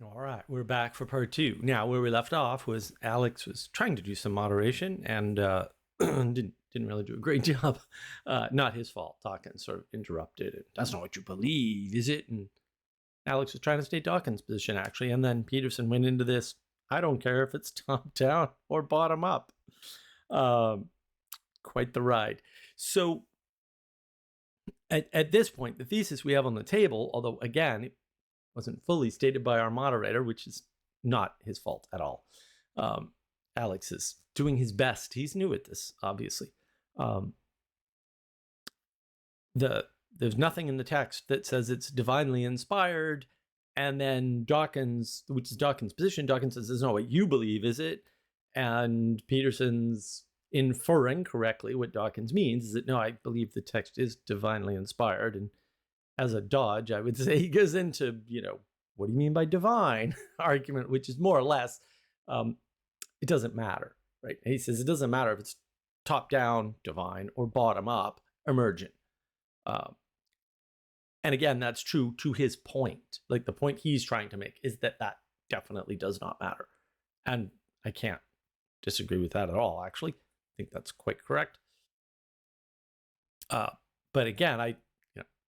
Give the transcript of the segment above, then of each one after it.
All right, we're back for part two. Now, where we left off was Alex was trying to do some moderation and didn't really do a great job. Not his fault. Dawkins sort of interrupted it. That's not what you believe, is it? And Alex was trying to state Dawkins' position, actually. And then Peterson went into this, I don't care if it's top down or bottom up. Quite the ride. So at this point, the thesis we have on the table, although, again, it wasn't fully stated by our moderator, which is not his fault at all. Alex is doing his best. He's new at this, obviously. There's nothing in the text that says it's divinely inspired. And then Dawkins, which is Dawkins' position, Dawkins says, "It's not what you believe, is it?" And Peterson's inferring correctly what Dawkins means is that, no, I believe the text is divinely inspired. And as a dodge, I would say he goes into, what do you mean by divine argument, which is more or less, it doesn't matter, right? He says it doesn't matter if it's top down, divine, or bottom up, emergent. And again, that's true to his point. Like the point he's trying to make is that definitely does not matter. And I can't disagree with that at all, actually. I think that's quite correct. But again,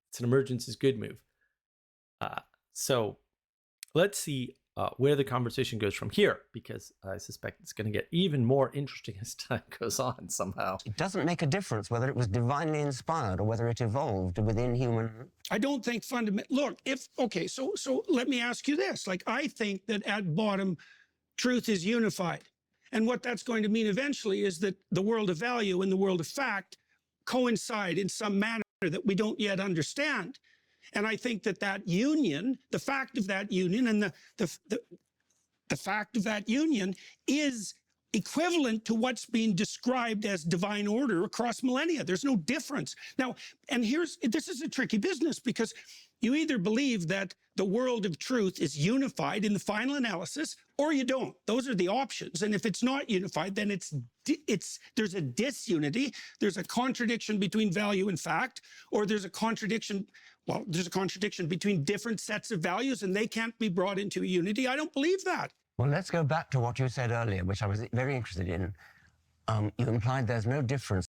it's an emergence is good move. So let's see where the conversation goes from here, because I suspect it's going to get even more interesting as time goes on somehow. It doesn't make a difference whether it was divinely inspired or whether it evolved within human. I don't think look, so let me ask you this. Like, I think that at bottom, truth is unified. And what that's going to mean eventually is that the world of value and the world of fact coincide in some manner that we don't yet understand. And I think that union, the fact of that union and the fact of that union is equivalent to what's being described as divine order across millennia. There's no difference. Now, and this is a tricky business, because you either believe that the world of truth is unified in the final analysis, or you don't. Those are the options. And if it's not unified, then there's a disunity. There's a contradiction between value and fact, or there's a contradiction between different sets of values, and they can't be brought into a unity. I don't believe that. Well, let's go back to what you said earlier, which I was very interested in. You implied there's no difference.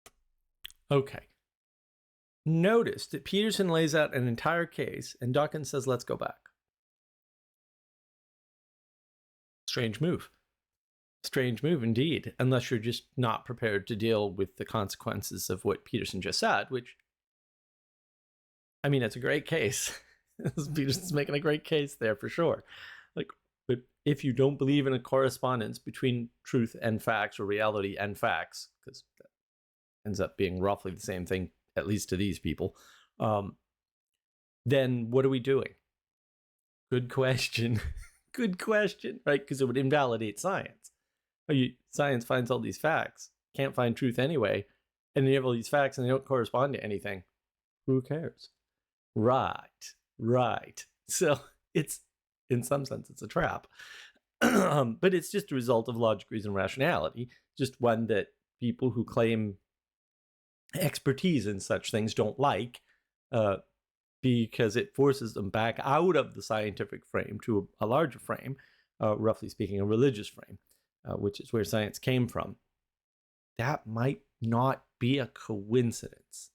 Okay. Notice that Peterson lays out an entire case, and Dawkins says, let's go back. Strange move. Strange move indeed, unless you're just not prepared to deal with the consequences of what Peterson just said, which, I mean, it's a great case. Peterson's making a great case there for sure. But if you don't believe in a correspondence between truth and facts, or reality and facts, because that ends up being roughly the same thing, at least to these people, then what are we doing? Good question. Good question, right? Because it would invalidate science. Science finds all these facts, can't find truth anyway, and you have all these facts and they don't correspond to anything. Who cares? Right. So it's, in some sense, it's a trap. But it's just a result of logic, reason, rationality, just one that people who claim expertise in such things don't like, because it forces them back out of the scientific frame to a larger frame, roughly speaking, a religious frame, which is where science came from. That might not be a coincidence.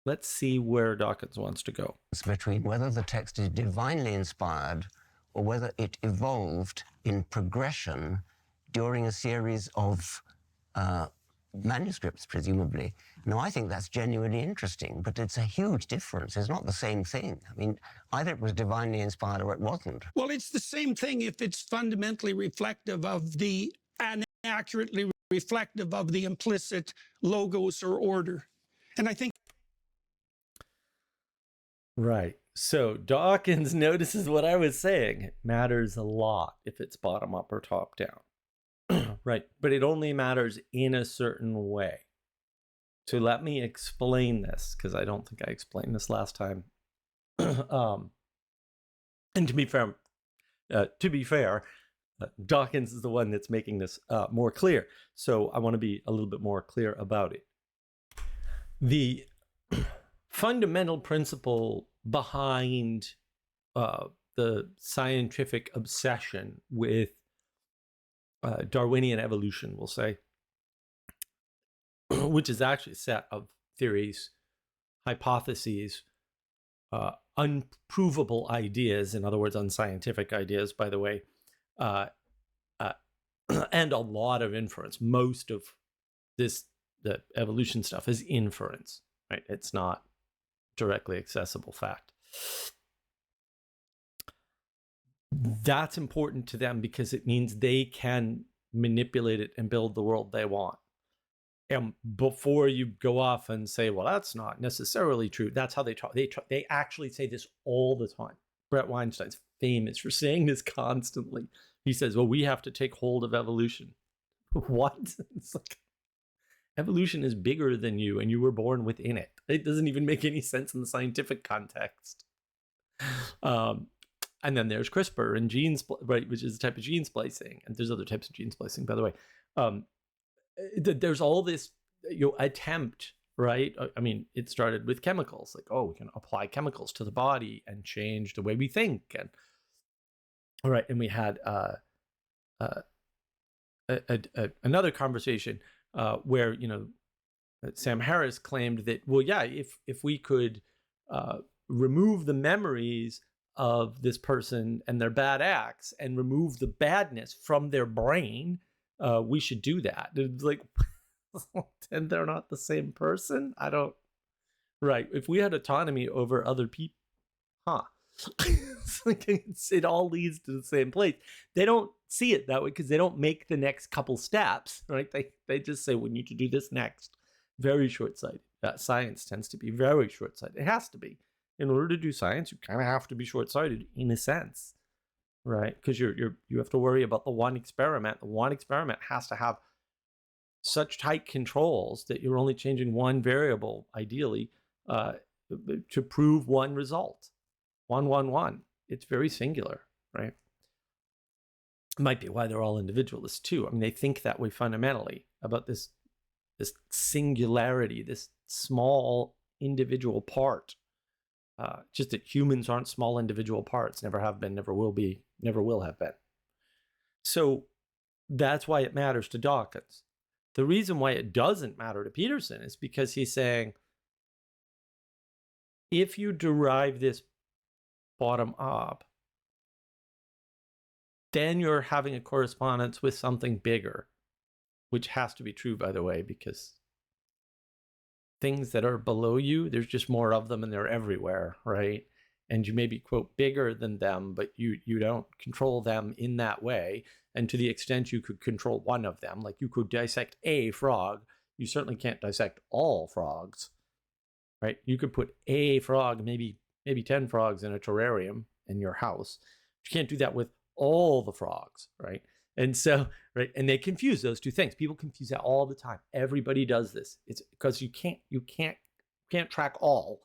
Let's see where Dawkins wants to go. It's between whether the text is divinely inspired or whether it evolved in progression during a series of manuscripts, presumably. Now, I think that's genuinely interesting, but it's a huge difference. It's not the same thing. I mean, either it was divinely inspired or it wasn't. Well, it's the same thing if it's fundamentally reflective of and accurately reflective of the implicit logos or order. And I think... Right. So Dawkins notices what I was saying. It matters a lot if it's bottom up or top down. Right. But it only matters in a certain way. So let me explain this, because I don't think I explained this last time. And to be fair, Dawkins is the one that's making this more clear. So I want to be a little bit more clear about it. The fundamental principle behind the scientific obsession with Darwinian evolution, we'll say, which is actually a set of theories, hypotheses, unprovable ideas, in other words, unscientific ideas, by the way, and a lot of inference. Most of the evolution stuff is inference, right? It's not directly accessible fact. That's important to them because it means they can manipulate it and build the world they want. And before you go off and say, well, that's not necessarily true, that's how they talk. They actually say this all the time. Brett Weinstein's famous for saying this constantly. He says, well, we have to take hold of evolution. What? It's like, evolution is bigger than you and you were born within it. It doesn't even make any sense in the scientific context. And then there's CRISPR and right, which is a type of gene splicing. And there's other types of gene splicing, by the way. There's all this attempt, right? I mean, it started with chemicals, like, oh, we can apply chemicals to the body and change the way we think. And all right, and we had another conversation where, Sam Harris claimed that, well, yeah, if we could remove the memories of this person and their bad acts and remove the badness from their brain, we should do that. It's like, and they're not the same person? Right. If we had autonomy over other people, it's like it all leads to the same place. They don't see it that way because they don't make the next couple steps, right? They just say, we need to do this next. Very short-sighted. Science tends to be very short-sighted. It has to be. In order to do science, you kind of have to be short-sighted in a sense, right? Because you have to worry about the one experiment. The one experiment has to have such tight controls that you're only changing one variable, ideally, to prove one result. 1, 1, 1. It's very singular, right? Might be why they're all individualists too. I mean, they think that way fundamentally about this singularity, this small individual part. Just that humans aren't small individual parts, never have been, never will be, never will have been. So that's why it matters to Dawkins. The reason why it doesn't matter to Peterson is because he's saying, if you derive this bottom up, then you're having a correspondence with something bigger, which has to be true, by the way, because things that are below you, there's just more of them and they're everywhere, right? And you may be, quote, bigger than them, but you don't control them in that way. And to the extent you could control one of them, like you could dissect a frog, you certainly can't dissect all frogs, right? You could put a frog, maybe 10 frogs in a terrarium in your house. You can't do that with all the frogs, right? And so, right, and they confuse those two things. People confuse that all the time. Everybody does this. It's because you can't track all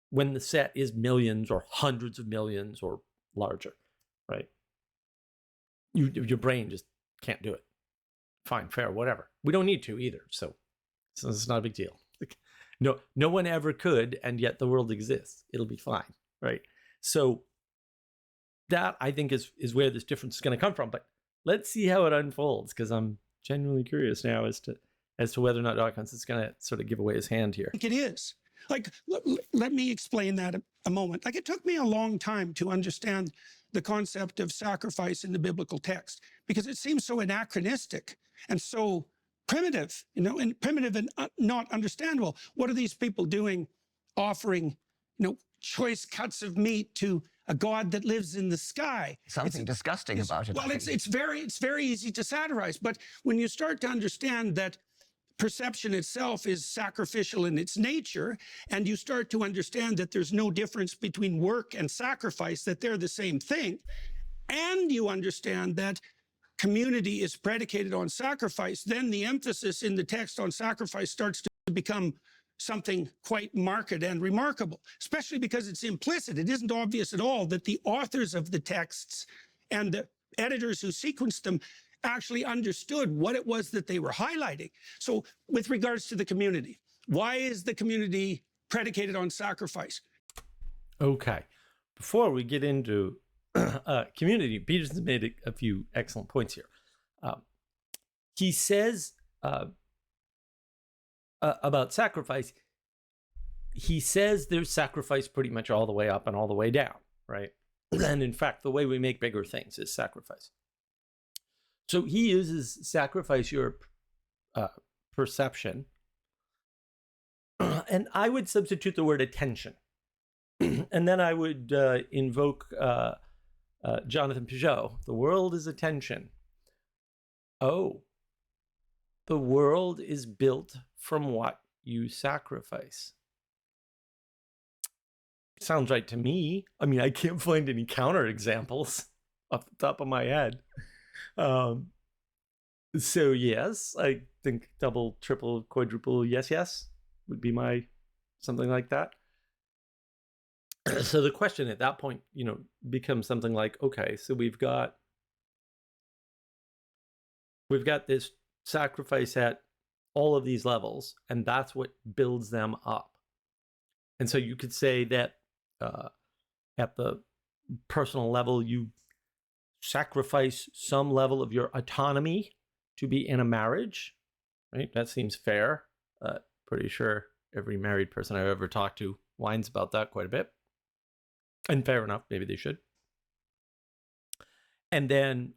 when the set is millions or hundreds of millions or larger, right? Your brain just can't do it. Fine, fair, whatever. We don't need to either, so it's not a big deal. No one ever could, and yet the world exists. It'll be fine, right? So that, I think, is where this difference is going to come from. But let's see how it unfolds, because I'm genuinely curious now as to whether or not Dawkins is going to sort of give away his hand here. I think it is. Like, let me explain that a moment. Like, it took me a long time to understand the concept of sacrifice in the biblical text, because it seems so anachronistic and so primitive, and primitive and not understandable. What are these people doing, offering, choice cuts of meat to a God that lives in the sky? Something disgusting about it. Well, it's very easy to satirize, but when you start to understand that perception itself is sacrificial in its nature, and you start to understand that there's no difference between work and sacrifice, that they're the same thing, and you understand that community is predicated on sacrifice, then the emphasis in the text on sacrifice starts to become something quite marked and remarkable, especially because it's implicit. It isn't obvious at all that the authors of the texts and the editors who sequenced them actually understood what it was that they were highlighting. So with regards to the community, why is the community predicated on sacrifice? Okay. Before we get into community, Peterson's made a few excellent points here. He says about sacrifice, he says there's sacrifice pretty much all the way up and all the way down, right? And in fact, the way we make bigger things is sacrifice. So he uses sacrifice, your perception, and I would substitute the word attention. And then I would invoke Jonathan Peugeot. The world is attention. Oh, the world is built from what you sacrifice. Sounds right to me. I mean, I can't find any counter examples off the top of my head. So yes, I think double, triple, quadruple, yes would be my something like that. So the question at that point, becomes something like, okay, so we've got this sacrifice at all of these levels, and that's what builds them up. And so you could say that at the personal level, you sacrifice some level of your autonomy to be in a marriage, right? That seems fair. Pretty sure every married person I've ever talked to whines about that quite a bit. And fair enough, maybe they should. And then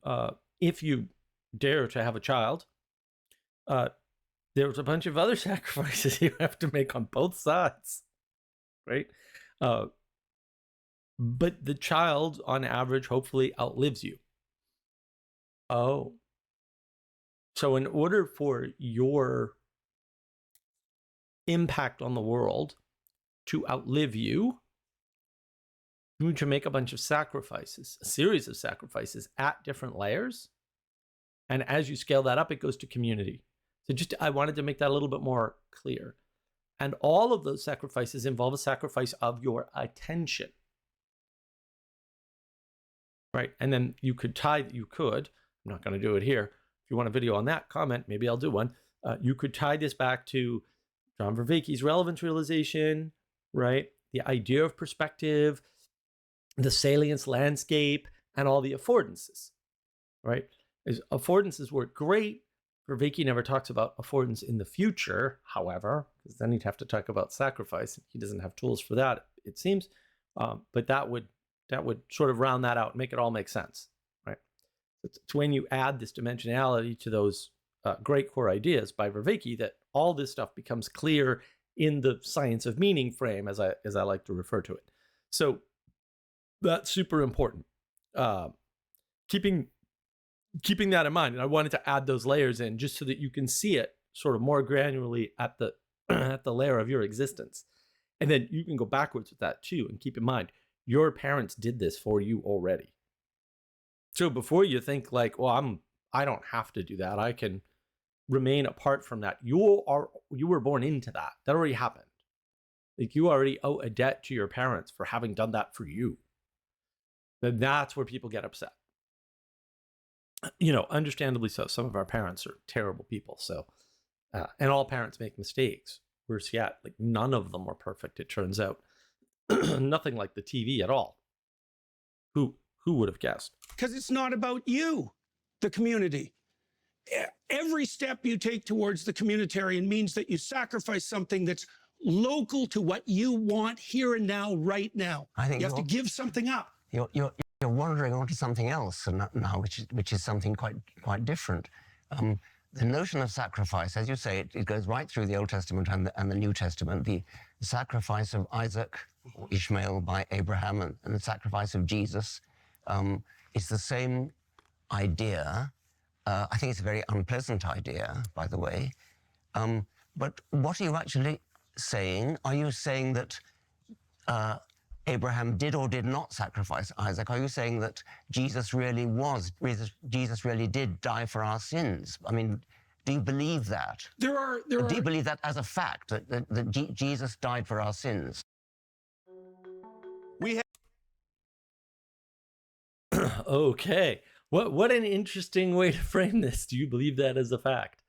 if you dare to have a child, there's a bunch of other sacrifices you have to make on both sides, right? But the child, on average, hopefully outlives you. Oh. So in order for your impact on the world to outlive you, you need to make a bunch of sacrifices, a series of sacrifices at different layers. And as you scale that up, it goes to community. So I wanted to make that a little bit more clear. And all of those sacrifices involve a sacrifice of your attention. Right? And then I'm not going to do it here. If you want a video on that, comment, maybe I'll do one. You could tie this back to John Vervaeke's relevance realization, right? The idea of perspective, the salience landscape, and all the affordances, right? Affordances work great. Vervaeke never talks about affordance in the future, however, because then he'd have to talk about sacrifice. He doesn't have tools for that, it seems. But that would sort of round that out and make it all make sense, right? It's when you add this dimensionality to those great core ideas by Vervaeke that all this stuff becomes clear in the science of meaning frame, as I like to refer to it. So that's super important. Keeping that in mind, and I wanted to add those layers in just so that you can see it sort of more granularly at the at the layer of your existence, and then you can go backwards with that too. And keep in mind, your parents did this for you already. So before you think like, well, I don't have to do that, I can remain apart from that. You were born into that. That already happened. Like you already owe a debt to your parents for having done that for you. Then that's where people get upset. Understandably so. Some of our parents are terrible people. So, and all parents make mistakes. Worse yet, like none of them are perfect, it turns out. Nothing like the TV at all. Who would have guessed? Because it's not about you, the community. Every step you take towards the communitarian means that you sacrifice something that's local to what you want here and now, right now. I think you have to give something up. You're wandering onto something else now, which is something quite different. The notion of sacrifice, as you say, it goes right through the Old Testament and the New Testament. The sacrifice of Isaac or Ishmael by Abraham and the sacrifice of Jesus is the same idea. I think it's a very unpleasant idea, by the way. But what are you actually saying? Are you saying that Abraham did or did not sacrifice Isaac? Are you saying that Jesus really did die for our sins? I mean, do you believe that? Do you believe that as a fact, that Jesus died for our sins? Okay. What an interesting way to frame this. Do you believe that as a fact?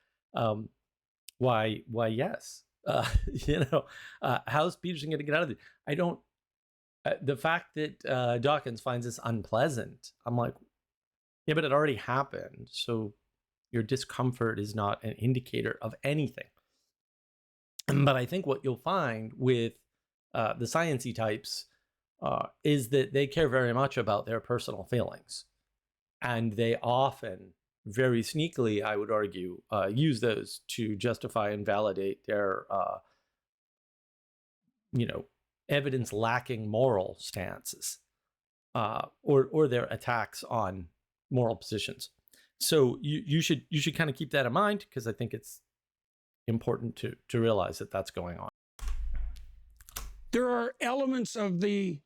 Why yes. How's Peterson going to get out of it? The fact that Dawkins finds this unpleasant, I'm like, yeah, but it already happened. So your discomfort is not an indicator of anything. But I think what you'll find with the sciencey types is that they care very much about their personal feelings. And they often, very sneakily, I would argue, use those to justify and validate their, evidence lacking moral stances or their attacks on moral positions. So you should kind of keep that in mind, because I think it's important to realize that that's going on. There are elements of the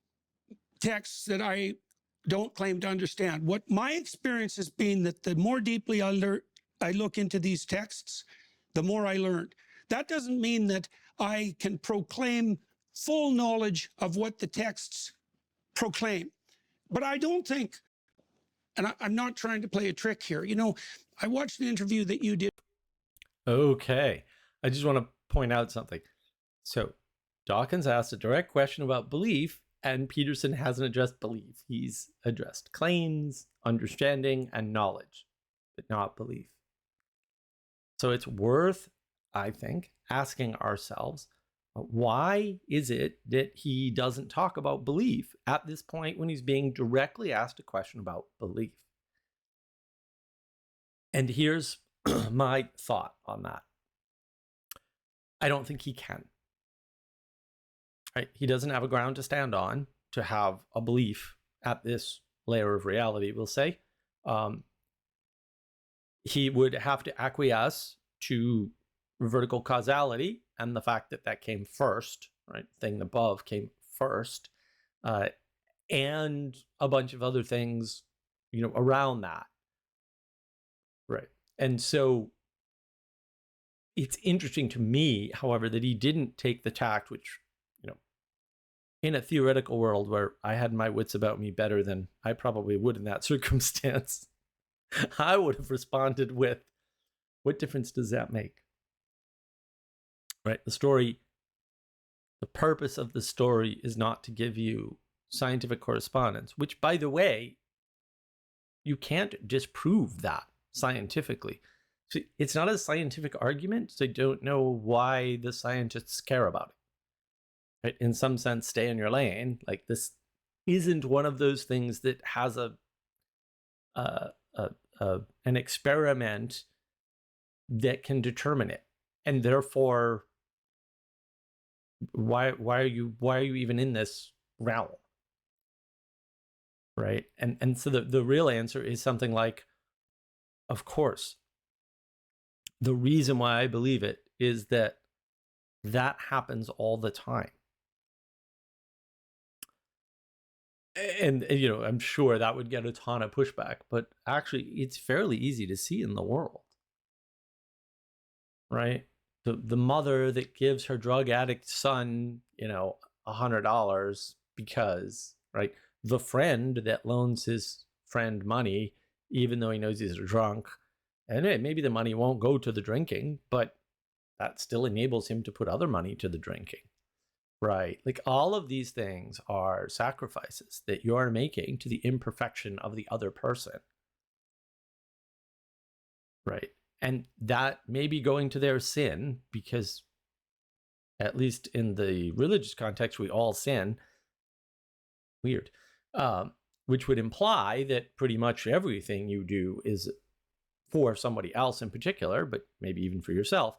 texts that I don't claim to understand. What my experience has been that the more deeply I look into these texts, the more I learn. That doesn't mean that I can proclaim full knowledge of what the texts proclaim. But I don't think, and I'm not trying to play a trick here. I watched an interview that you did. Okay. I just want to point out something. So Dawkins asked a direct question about belief, and Peterson hasn't addressed belief. He's addressed claims, understanding, and knowledge, but not belief. So it's worth, I think, asking ourselves, why is it that he doesn't talk about belief at this point when he's being directly asked a question about belief? And here's my thought on that. I don't think he can. Right? He doesn't have a ground to stand on to have a belief at this layer of reality, we'll say. He would have to acquiesce to vertical causality and the fact that that came first, right? Thing above came first, and a bunch of other things, around that, right? And so it's interesting to me, however, that he didn't take the tact, which, in a theoretical world where I had my wits about me better than I probably would in that circumstance, I would have responded with, what difference does that make? Right? The purpose of the story is not to give you scientific correspondence, which, by the way, you can't disprove that scientifically. So it's not a scientific argument, so I don't know why the scientists care about it. Right? In some sense, stay in your lane. Like, this isn't one of those things that has an experiment that can determine it, and therefore, why are you even in this realm? Right? And so the real answer is something like, of course, the reason why I believe it is that happens all the time. And I'm sure that would get a ton of pushback, but actually it's fairly easy to see in the world, right? The mother that gives her drug addict son, $100 because, right, the friend that loans his friend money, even though he knows he's a drunk, and maybe the money won't go to the drinking, but that still enables him to put other money to the drinking. Right. Like, all of these things are sacrifices that you're making to the imperfection of the other person. Right. And that may be going to their sin, because at least in the religious context, we all sin. Weird. Which would imply that pretty much everything you do is for somebody else in particular, but maybe even for yourself,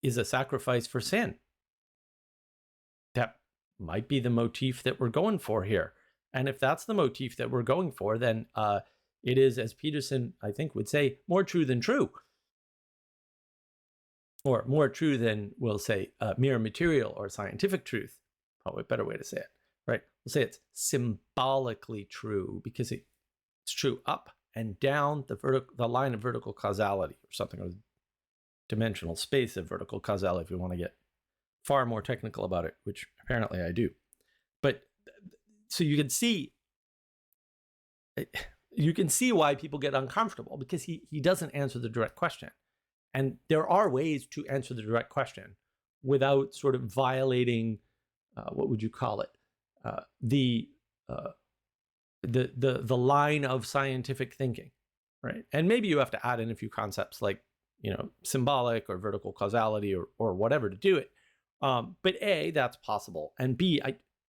is a sacrifice for sin. That might be the motif that we're going for here. And if that's the motif that we're going for, then it is, as Peterson, I think, would say, more true than true. Or more true than, we'll say, mere material or scientific truth. Probably a better way to say it, right? We'll say it's symbolically true, because it's true up and down the line of vertical causality, or something, or dimensional space of vertical causality, if we want to get far more technical about it, which apparently I do. But so you can see why people get uncomfortable, because he doesn't answer the direct question. And there are ways to answer the direct question without sort of violating what would you call it? The line of scientific thinking, right? And maybe you have to add in a few concepts like, symbolic or vertical causality or whatever to do it. But A, that's possible. And B,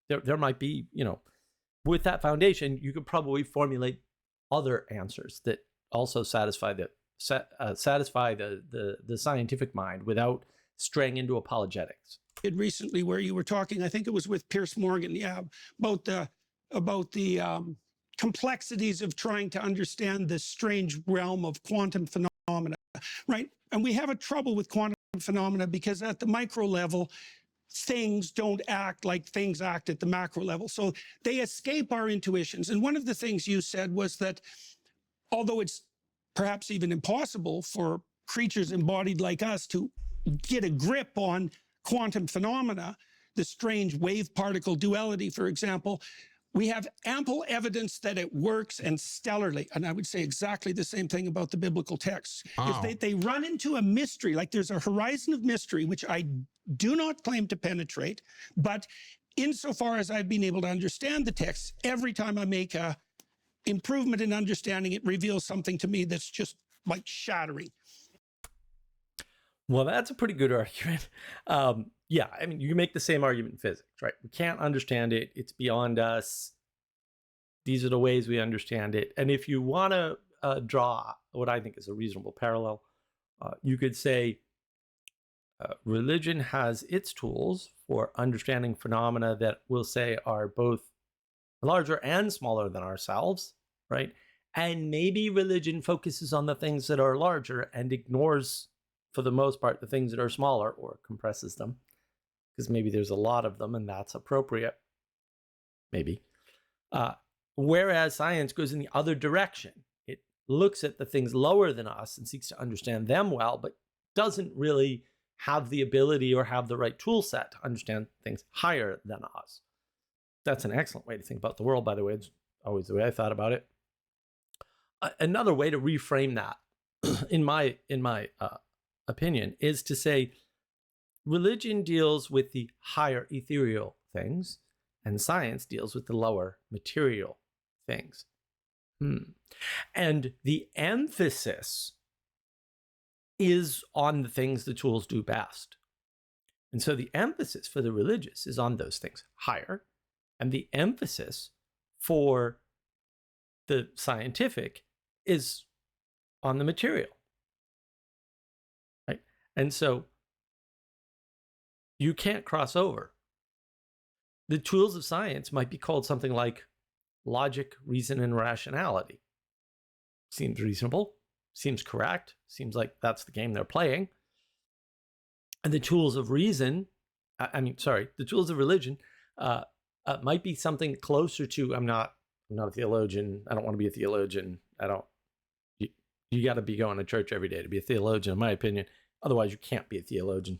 there might be, with that foundation, you could probably formulate other answers that also satisfy the scientific mind without straying into apologetics. Recently, where you were talking, I think it was with Pierce Morgan, about the complexities of trying to understand this strange realm of quantum phenomena, right? And we have a trouble with quantum phenomena because at the micro level, things don't act like things act at the macro level. So they escape our intuitions. And one of the things you said was that although it's perhaps even impossible for creatures embodied like us to get a grip on quantum phenomena, the strange wave-particle duality, for example, we have ample evidence that it works, and stellarly. And I would say exactly the same thing about the biblical texts. Oh. If they run into a mystery, like there's a horizon of mystery, which I do not claim to penetrate, but insofar as I've been able to understand the text, every time I make a improvement in understanding, it reveals something to me that's just like shattering. Well, that's a pretty good argument. Yeah, I mean, you can make the same argument in physics, right? We can't understand it. It's beyond us. These are the ways we understand it. And if you want to draw what I think is a reasonable parallel, you could say religion has its tools for understanding phenomena that we'll say are both larger and smaller than ourselves, right? And maybe religion focuses on the things that are larger and ignores, for the most part, the things that are smaller, or compresses them, because maybe there's a lot of them and that's appropriate. Maybe. Whereas science goes in the other direction. It looks at the things lower than us and seeks to understand them well, but doesn't really have the ability or have the right tool set to understand things higher than us. That's an excellent way to think about the world, by the way. It's always the way I thought about it. Another way to reframe that, in my opinion, is to say religion deals with the higher ethereal things and science deals with the lower material things. And the emphasis is on the things the tools do best. And so the emphasis for the religious is on those things higher, and the emphasis for the scientific is on the material. Right? And so you can't cross over. The tools of science might be called something like logic, reason, and rationality. Seems reasonable, seems correct, seems like that's the game they're playing. And the tools of reason, the tools of religion might be something closer to, I'm not a theologian, I don't want to be a theologian, you got to be going to church every day to be a theologian, in my opinion. Otherwise, you can't be a theologian,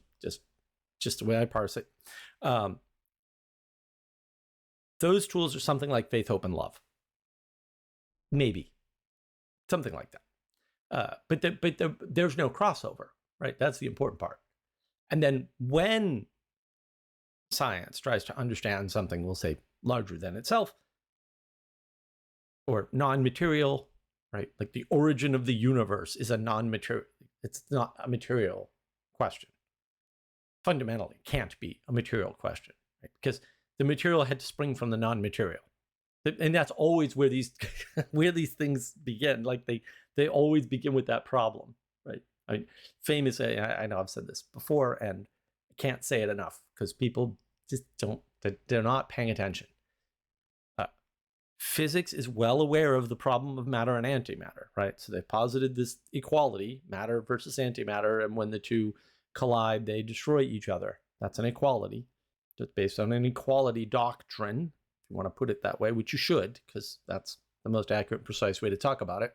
just the way I parse it. Those tools are something like faith, hope, and love. Maybe. Something like that. But there's no crossover, right? That's the important part. And then when science tries to understand something, we'll say, larger than itself, or non-material, right? Like the origin of the universe is a non-material, it's not a material question. Fundamentally, can't be a material question, right? Because the material had to spring from the non-material. And that's always where these things begin. Like they always begin with that problem, right? I mean, famously, I know I've said this before, and I can't say it enough because people just they're not paying attention. Physics is well aware of the problem of matter and antimatter, right? So they've posited this equality, matter versus antimatter, and when the two collide, they destroy each other. That's an equality. Just based on an equality doctrine, if you want to put it that way, which you should, because that's the most accurate, precise way to talk about it.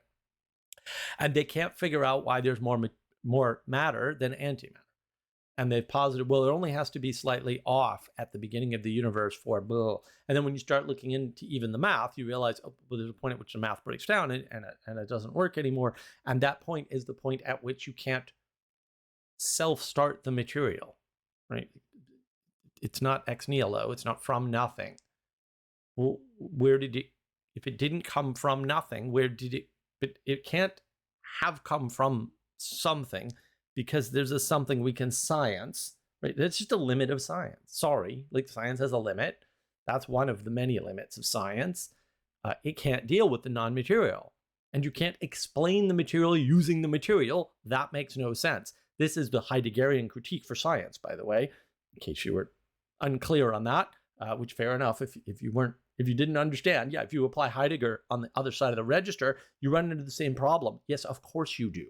And they can't figure out why there's more matter than antimatter. And they've posited, well, it only has to be slightly off at the beginning of the universe for blah. And then when you start looking into even the math, you realize, oh, well, there's a point at which the math breaks down and it doesn't work anymore. And that point is the point at which you can't self-start the material, right? It's not ex nihilo. It's not from nothing. Well, where did it, if it didn't come from nothing, where did it, but it can't have come from something, because there's a something we can science, right? That's just a limit of science. Sorry, like science has a limit. That's one of the many limits of science. It can't deal with the non-material. And you can't explain the material using the material. That makes no sense. This is the Heideggerian critique for science, by the way, in case you were unclear on that, which fair enough. If you didn't understand, yeah, if you apply Heidegger on the other side of the register, you run into the same problem. Yes, of course you do.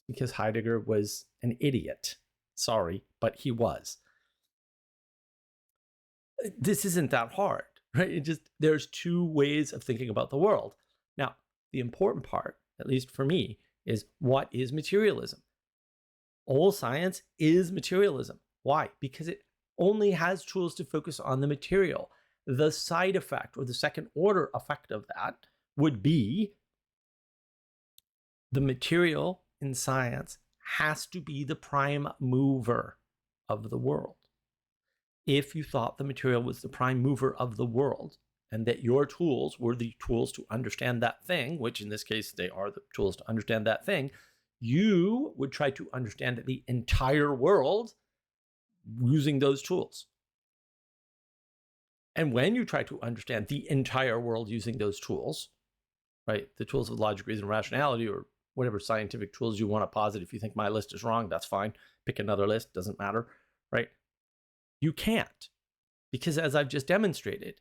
Because Heidegger was an idiot. Sorry, but he was. This isn't that hard, right? There's two ways of thinking about the world. Now, the important part, at least for me, is what is materialism? All science is materialism. Why? Because it only has tools to focus on the material. The side effect, or the second order effect of that, would be the material in science has to be the prime mover of the world. If you thought the material was the prime mover of the world, and that your tools were the tools to understand that thing, which in this case, they are the tools to understand that thing, you would try to understand the entire world using those tools. And when you try to understand the entire world using those tools, right, the tools of logic, reason, rationality, or whatever scientific tools you want to posit, if you think my list is wrong, that's fine. Pick another list, doesn't matter, right? You can't, because as I've just demonstrated,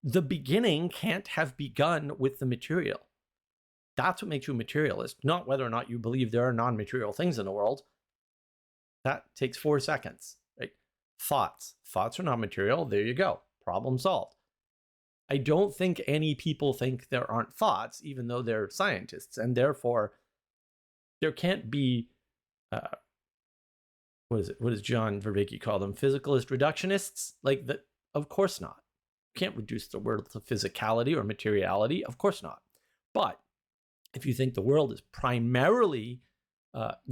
the beginning can't have begun with the material. That's what makes you a materialist, not whether or not you believe there are non-material things in the world. That takes 4 seconds, right? Thoughts are not material. There you go. Problem solved. I don't think any people think there aren't thoughts, even though they're scientists, and therefore there can't be, what does John Vervaeke call them? Physicalist reductionists? Like that? Of course not. You can't reduce the world to physicality or materiality. Of course not. But if you think the world is primarily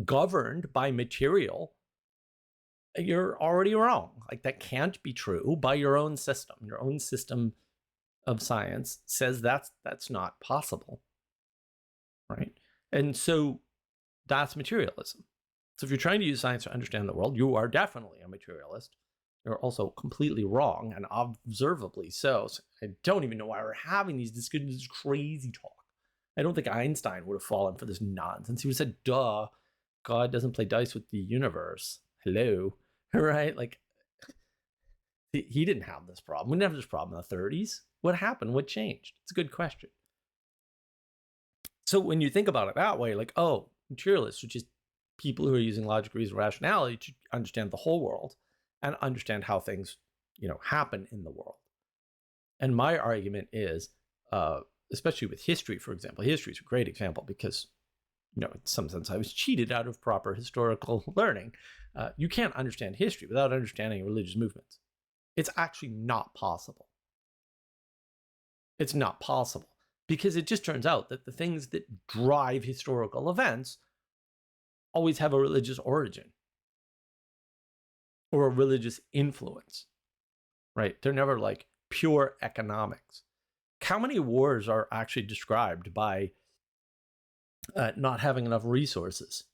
governed by material, you're already wrong. Like that can't be true by your own system. Your own system of science says that's not possible, right? And so that's materialism. So if you're trying to use science to understand the world, you are definitely a materialist. You're also completely wrong, and observably so. So I don't even know why we're having this crazy talk. I don't think Einstein would have fallen for this nonsense. He would have said, duh, God doesn't play dice with the universe. Hello, right? Like, he didn't have this problem. We didn't have this problem in the 30s. What happened? What changed? It's a good question. So when you think about it that way, like, oh, materialists, which is people who are using logic, reason, rationality to understand the whole world and understand how things, happen in the world. And my argument is, especially with history, for example, history is a great example because, in some sense, I was cheated out of proper historical learning. You can't understand history without understanding religious movements. It's actually not possible. It's not possible because it just turns out that the things that drive historical events always have a religious origin or a religious influence, right? They're never like pure economics. How many wars are actually described by not having enough resources?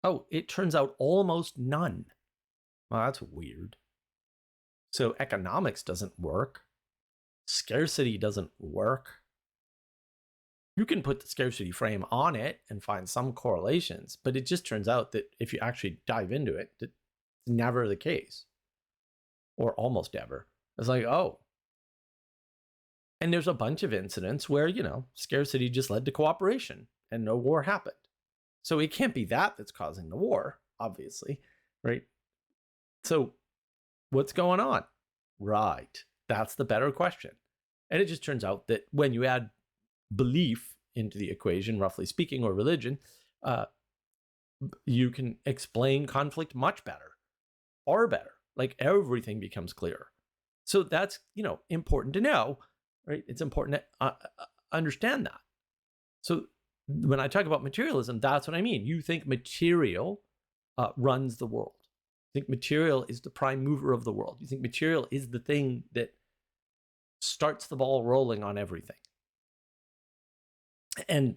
Oh, it turns out almost none. Well, that's weird. So economics doesn't work. Scarcity doesn't work. You can put the scarcity frame on it and find some correlations, but it just turns out that if you actually dive into it, it's never the case. Or almost ever. It's like, oh. And there's a bunch of incidents where, scarcity just led to cooperation and no war happened. So it can't be that that's causing the war, obviously, right? So what's going on? Right. That's the better question. And it just turns out that when you add belief into the equation, roughly speaking, or religion, you can explain conflict much better, or better. Like everything becomes clearer. So that's, important to know, right? It's important to understand that. So when I talk about materialism, that's what I mean. You think material runs the world. You think material is the prime mover of the world. You think material is the thing that starts the ball rolling on everything. And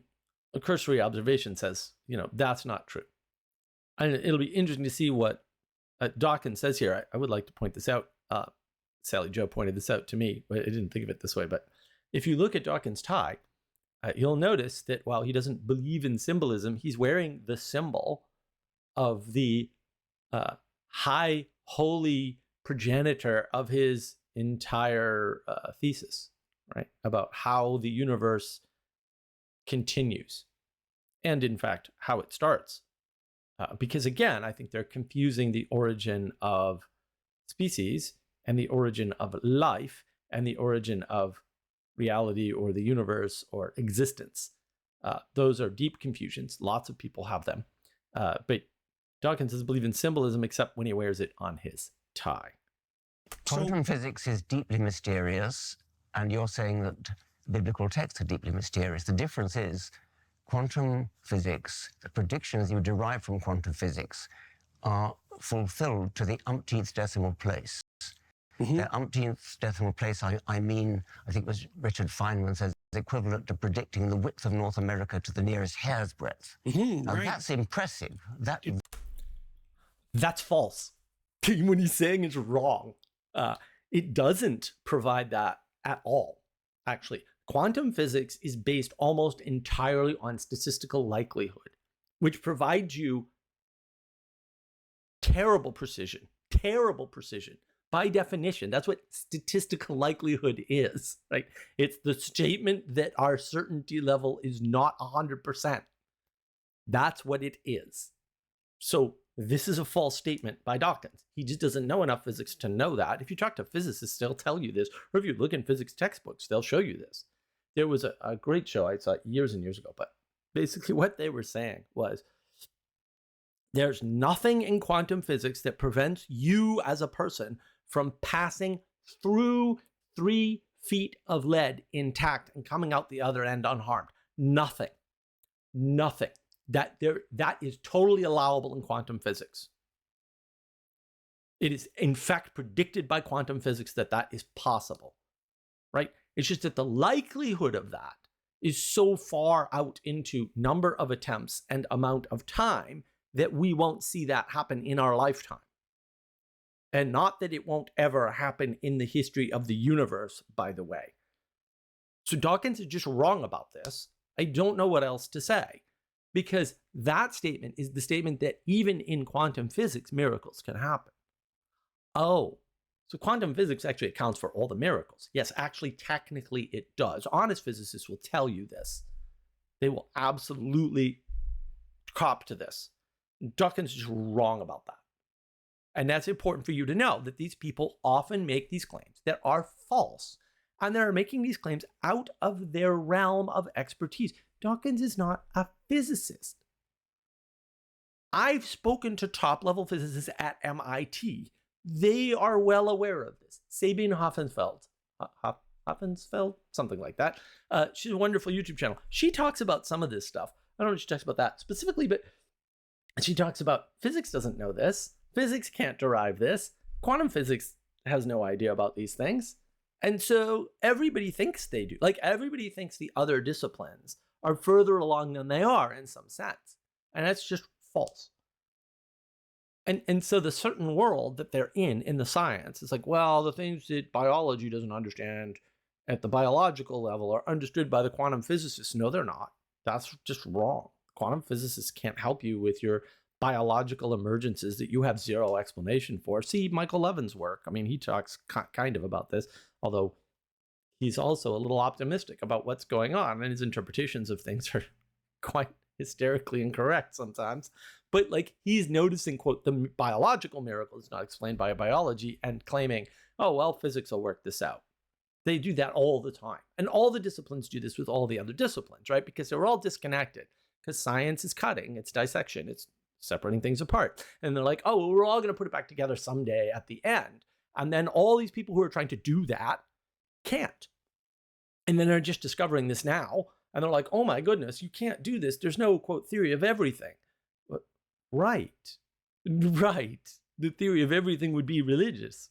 a cursory observation says, that's not true. And it'll be interesting to see what Dawkins says here. I would like to point this out. Sally Jo pointed this out to me, but I didn't think of it this way. But if you look at Dawkins' tie, you'll notice that while he doesn't believe in symbolism, he's wearing the symbol of the high holy progenitor of his entire thesis, right? About how the universe continues and, in fact, how it starts. Because, again, I think they're confusing the origin of species and the origin of life and the origin of reality or the universe or existence. Those are deep confusions. Lots of people have them. But Dawkins doesn't believe in symbolism except when he wears it on his tie. Quantum physics is deeply mysterious, and you're saying that biblical texts are deeply mysterious. The difference is quantum physics, the predictions you derive from quantum physics are fulfilled to the umpteenth decimal place. Mm-hmm. The umpteenth decimal place, I mean, I think it was Richard Feynman says, is equivalent to predicting the width of North America to the nearest hair's breadth. Mm-hmm, right. That's impressive. That's false. What he's saying is wrong. It doesn't provide that at all, actually. Quantum physics is based almost entirely on statistical likelihood, which provides you terrible precision. By definition, that's what statistical likelihood is, right? It's the statement that our certainty level is not 100%. That's what it is. So this is a false statement by Dawkins. He just doesn't know enough physics to know that. If you talk to physicists, they'll tell you this. Or if you look in physics textbooks, they'll show you this. There was a great show I saw years and years ago, but basically what they were saying was, there's nothing in quantum physics that prevents you as a person from passing through 3 feet of lead intact and coming out the other end unharmed. Nothing. That is totally allowable in quantum physics. It is, in fact, predicted by quantum physics that is possible, right? It's just that the likelihood of that is so far out into number of attempts and amount of time that we won't see that happen in our lifetime. And not that it won't ever happen in the history of the universe, by the way. So Dawkins is just wrong about this. I don't know what else to say, because that statement is the statement that even in quantum physics, miracles can happen. Oh, so quantum physics actually accounts for all the miracles. Yes, actually, technically it does. Honest physicists will tell you this. They will absolutely cop to this. Dawkins is just wrong about that. And that's important for you to know, that these people often make these claims that are false. And they're making these claims out of their realm of expertise. Dawkins is not a physicist. I've spoken to top-level physicists at MIT. They are well aware of this. Sabine Hoffenfeld, something like that. She's a wonderful YouTube channel. She talks about some of this stuff. I don't know if she talks about that specifically, but she talks about physics doesn't know this. Physics can't derive this. Quantum physics has no idea about these things. And so everybody thinks they do. Like, everybody thinks the other disciplines are further along than they are in some sense. And that's just false. And so the certain world that they're in the science, is like, well, the things that biology doesn't understand at the biological level are understood by the quantum physicists. No, they're not. That's just wrong. Quantum physicists can't help you with your biological emergences that you have zero explanation for. See Michael Levin's work. I mean, he talks kind of about this, although he's also a little optimistic about what's going on, and his interpretations of things are quite hysterically incorrect sometimes. But like, he's noticing, quote, the biological miracle is not explained by biology, and claiming, oh, well, physics will work this out. They do that all the time. And all the disciplines do this with all the other disciplines, right? Because they're all disconnected. Because science is cutting, it's dissection, it's separating things apart. And they're like, oh, well, we're all going to put it back together someday at the end. And then all these people who are trying to do that can't. And then they're just discovering this now. And they're like, oh my goodness, you can't do this. There's no, quote, theory of everything. But, right. the theory of everything would be religious.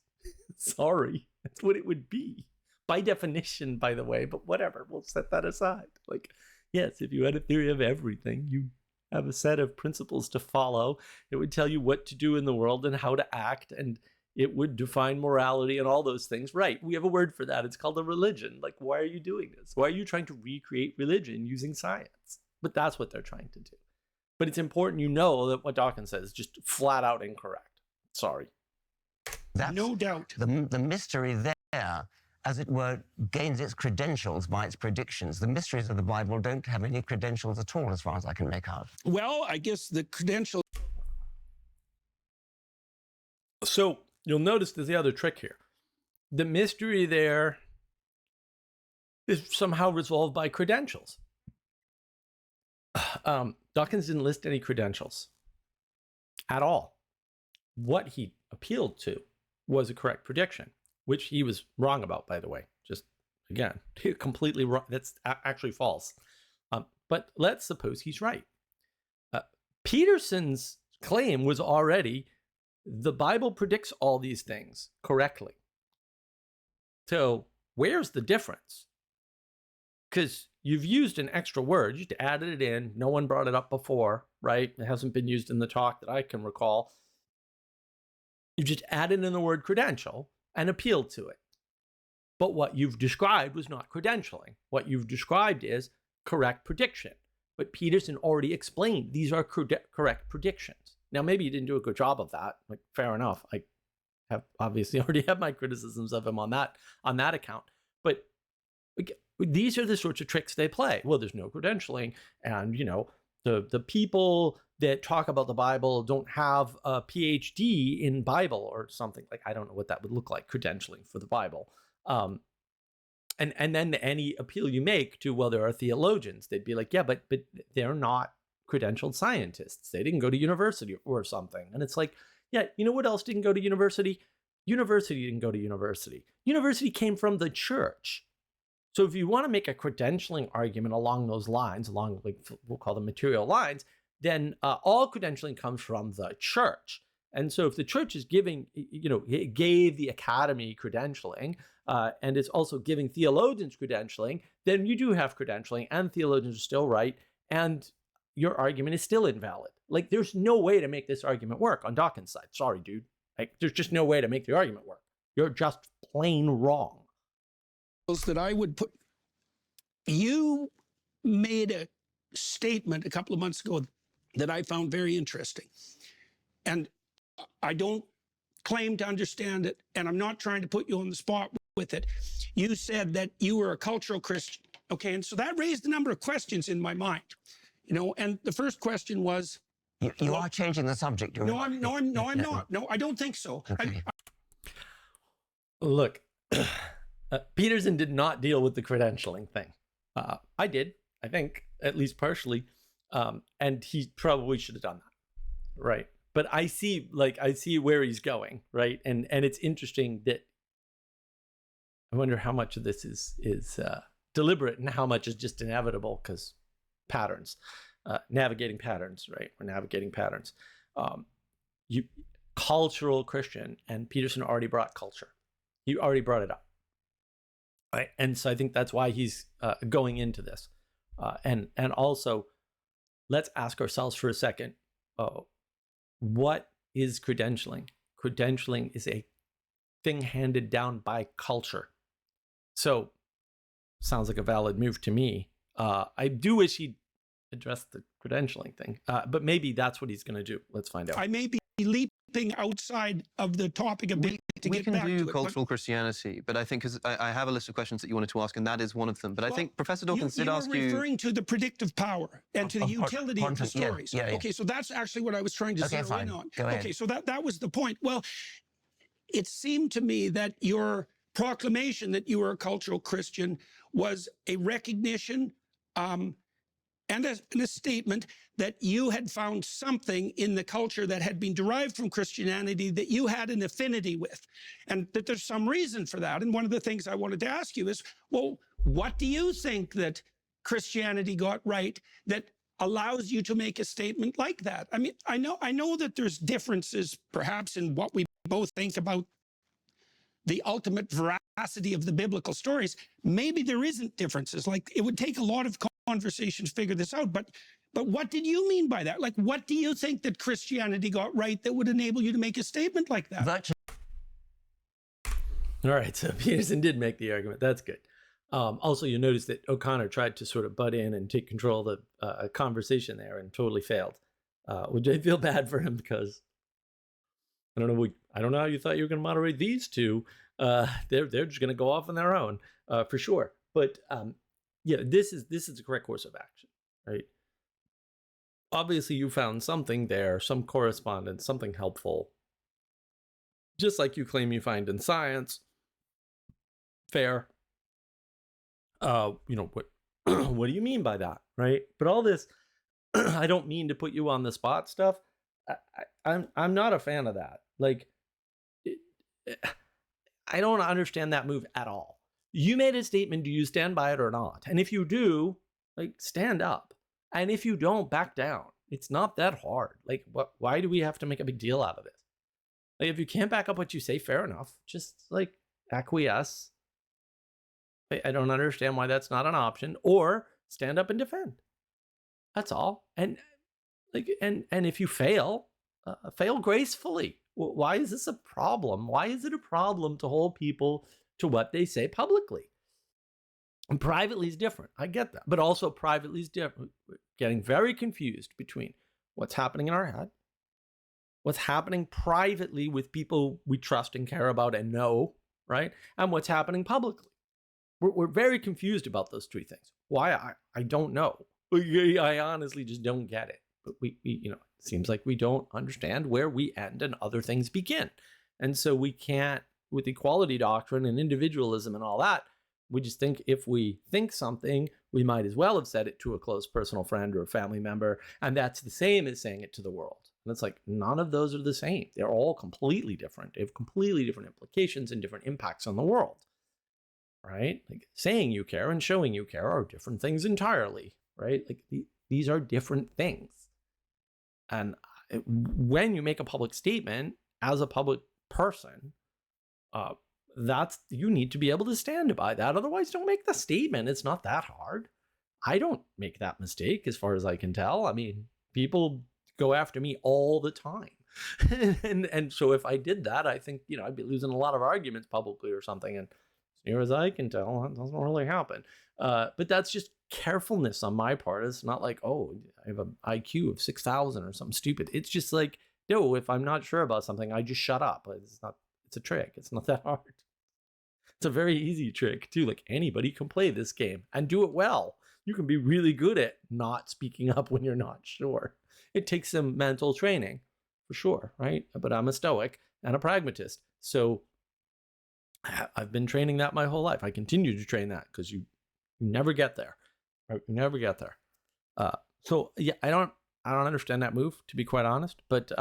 Sorry, that's what it would be. By definition, by the way, but whatever, we'll set that aside. Like, yes, if you had a theory of everything, you have a set of principles to follow. It would tell you what to do in the world and how to act, and it would define morality and all those things. Right, we have a word for that. It's called a religion. Like, why are you doing this? Why are you trying to recreate religion using science? But that's what they're trying to do. But it's important you know that what Dawkins says is just flat out incorrect. Sorry. That's No doubt. the mystery there, as it were, gains its credentials by its predictions. The mysteries of the Bible don't have any credentials at all, as far as I can make out. Well, I guess the credential. So you'll notice there's the other trick here. The mystery there is somehow resolved by credentials. Dawkins didn't list any credentials at all. What he appealed to was a correct prediction, which he was wrong about, by the way. Just, again, completely wrong. That's actually false. But let's suppose he's right. Peterson's claim was already the Bible predicts all these things correctly. So where's the difference? Because you've used an extra word, you just added it in. No one brought it up before, right? It hasn't been used in the talk that I can recall. You just added in the word credential and appealed to it. But what you've described was not credentialing. What you've described is correct prediction. But Peterson already explained these are correct predictions. Now, maybe you didn't do a good job of that. Like, fair enough. I have obviously already had my criticisms of him on that account. But these are the sorts of tricks they play. Well, there's no credentialing, and the people that talk about the Bible don't have a PhD in Bible or something. Like, I don't know what that would look like, credentialing for the Bible. And then any appeal you make to, well, there are theologians, they'd be like, yeah, but they're not credentialed scientists. They didn't go to university or something. And it's like, yeah, you know what else didn't go to university? University didn't go to university. University came from the church. So if you want to make a credentialing argument along those lines, along, like, we'll call them material lines, then all credentialing comes from the church. And so if the church is giving, it gave the academy credentialing, and it's also giving theologians credentialing, then you do have credentialing, and theologians are still right, and your argument is still invalid. Like, there's no way to make this argument work on Dawkins' side. Sorry, dude. Like, there's just no way to make the argument work. You're just plain wrong. That I would put. You made a statement a couple of months ago that I found very interesting. And I don't claim to understand it, and I'm not trying to put you on the spot with it. You said that you were a cultural Christian. Okay, and so that raised a number of questions in my mind. And the first question was, you are changing the subject. No, I'm not. No, I don't think so. Okay. Look, Peterson did not deal with the credentialing thing. I did, I think, at least partially. And he probably should have done that. Right. But I see where he's going. Right. And it's interesting that I wonder how much of this is deliberate and how much is just inevitable, because patterns, navigating patterns, right? We're navigating patterns. Cultural Christian, and Peterson already brought culture. He already brought it up. Right? And so I think that's why he's going into this. And also, let's ask ourselves for a second, what is credentialing? Credentialing is a thing handed down by culture. So, sounds like a valid move to me. I do wish he'd address the credentialing thing, but maybe that's what he's going to do. Let's find out. I may be leaping outside of the topic a bit to get back to it. We can do cultural Christianity, but I think, because I have a list of questions that you wanted to ask, and that is one of them. But I think Professor Dawkins did ask you... You were referring to the predictive power and to the utility of the stories. Yeah. Okay, so that's actually what I was trying to zero in on. Go ahead. Okay, so that was the point. Well, it seemed to me that your proclamation that you were a cultural Christian was a recognition and a statement that you had found something in the culture that had been derived from Christianity that you had an affinity with, and that there's some reason for that. And one of the things I wanted to ask you is, well, what do you think that Christianity got right that allows you to make a statement like that. I mean, I know that there's differences perhaps in what we both think about the ultimate veracity of the biblical stories. Maybe there isn't differences. Like, it would take a lot of conversation to figure this out. But what did you mean by that? Like, what do you think that Christianity got right that would enable you to make a statement like that? All right, so Peterson did make the argument. That's good. Also, you notice that O'Connor tried to sort of butt in and take control of the conversation there and totally failed, which I feel bad for him because I don't know how you thought you were going to moderate these two. They're just going to go off on their own for sure. But yeah, this is the correct course of action, right? Obviously, you found something there, some correspondence, something helpful, just like you claim you find in science. Fair. What what do you mean by that, right? But all this, I don't mean to put you on the spot stuff. I'm not a fan of that. Like, I don't understand that move at all. You made a statement. Do you stand by it or not? And if you do, like, stand up. And if you don't, back down. It's not that hard. Like, why do we have to make a big deal out of it? Like, if you can't back up what you say, fair enough. Just, like, acquiesce. I don't understand why that's not an option. Or stand up and defend. That's all. And if you fail, fail gracefully. Why is this a problem? Why is it a problem to hold people to what they say publicly? And privately is different. I get that. But also privately is different. We're getting very confused between what's happening in our head, what's happening privately with people we trust and care about and know, right? And what's happening publicly. We're very confused about those three things. Why? I don't know. I honestly just don't get it. But we it seems like we don't understand where we end and other things begin. And so we can't, with equality doctrine and individualism and all that, we just think if we think something, we might as well have said it to a close personal friend or a family member. And that's the same as saying it to the world. And it's like, none of those are the same. They're all completely different. They have completely different implications and different impacts on the world. Right? Like, saying you care and showing you care are different things entirely, right? Like, these are different things. And when you make a public statement as a public person, you need to be able to stand by that. Otherwise, don't make the statement. It's not that hard. I don't make that mistake as far as I can tell. I mean, people go after me all the time. and so if I did that, I think, I'd be losing a lot of arguments publicly or something. And as near as I can tell, that doesn't really happen. But that's just carefulness on my part. It's not like, oh, I have an IQ of 6,000 or something stupid. It's just like, no, if I'm not sure about something, I just shut up. It's a trick. It's not that hard. It's a very easy trick too. Like, anybody can play this game and do it well. You can be really good at not speaking up when you're not sure. It takes some mental training for sure, right? But I'm a Stoic and a pragmatist. So I've been training that my whole life. I continue to train that because you never get there. Right? You never get there. So yeah, I don't understand that move, to be quite honest. But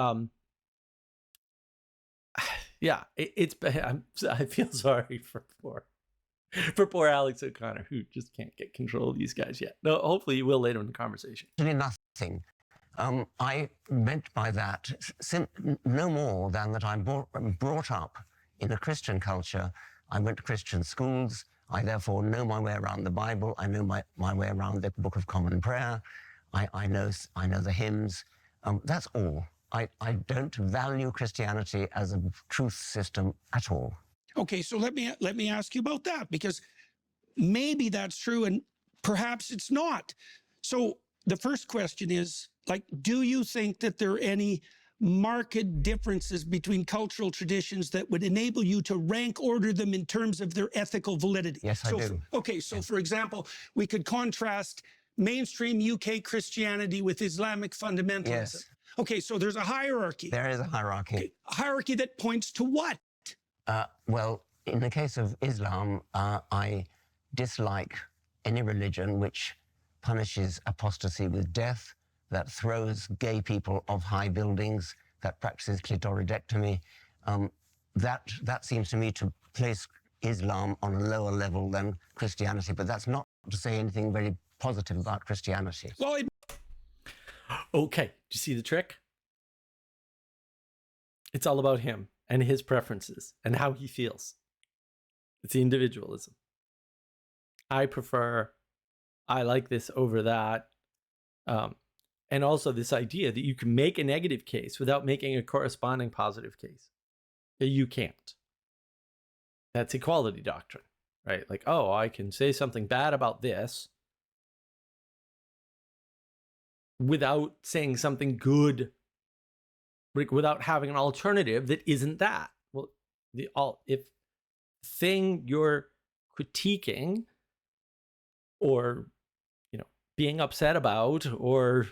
yeah, I feel sorry for poor Alex O'Connor, who just can't get control of these guys yet. No, hopefully he will later in the conversation. Really nothing. I meant by that no more than that I'm brought up in a Christian culture. I went to Christian schools. I therefore know my way around the Bible. I know my way around the Book of Common Prayer. I know the hymns. That's all. I don't value Christianity as a truth system at all. Okay, so let me ask you about that, because maybe that's true and perhaps it's not. So the first question is, like, do you think that there are any marked differences between cultural traditions that would enable you to rank order them in terms of their ethical validity? Yes, I do. Okay, so for example, we could contrast mainstream UK Christianity with Islamic fundamentalism. Yes. Okay, so there's a hierarchy. There is a hierarchy. Okay, a hierarchy that points to what? Well, in the case of Islam, I dislike any religion which punishes apostasy with death, that throws gay people off high buildings, that practices clitoridectomy. That seems to me to place Islam on a lower level than Christianity, but that's not to say anything very positive about Christianity. Well, Okay, do you see the trick? It's all about him and his preferences and how he feels. It's the individualism. I like this over that. And also this idea that you can make a negative case without making a corresponding positive case. You can't. That's equality doctrine, right? Like, oh, I can say something bad about this without saying something good, without having an alternative that isn't that. Well, if thing you're critiquing or, being upset about or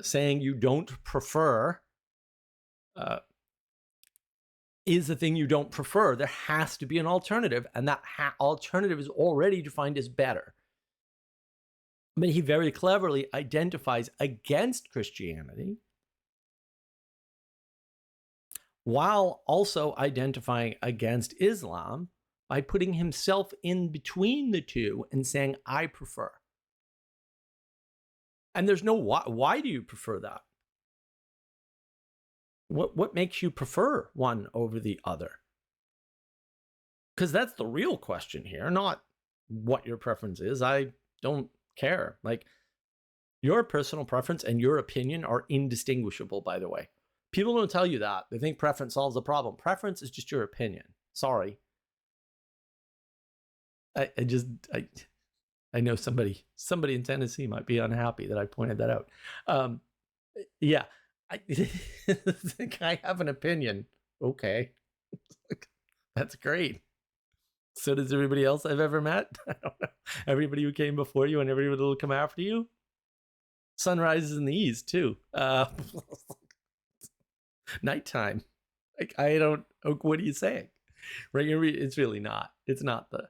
saying you don't prefer is the thing you don't prefer, there has to be an alternative, and that alternative is already defined as better. But he very cleverly identifies against Christianity while also identifying against Islam by putting himself in between the two and saying, I prefer. And there's no why. Why do you prefer that? What makes you prefer one over the other? Because that's the real question here, not what your preference is. I don't care. Like, your personal preference and your opinion are indistinguishable, by the way. People don't tell you that. They think preference solves the problem. Preference is just your opinion. Sorry. I know somebody in Tennessee might be unhappy that I pointed that out. Yeah, I think I have an opinion. Okay, that's great. So does everybody else I've ever met. I don't know. Everybody who came before you and everybody who will come after you. Sun rises in the east too. Nighttime. Like, I don't. What are you saying? Right? It's really not. It's not the.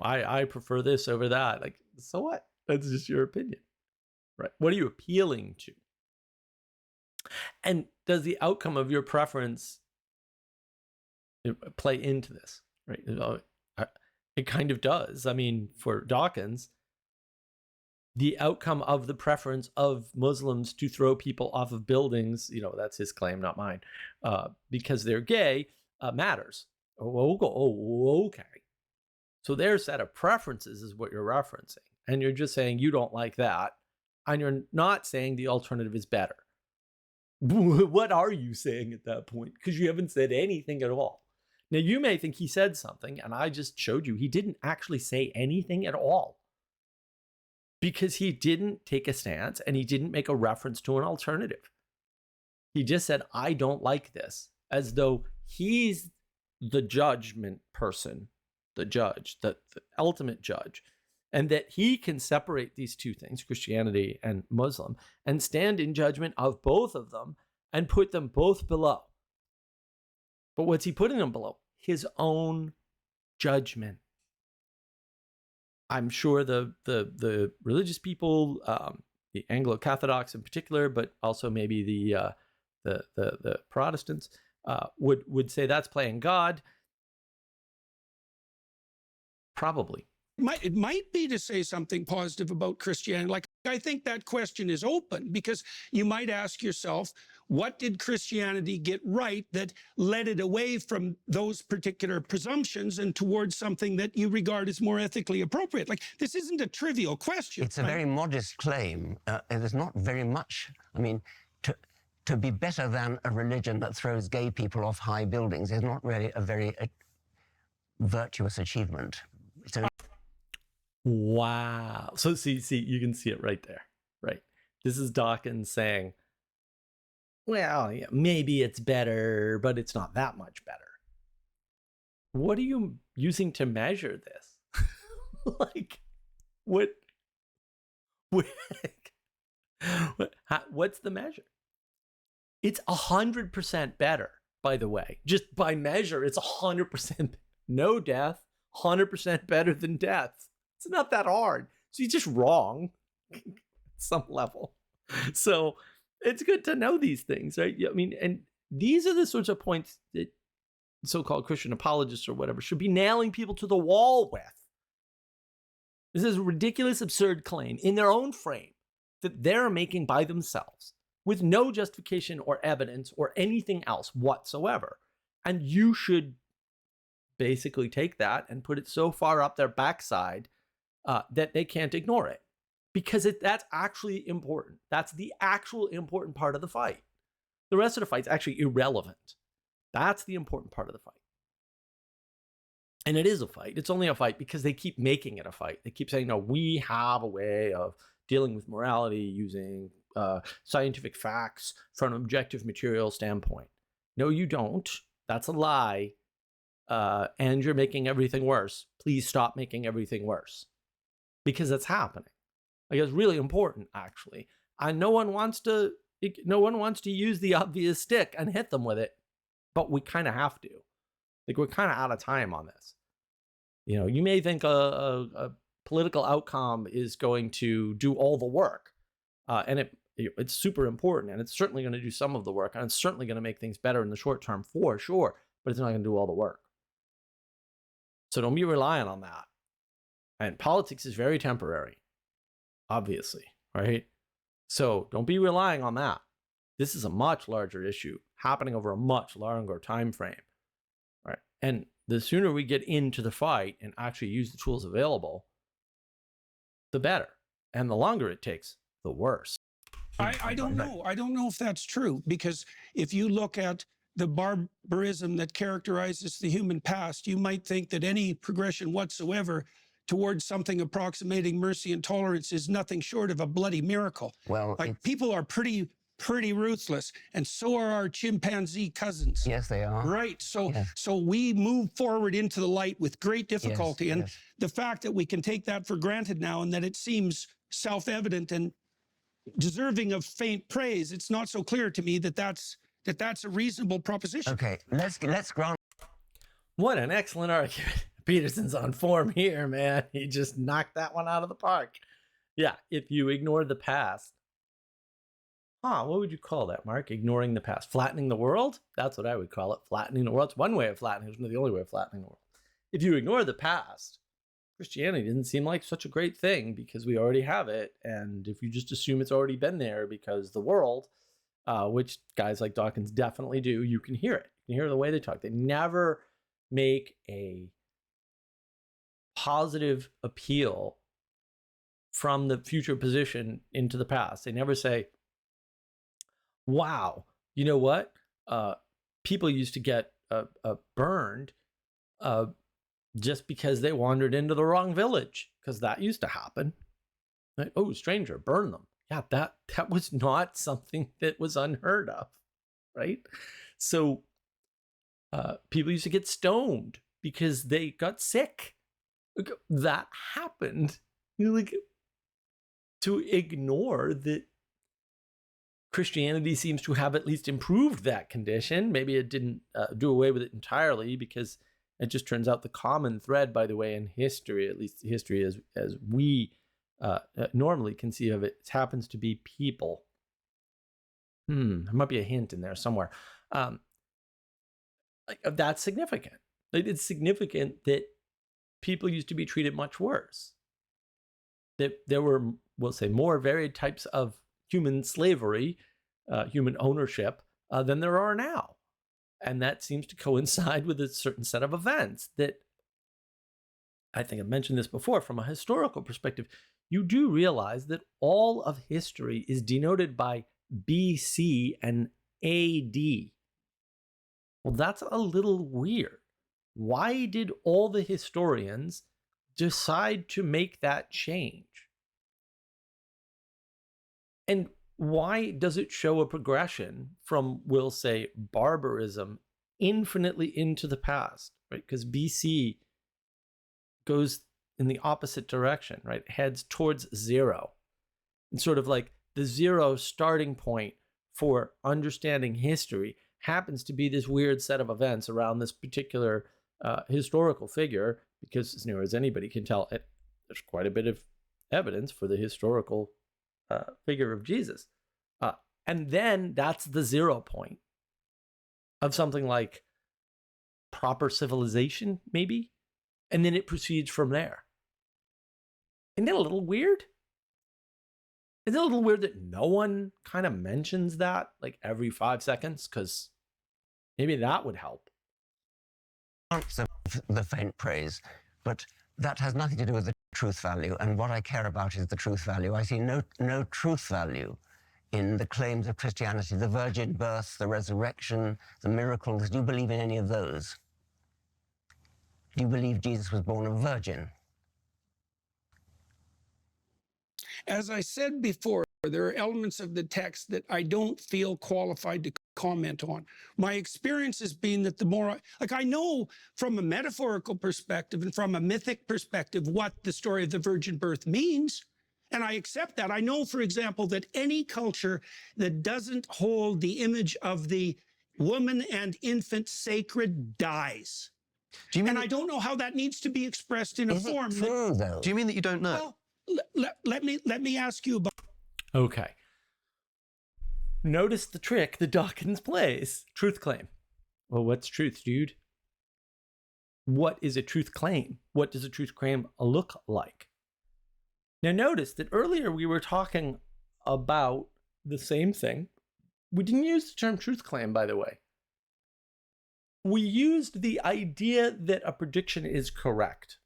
I prefer this over that. Like, so what? That's just your opinion, right? What are you appealing to? And does the outcome of your preference play into this, right? It kind of does. I mean, for Dawkins, the outcome of the preference of Muslims to throw people off of buildings, that's his claim, not mine, because they're gay, matters. Okay. So their set of preferences is what you're referencing. And you're just saying you don't like that. And you're not saying the alternative is better. What are you saying at that point? Because you haven't said anything at all. Now, you may think he said something, and I just showed you he didn't actually say anything at all. Because he didn't take a stance and he didn't make a reference to an alternative. He just said, I don't like this, as though he's the judgment person. The judge, the ultimate judge, and that he can separate these two things, Christianity and Muslim, and stand in judgment of both of them and put them both below. But what's he putting them below? His own judgment. I'm sure the religious people, the Anglo-Catholics in particular, but also maybe the Protestants would say that's playing God. Probably. It might be to say something positive about Christianity. Like, I think that question is open because you might ask yourself, what did Christianity get right that led it away from those particular presumptions and towards something that you regard as more ethically appropriate? Like, this isn't a trivial question. It's a very modest claim. There's not very much. I mean, to be better than a religion that throws gay people off high buildings is not really a very virtuous achievement. So, wow. So see, you can see it right there, right? This is Dawkins saying, well, yeah, maybe it's better, but it's not that much better. What are you using to measure this? Like, what's the measure? It's 100% better, by the way. Just by measure, it's 100% no death, 100% better than death. It's not that hard. So you're just wrong at some level. So it's good to know these things, right? I mean, and these are the sorts of points that so-called Christian apologists or whatever should be nailing people to the wall with. This is a ridiculous, absurd claim in their own frame that they're making by themselves with no justification or evidence or anything else whatsoever. And you should basically take that and put it so far up their backside that they can't ignore it, because that's actually important. That's the actual important part of the fight. The rest of the fight's actually irrelevant. That's the important part of the fight. And it is a fight. It's only a fight because they keep making it a fight. They keep saying, no, we have a way of dealing with morality using scientific facts from an objective material standpoint. No, you don't. That's a lie. And you're making everything worse. Please stop making everything worse. Because that's happening. Like, it's really important, actually. And no one wants to use the obvious stick and hit them with it. But we kind of have to. Like, we're kind of out of time on this. You know, you may think a political outcome is going to do all the work. And it's super important. And it's certainly going to do some of the work. And it's certainly going to make things better in the short term, for sure. But it's not going to do all the work. So don't be relying on that. And politics is very temporary, obviously, right? So don't be relying on that. This is a much larger issue happening over a much longer time frame, right? And the sooner we get into the fight and actually use the tools available, the better. And the longer it takes, the worse. I don't know. I don't know if that's true, because if you look at the barbarism that characterizes the human past, you might think that any progression whatsoever towards something approximating mercy and tolerance is nothing short of a bloody miracle. Well, like, people are pretty ruthless, and so are our chimpanzee cousins. Yes, they are. Right. So Yes. so we move forward into the light with great difficulty. Yes, And yes. the fact that we can take that for granted now, and that it seems self-evident and deserving of faint praise, it's not so clear to me that that's a reasonable proposition. Okay, let's grant. What an excellent argument. Peterson's on form here, man. He just knocked that one out of the park. Yeah, if you ignore the past. What would you call that, Mark? Ignoring the past. Flattening the world? That's what I would call it. Flattening the world. It's one way of flattening. It's not the only way of flattening the world. If you ignore the past, Christianity didn't seem like such a great thing because we already have it. And if you just assume it's already been there because the world, which guys like Dawkins definitely do, you can hear it. You can hear the way they talk. They never make a positive appeal from the future position into the past. They never say, wow, you know what? People used to get burned just because they wandered into the wrong village, because that used to happen. Like, oh, stranger, burn them. Yeah, that was not something that was unheard of, right? So people used to get stoned because they got sick. That happened. Like, to ignore that Christianity seems to have at least improved that condition. Maybe it didn't do away with it entirely, because it just turns out the common thread, by the way, in history, at least history as we normally conceive of it, happens to be people. There might be a hint in there somewhere. That's significant. It's significant that people used to be treated much worse. That there were, we'll say, more varied types of human slavery, human ownership, than there are now. And that seems to coincide with a certain set of events that, I think I've mentioned this before, from a historical perspective, you do realize that all of history is denoted by BC and AD. Well, that's a little weird. Why did all the historians decide to make that change? And why does it show a progression from, we'll say, barbarism infinitely into the past, right? Because BC goes in the opposite direction, right? Heads towards zero. And sort of like the zero starting point for understanding history happens to be this weird set of events around this particular historical figure, because as near as anybody can tell, there's quite a bit of evidence for the historical figure of Jesus. And then that's the zero point of something like proper civilization, maybe. And then it proceeds from there. Isn't that a little weird? Is it a little weird that no one kind of mentions that like every 5 seconds? Because maybe that would help. Answer the faint praise, but that has nothing to do with the truth value. And what I care about is the truth value. I see no truth value in the claims of Christianity, the virgin birth, the resurrection, the miracles. Do you believe in any of those? Do you believe Jesus was born a virgin? As I said before, there are elements of the text that I don't feel qualified to comment on. My experience has been that the more, I know from a metaphorical perspective and from a mythic perspective what the story of the virgin birth means, and I accept that. I know, for example, that any culture that doesn't hold the image of the woman and infant sacred dies. Do you mean and I don't know how that needs to be expressed in a form. Is it true, though? Do you mean that you don't know? Well, let me ask you about. Okay. Notice the trick that Dawkins plays. Truth claim. Well, what's truth, dude? What is a truth claim? What does a truth claim look like? Now, notice that earlier we were talking about the same thing. We didn't use the term truth claim, by the way. We used the idea that a prediction is correct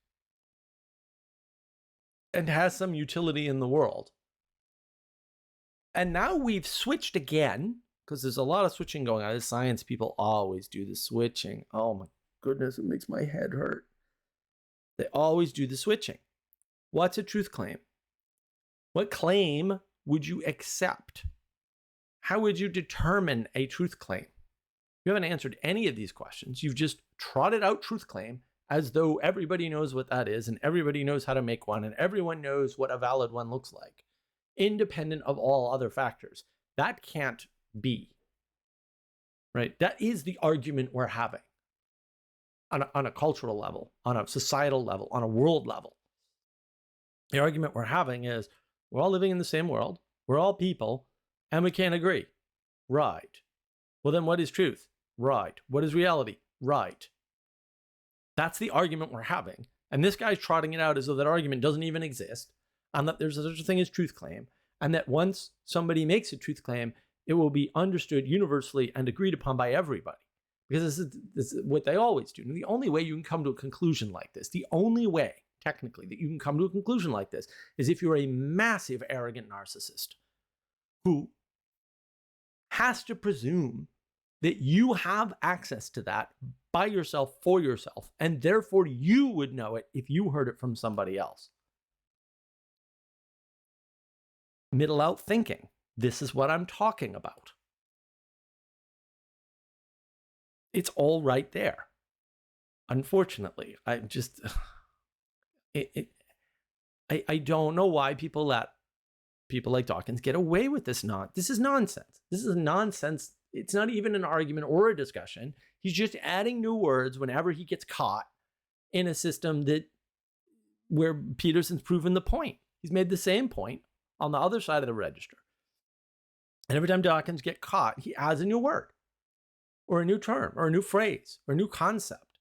and has some utility in the world. And now we've switched again, because there's a lot of switching going on. As science people always do the switching. Oh my goodness, it makes my head hurt. They always do the switching. What's a truth claim? What claim would you accept? How would you determine a truth claim? You haven't answered any of these questions. You've just trotted out truth claim as though everybody knows what that is and everybody knows how to make one and everyone knows what a valid one looks like, independent of all other factors. That can't be, right? That is the argument we're having on a cultural level, on a societal level, on a world level. The argument we're having is we're all living in the same world, we're all people, and we can't agree. Right. Well, then what is truth? Right. What is reality? Right. That's the argument we're having. And this guy's trotting it out as though that argument doesn't even exist, and that there's such a thing as truth claim, and that once somebody makes a truth claim, it will be understood universally and agreed upon by everybody. Because this is what they always do. And the only way you can come to a conclusion like this, the only way, technically, that you can come to a conclusion like this is if you're a massive, arrogant narcissist who has to presume that you have access to that by yourself, for yourself, and therefore you would know it if you heard it from somebody else. Middle out thinking. This is what I'm talking about. It's all right there. Unfortunately, I just, I don't know why people like Dawkins get away with this. This is nonsense. This is nonsense. It's not even an argument or a discussion. He's just adding new words whenever he gets caught in a system where Peterson's proven the point. He's made the same point on the other side of the register. And every time Dawkins gets caught, he adds a new word or a new term or a new phrase or a new concept.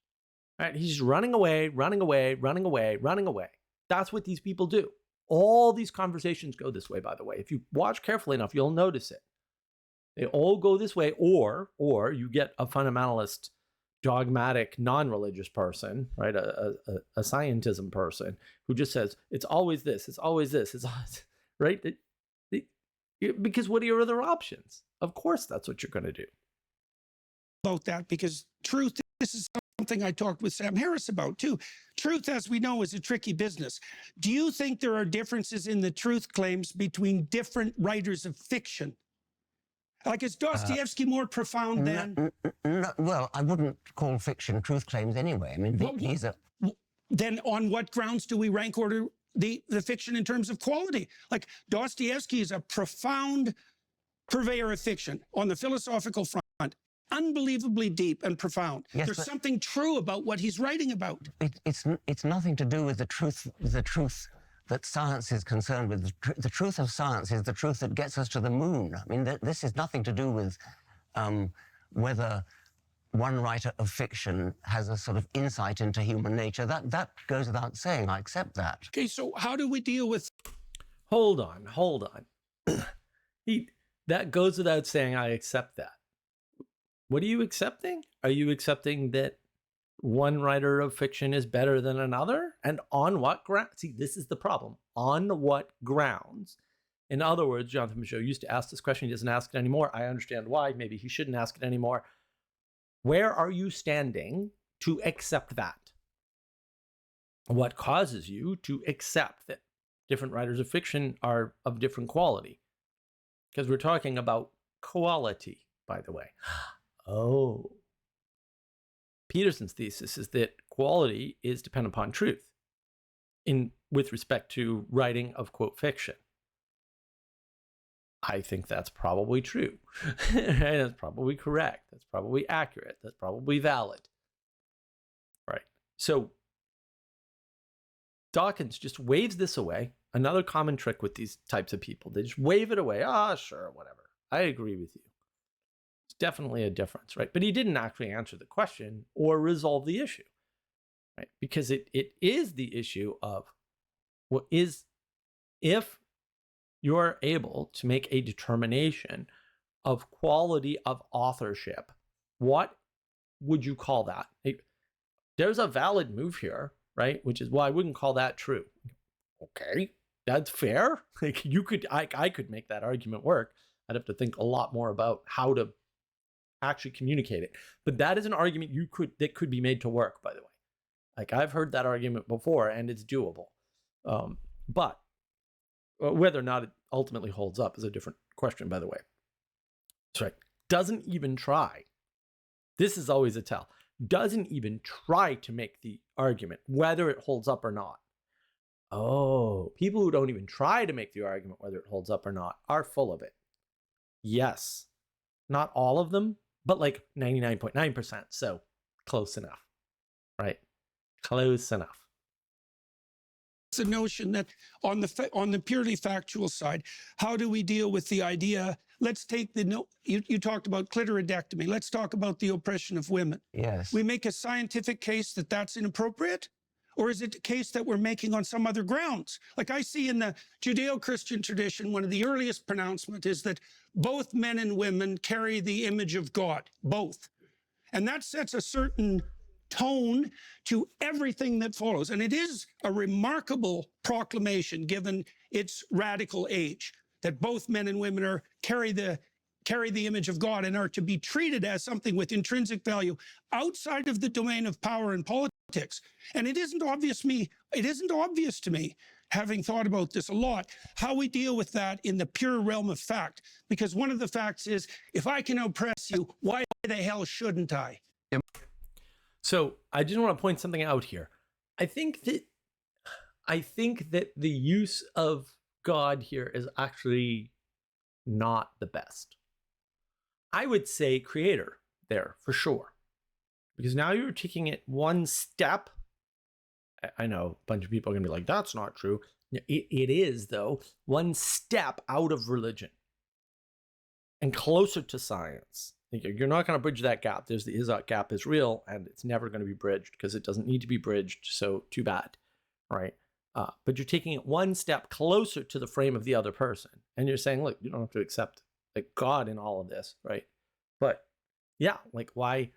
Right? He's just running away, running away, running away, running away. That's what these people do. All these conversations go this way, by the way. If you watch carefully enough, you'll notice it. They all go this way, or you get a fundamentalist, dogmatic, non-religious person, right? A scientism person who just says, it's always this, it's always this, it's always, right? Because what are your other options? Of course, that's what you're going to do. About that, because truth, this is something I talked with Sam Harris about too. Truth, as we know, is a tricky business. Do you think there are differences in the truth claims between different writers of fiction? Like, is Dostoevsky more profound than? Well, I wouldn't call fiction truth claims anyway. I mean, these are. Then on what grounds do we rank order the fiction in terms of quality? Like, Dostoevsky is a profound purveyor of fiction on the philosophical front, unbelievably deep and profound. Yes, There's something true about what he's writing about. It's nothing to do with the truth that science is concerned with. The truth of science is the truth that gets us to the moon. I mean, this is nothing to do with whether one writer of fiction has a sort of insight into human nature. That goes without saying. I accept that. Okay, so how do we deal with? Hold on. That goes without saying. I accept that. What are you accepting? Are you accepting that one writer of fiction is better than another? And on what ground? See, this is the problem. On what grounds? In other words, Jonathan Michaud used to ask this question. He doesn't ask it anymore. I understand why. Maybe he shouldn't ask it anymore. Where are you standing to accept that? What causes you to accept that different writers of fiction are of different quality? Because we're talking about quality, by the way. Oh. Peterson's thesis is that quality is dependent upon truth with respect to writing of, quote, fiction. I think that's probably true. That's probably correct. That's probably accurate. That's probably valid. Right. So Dawkins just waves this away. Another common trick with these types of people. They just wave it away. Sure, whatever. I agree with you. It's definitely a difference, right? But he didn't actually answer the question or resolve the issue, right? Because it is the issue of what is, if you're able to make a determination of quality of authorship, what would you call that? There's a valid move here, right? Which is, well, I wouldn't call that true. Okay, that's fair. Like I could make that argument work. I'd have to think a lot more about how to actually communicate it. But that is an argument that could be made to work, by the way. Like I've heard that argument before and it's doable. But whether or not it ultimately holds up is a different question, by the way. That's right. Doesn't even try. This is always a tell. Doesn't even try to make the argument, whether it holds up or not. Oh, people who don't even try to make the argument whether it holds up or not are full of it. Yes. Not all of them, but like 99.9%. So close enough, right? Close enough. It's a notion that on the purely factual side, how do we deal with the idea? Let's take you talked about clitoridectomy. Let's talk about the oppression of women. Yes. We make a scientific case that that's inappropriate? Or is it a case that we're making on some other grounds? Like I see in the Judeo-Christian tradition, one of the earliest pronouncements is that both men and women carry the image of God, both. And that sets a certain tone to everything that follows. And it is a remarkable proclamation given its radical age, that both men and women carry the image of God and are to be treated as something with intrinsic value outside of the domain of power and politics. And it isn't obvious to me, having thought about this a lot, how we deal with that in the pure realm of fact. Because one of the facts is, if I can oppress you, why the hell shouldn't I? So I just want to point something out here. I think that the use of God here is actually not the best. I would say creator there for sure, because now you're taking it one step. I know a bunch of people are going to be like, that's not true. It is, though, one step out of religion and closer to science. You're not going to bridge that gap. That gap is real, and it's never going to be bridged because it doesn't need to be bridged. So too bad, right? But you're taking it one step closer to the frame of the other person, and you're saying, look, you don't have to accept like God in all of this, right? But yeah, like why?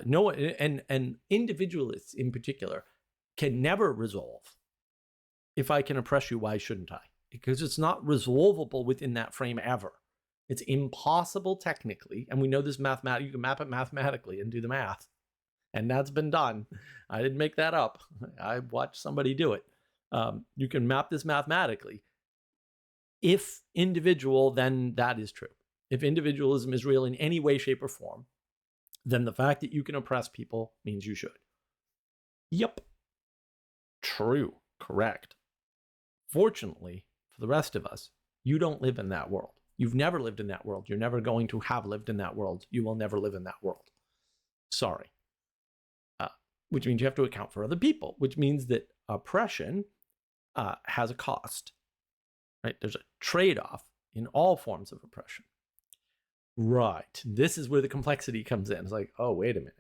No, and individualists in particular can never resolve. If I can oppress you, why shouldn't I? Because it's not resolvable within that frame ever. It's impossible technically, and we know this mathematically. You can map it mathematically and do the math, and that's been done. I didn't make that up. I watched somebody do it. You can map this mathematically. If individual, then that is true. If individualism is real in any way, shape, or form, then the fact that you can oppress people means you should. Yep. True. Correct. Fortunately, for the rest of us, you don't live in that world. You've never lived in that world. You're never going to have lived in that world. You will never live in that world. Sorry. Which means you have to account for other people, which means that oppression has a cost, right? There's a trade-off in all forms of oppression. Right. This is where the complexity comes in. It's like, oh, wait a minute,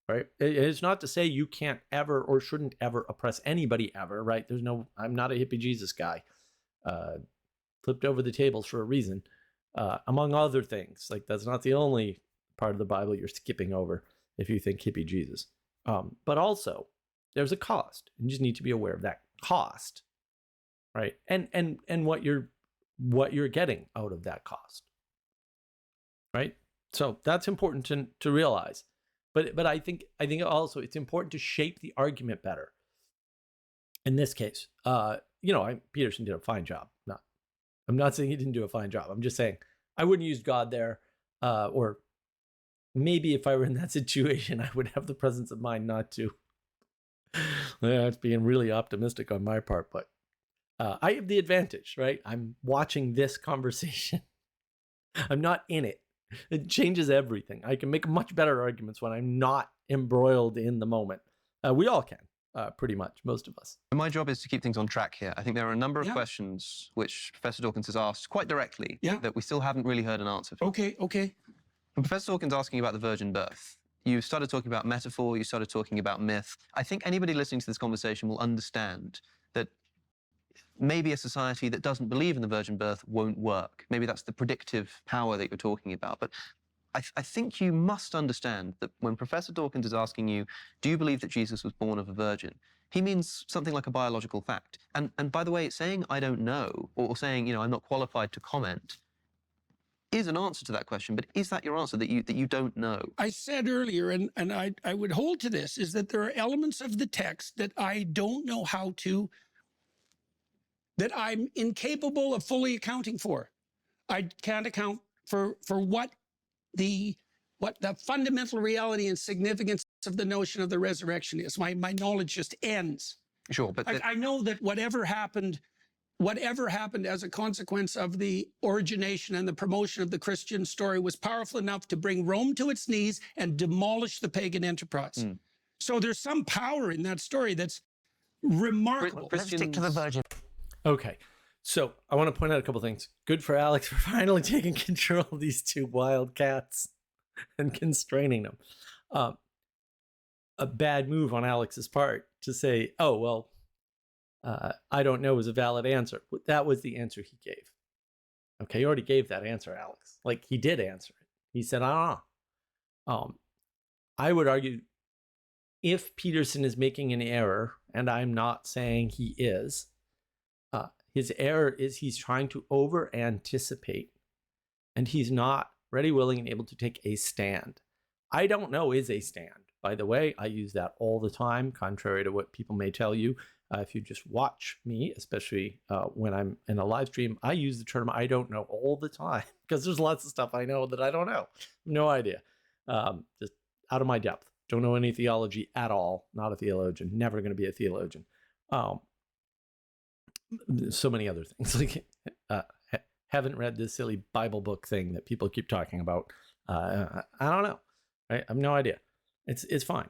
right? It's not to say you can't ever or shouldn't ever oppress anybody ever, right? I'm not a hippie Jesus guy. flipped over the tables for a reason, among other things. Like, that's not the only part of the Bible you're skipping over if you think hippie Jesus. But also, there's a cost. You just need to be aware of that cost, right? And what you're getting out of that cost, right? So that's important to realize. But I think also it's important to shape the argument better. In this case, Peterson did a fine job. I'm not saying he didn't do a fine job. I'm just saying I wouldn't use God there, or maybe if I were in that situation, I would have the presence of mind not to. That's being really optimistic on my part, but I have the advantage, right? I'm watching this conversation. I'm not in it. It changes everything. I can make much better arguments when I'm not embroiled in the moment. We all can, pretty much, most of us. My job is to keep things on track here. I think there are a number of questions which Professor Dawkins has asked quite directly that we still haven't really heard an answer for. Okay. When Professor Dawkins asking about the virgin birth, you started talking about metaphor, you started talking about myth. I think anybody listening to this conversation will understand that maybe a society that doesn't believe in the virgin birth won't work. Maybe that's the predictive power that you're talking about. But I think you must understand that when Professor Dawkins is asking you, do you believe that Jesus was born of a virgin? He means something like a biological fact. And by the way, saying I don't know, or saying, I'm not qualified to comment, is an answer to that question. But is that your answer, that you don't know? I said earlier, and I would hold to this, is that there are elements of the text that I don't know how to, that I'm incapable of fully accounting for. I can't account for what the fundamental reality and significance of the notion of the resurrection is. My knowledge just ends. Sure, but I know that whatever happened as a consequence of the origination and the promotion of the Christian story was powerful enough to bring Rome to its knees and demolish the pagan enterprise. So there's some power in that story that's remarkable. Let's stick to the virgin. Okay, so I want to point out a couple things. Good for Alex for finally taking control of these two wild cats and constraining them. A bad move on Alex's part to say, oh, well, I don't know is a valid answer. That was the answer he gave. Okay, you already gave that answer, Alex. Like, he did answer it. He said, I don't know. I would argue if Peterson is making an error, and I'm not saying he is, his error is he's trying to over-anticipate, and he's not ready, willing, and able to take a stand. I don't know is a stand. By the way, I use that all the time, contrary to what people may tell you. If you just watch me, especially when I'm in a live stream, I use the term I don't know all the time because there's lots of stuff I know that I don't know. No idea. Just out of my depth. Don't know any theology at all. Not a theologian. Never going to be a theologian. So many other things. Like, haven't read this silly Bible book thing that people keep talking about. I don't know. I have no idea. It's fine.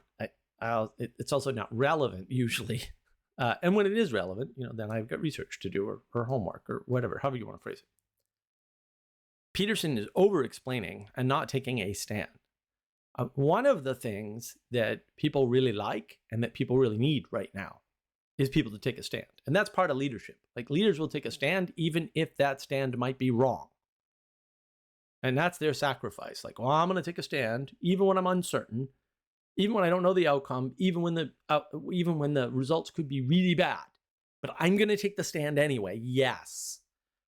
It's also not relevant usually. And when it is relevant, then I've got research to do or homework or whatever, however you want to phrase it. Peterson is over-explaining and not taking a stand. One of the things that people really like and that people really need right now is people to take a stand. And that's part of leadership. Like, leaders will take a stand even if that stand might be wrong. And that's their sacrifice. Like, well, I'm going to take a stand even when I'm uncertain, even when I don't know the outcome, even when the results could be really bad. But I'm going to take the stand anyway. Yes.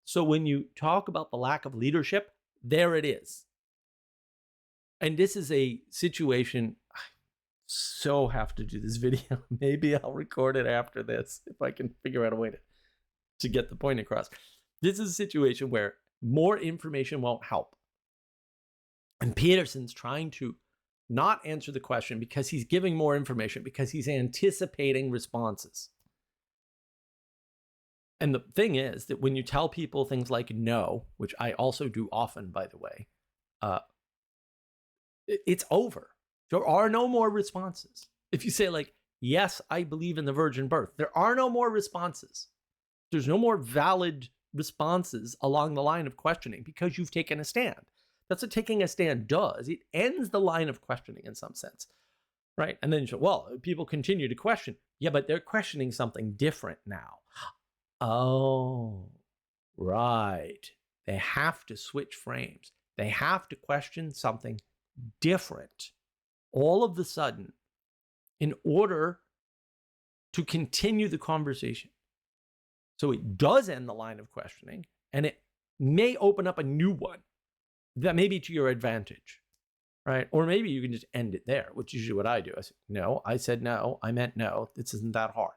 So when you talk about the lack of leadership, there it is. And this is a situation, I so have to do this video. Maybe I'll record it after this if I can figure out a way to get the point across. This is a situation where more information won't help. And Peterson's trying to not answer the question because he's giving more information, because he's anticipating responses. And the thing is that when you tell people things like no, which I also do often, by the way, it's over. There are no more responses. If you say like, yes, I believe in the virgin birth, there are no more responses. There's no more valid responses along the line of questioning because you've taken a stand. That's what taking a stand does. It ends the line of questioning in some sense, right? And then you say, well, people continue to question. Yeah, but they're questioning something different now. Oh, Right. They have to switch frames. They have to question something different all of a sudden in order to continue the conversation. So it does end the line of questioning, and it may open up a new one that may be to your advantage, right? Or maybe you can just end it there, which is usually what I do. I say, no, I said no, I meant no. This isn't that hard.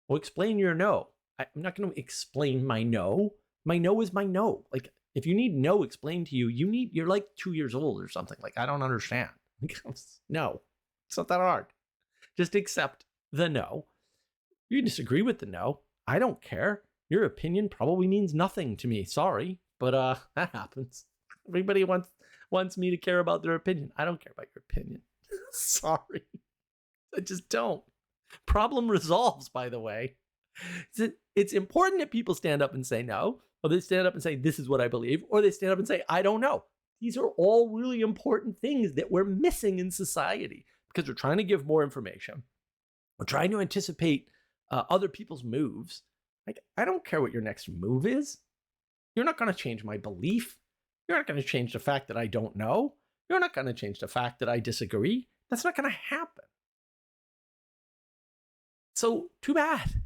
Well, explain your no. I'm not going to explain my no. My no is my no. Like, if you need no explained to you, you're like 2 years old or something. Like, I don't understand. No, it's not that hard. Just accept the no. You disagree with the no. I don't care. Your opinion probably means nothing to me. Sorry, but that happens. Everybody wants me to care about their opinion. I don't care about your opinion. Sorry. I just don't. Problem resolves, by the way. It's important that people stand up and say no, or they stand up and say, this is what I believe, or they stand up and say, I don't know. These are all really important things that we're missing in society because we're trying to give more information. We're trying to anticipate other people's moves. Like, I don't care what your next move is. You're not going to change my belief. You're not going to change the fact that I don't know. You're not going to change the fact that I disagree. That's not going to happen. So, too bad.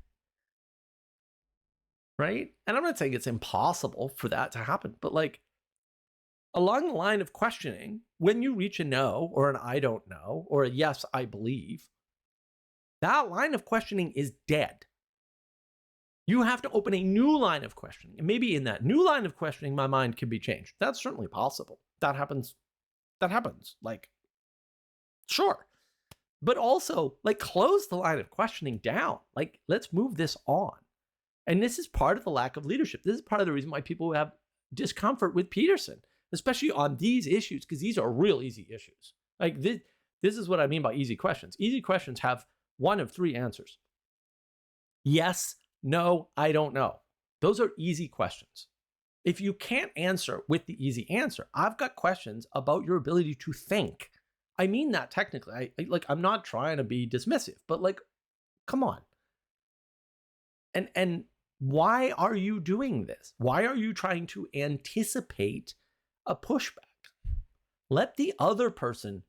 Right? And I'm not saying it's impossible for that to happen, but like, along the line of questioning, when you reach a no or an I don't know or a yes, I believe, that line of questioning is dead. You have to open a new line of questioning. And maybe in that new line of questioning, my mind can be changed. That's certainly possible. That happens. Like, sure. But also, like, close the line of questioning down. Like, let's move this on. And this is part of the lack of leadership. This is part of the reason why people have discomfort with Peterson, especially on these issues, because these are real easy issues. Like, this is what I mean by easy questions. Easy questions have one of three answers. Yes, no, I don't know. Those are easy questions. If you can't answer with the easy answer, I've got questions about your ability to think. I mean that technically. I'm not trying to be dismissive, but like, come on. And why are you doing this? Why are you trying to anticipate a pushback? Let the other person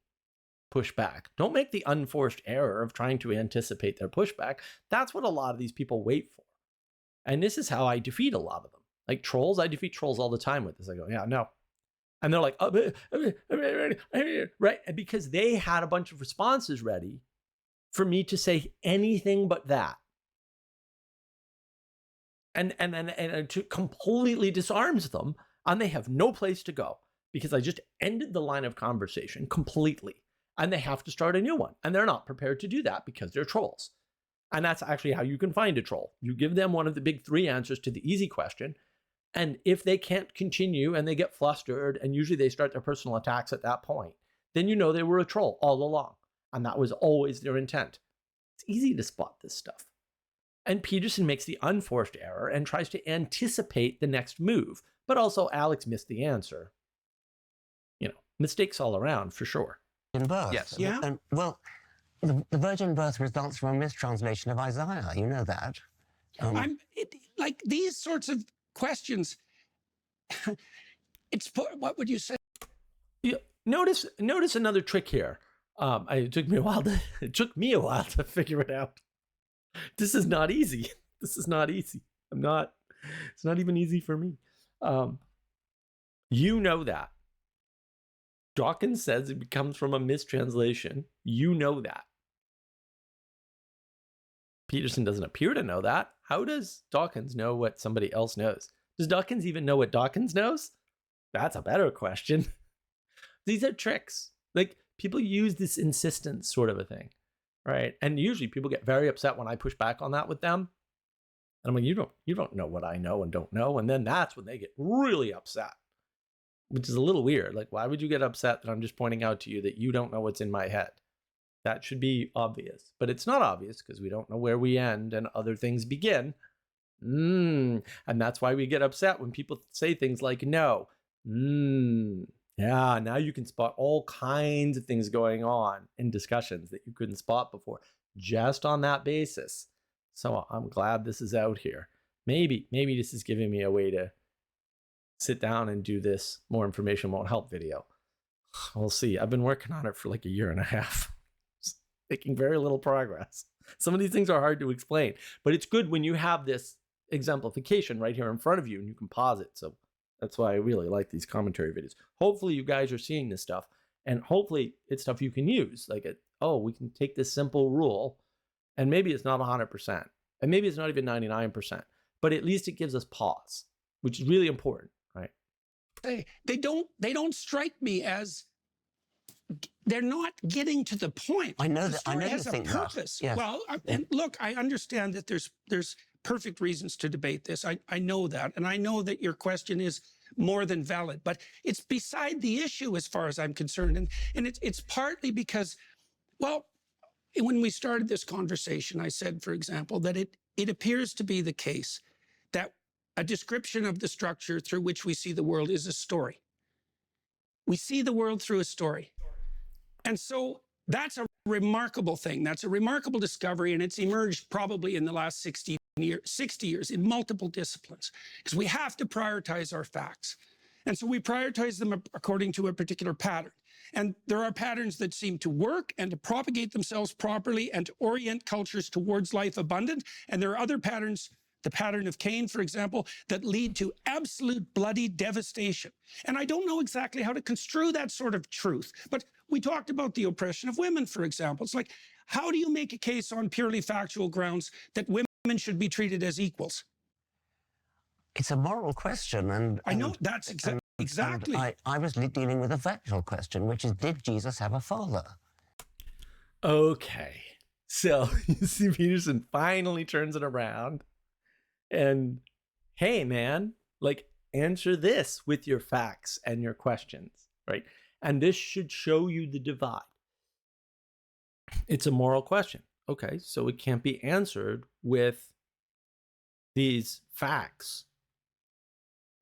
push back. Don't make the unforced error of trying to anticipate their pushback. That's what a lot of these people wait for. And this is how I defeat a lot of them. Like trolls, I defeat trolls all the time with this. I go, yeah, no. And they're like, right? And because they had a bunch of responses ready for me to say anything but that. And it completely disarms them, and they have no place to go because I just ended the line of conversation completely, and they have to start a new one, and they're not prepared to do that because they're trolls. And that's actually how you can find a troll. You give them one of the big three answers to the easy question, and if they can't continue and they get flustered, and usually they start their personal attacks at that point, then you know they were a troll all along, and that was always their intent. It's easy to spot this stuff. And Peterson makes the unforced error and tries to anticipate the next move. But also, Alex missed the answer. You know, mistakes all around, for sure. In birth. Yes. Yeah. And, well, the virgin birth results from a mistranslation of Isaiah. You know that. Like these sorts of questions. What would you say? Yeah, notice another trick here. It took me a while to figure it out. This is not easy. It's not even easy for me. You know that. Dawkins says it comes from a mistranslation. You know that. Peterson doesn't appear to know that. How does Dawkins know what somebody else knows? Does Dawkins even know what Dawkins knows? That's a better question. These are tricks. Like, people use this insistence sort of a thing. Right. And usually people get very upset when I push back on that with them. And I'm like, you don't know what I know and don't know. And then that's when they get really upset, which is a little weird. Like, why would you get upset that I'm just pointing out to you that you don't know what's in my head? That should be obvious, but it's not obvious because we don't know where we end and other things begin. And that's why we get upset when people say things like, no. Yeah, now you can spot all kinds of things going on in discussions that you couldn't spot before, just on that basis. So I'm glad this is out here. maybe this is giving me a way to sit down and do this more information won't help video. We'll see. I've been working on it for like a year and a half, making very little progress. Some of these things are hard to explain, but it's good when you have this exemplification right here in front of you and you can pause it. So that's why I really like these commentary videos. Hopefully you guys are seeing this stuff, and hopefully it's stuff you can use. Like, we can take this simple rule, and maybe it's not 100%, and maybe it's not even 99%, but at least it gives us pause, which is really important, right? They don't strike me as, they're not getting to the point. I know The that. I story know you has a think purpose. that. Yes. Well, and look, I understand that there's perfect reasons to debate this. I know that, and I know that your question is more than valid, but it's beside the issue as far as I'm concerned, and it's partly because, well, when we started this conversation, I said, for example, that it appears to be the case that a description of the structure through which we see the world is a story. We see the world through a story. And so that's a remarkable thing. That's a remarkable discovery, and it's emerged probably in the last 60 years in multiple disciplines, because we have to prioritize our facts. And so we prioritize them according to a particular pattern. And there are patterns that seem to work and to propagate themselves properly and to orient cultures towards life abundant. And there are other patterns, the pattern of Cain, for example, that lead to absolute bloody devastation. And I don't know exactly how to construe that sort of truth. But we talked about the oppression of women, for example. It's like, how do you make a case on purely factual grounds that women should be treated as equals? It's a moral question, and I know that's exactly. And I was dealing with a factual question, which is, did Jesus have a father? Okay, so you see Peterson finally turns it around, and hey, man, like, answer this with your facts and your questions, right? And this should show you the divide. It's a moral question. Okay, so it can't be answered with these facts,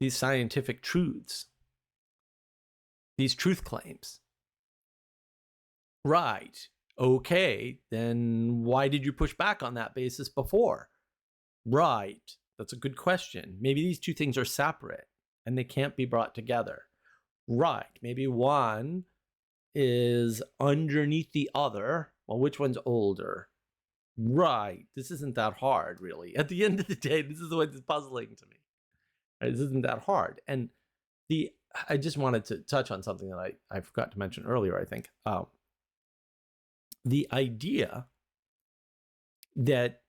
these scientific truths, these truth claims. Right. Okay, then why did you push back on that basis before? Right. That's a good question. Maybe these two things are separate and they can't be brought together. Right. Maybe one is underneath the other. Well, which one's older? Right. This isn't that hard, really. At the end of the day, this is what's puzzling to me. Right? This isn't that hard. And I just wanted to touch on something that I forgot to mention earlier, I think. The idea that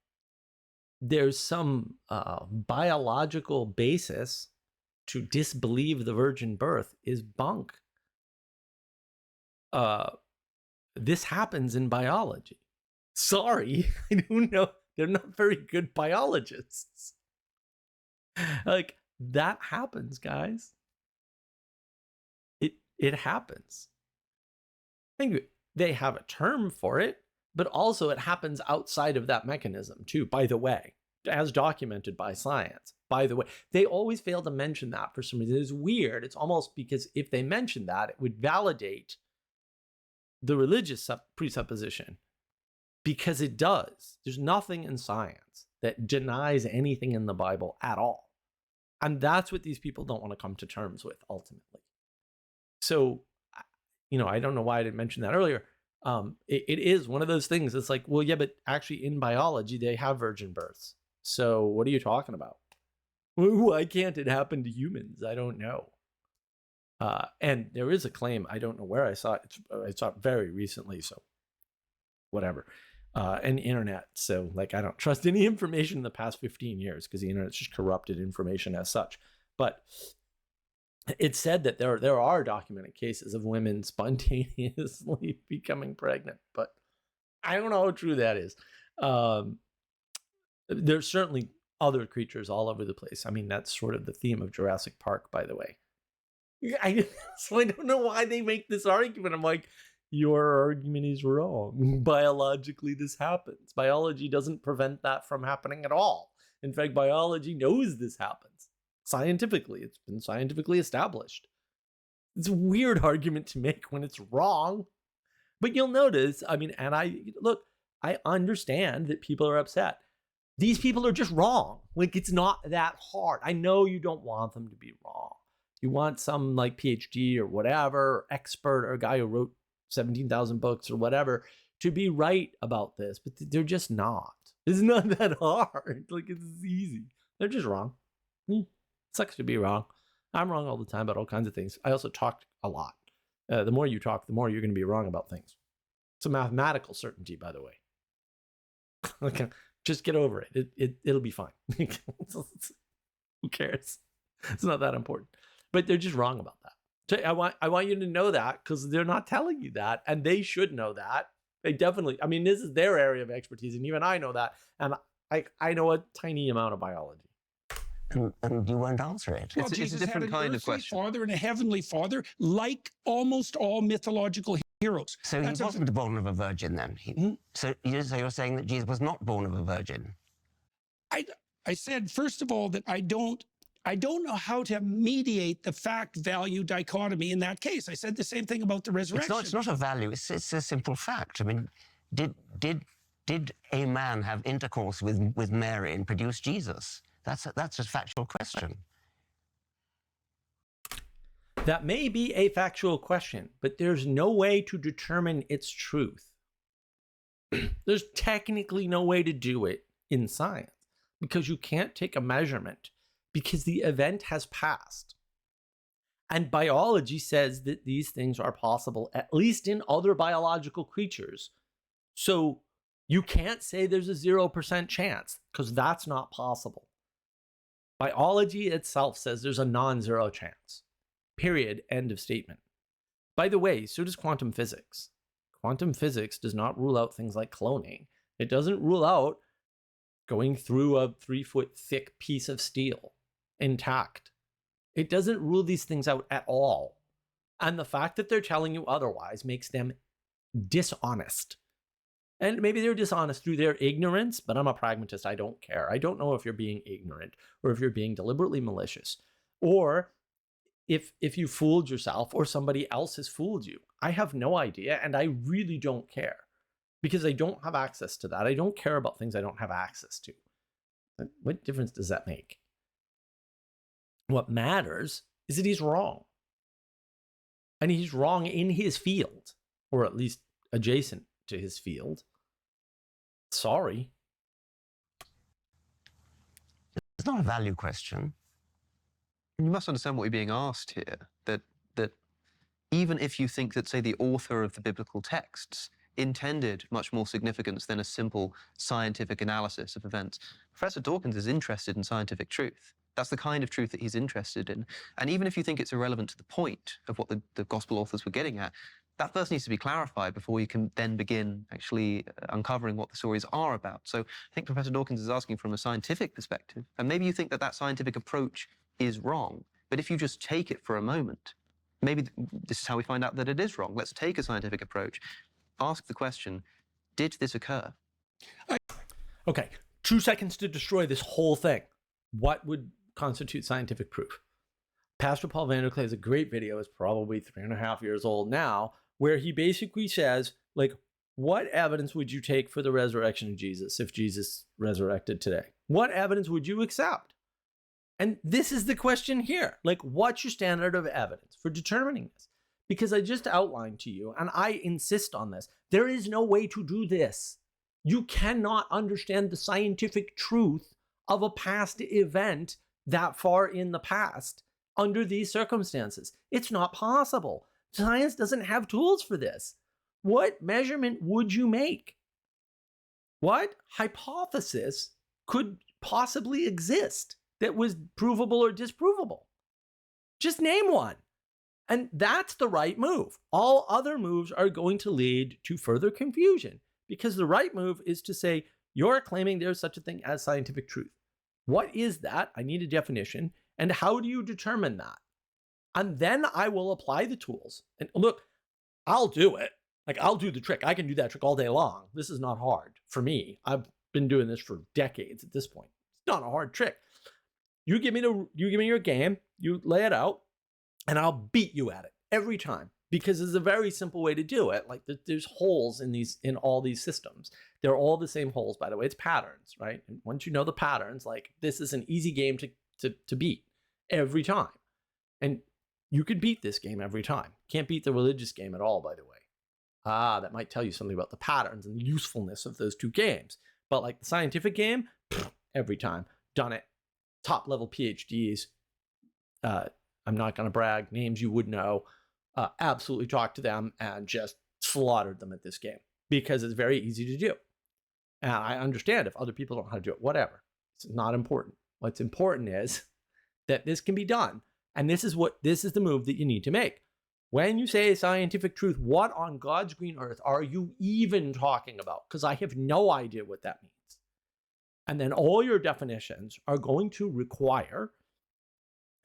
there's some biological basis to disbelieve the virgin birth is bunk. This happens in biology. Sorry, I don't know. They're not very good biologists. Like, that happens, guys. It happens. I think they have a term for it, but also it happens outside of that mechanism too, by the way, as documented by science. By the way, they always fail to mention that for some reason. It's weird. It's almost because if they mentioned that, it would validate the religious presupposition, because it does. There's nothing in science that denies anything in the Bible at all. And that's what these people don't want to come to terms with ultimately. So, I don't know why I didn't mention that earlier. It is one of those things. It's like, well, yeah, but actually in biology, they have virgin births. So what are you talking about? Why can't it happen to humans? I don't know. And there is a claim. I don't know where I saw it. I saw it very recently. So whatever. And the internet. So like, I don't trust any information in the past 15 years because the internet's just corrupted information as such. But it said that there are documented cases of women spontaneously becoming pregnant, but I don't know how true that is. There's certainly other creatures all over the place. I mean, that's sort of the theme of Jurassic Park, by the way. So I don't know why they make this argument. I'm like, your argument is wrong. Biologically, this happens. Biology doesn't prevent that from happening at all. In fact, biology knows this happens. Scientifically, it's been scientifically established. It's a weird argument to make when it's wrong. But you'll notice, I mean, and I understand that people are upset. these people are just wrong. Like, it's not that hard. I know you don't want them to be wrong. You want some like PhD or whatever, or expert, or a guy who wrote 17,000 books or whatever to be right about this, but they're just not. It's not that hard. Like, it's easy. They're just wrong. Sucks to be wrong. I'm wrong all the time about all kinds of things. I also talk a lot. The more you talk, the more you're going to be wrong about things. It's a mathematical certainty, by the way. Okay, just get over it. It'll be fine. Who cares? It's not that important. But they're just wrong about that. So I want you to know that, because they're not telling you that, and they should know that. They definitely. I mean, this is their area of expertise, and even I know that, and I know a tiny amount of biology. And you won't answer it. Well, It's a Jesus different had an kind of earthly question. father and a heavenly father, like almost all mythological heroes. So he wasn't born of a virgin then? So you're saying that Jesus was not born of a virgin? I said, first of all, that I don't know how to mediate the fact-value dichotomy in that case. I said the same thing about the resurrection. It's not a value. It's a simple fact. I mean, did a man have intercourse with Mary and produce Jesus? That's a factual question. That may be a factual question, but there's no way to determine its truth. There's technically no way to do it in science, because you can't take a measurement, because the event has passed. And biology says that these things are possible, at least in other biological creatures. So you can't say there's a 0% chance, because that's not possible. Biology itself says there's a non-zero chance. Period. End of statement. By the way, so does quantum physics. Quantum physics does not rule out things like cloning. It doesn't rule out going through a 3-foot thick piece of steel intact. It doesn't rule these things out at all. And the fact that they're telling you otherwise makes them dishonest. And maybe they're dishonest through their ignorance, but I'm a pragmatist. I don't care. I don't know if you're being ignorant or if you're being deliberately malicious, or if you fooled yourself or somebody else has fooled you. I have no idea, and I really don't care, because I don't have access to that. I don't care about things I don't have access to. What difference does that make? What matters is that he's wrong. And he's wrong in his field, or at least adjacent to his field. Sorry. It's not a value question. You must understand what you're being asked here, that even if you think that, say, the author of the biblical texts intended much more significance than a simple scientific analysis of events, Professor Dawkins is interested in scientific truth. That's the kind of truth that he's interested in. And even if you think it's irrelevant to the point of what the gospel authors were getting at, that first needs to be clarified before you can then begin actually uncovering what the stories are about. So I think Professor Dawkins is asking from a scientific perspective, and maybe you think that that scientific approach is wrong, but if you just take it for a moment, maybe this is how we find out that it is wrong. Let's take a scientific approach, ask the question, did this occur? Okay, 2 seconds to destroy this whole thing. What would constitute scientific proof? Pastor Paul Vanderklay has a great video, it's probably 3.5 years old now, where he basically says, like, what evidence would you take for the resurrection of Jesus if Jesus resurrected today? What evidence would you accept? And this is the question here. Like, what's your standard of evidence for determining this? Because I just outlined to you, and I insist on this, there is no way to do this. You cannot understand the scientific truth of a past event that far in the past under these circumstances. It's not possible. Science doesn't have tools for this. What measurement would you make? What hypothesis could possibly exist that was provable or disprovable? Just name one. And that's the right move. All other moves are going to lead to further confusion, because the right move is to say, you're claiming there's such a thing as scientific truth. What is that? I need a definition. And how do you determine that? And then I will apply the tools. And look, I'll do it. Like, I'll do the trick. I can do that trick all day long. This is not hard for me. I've been doing this for decades at this point. It's not a hard trick. You give me your game, you lay it out, and I'll beat you at it every time. because there's a very simple way to do it. Like there's holes in all these systems. They're all the same holes, by the way. It's patterns, right? And once you know the patterns, like this is an easy game to beat every time. And you could beat this game every time. Can't beat the religious game at all, by the way. That might tell you something about the patterns and the usefulness of those two games. But like the scientific game, every time. Done it. Top level PhDs. I'm not going to brag. Names you would know. Absolutely talked to them and just slaughtered them at this game because it's very easy to do. And I understand if other people don't know how to do it, whatever. It's not important. What's important is that this can be done. And this is the move that you need to make. When you say scientific truth, what on God's green earth are you even talking about? Because I have no idea what that means. And then all your definitions are going to require,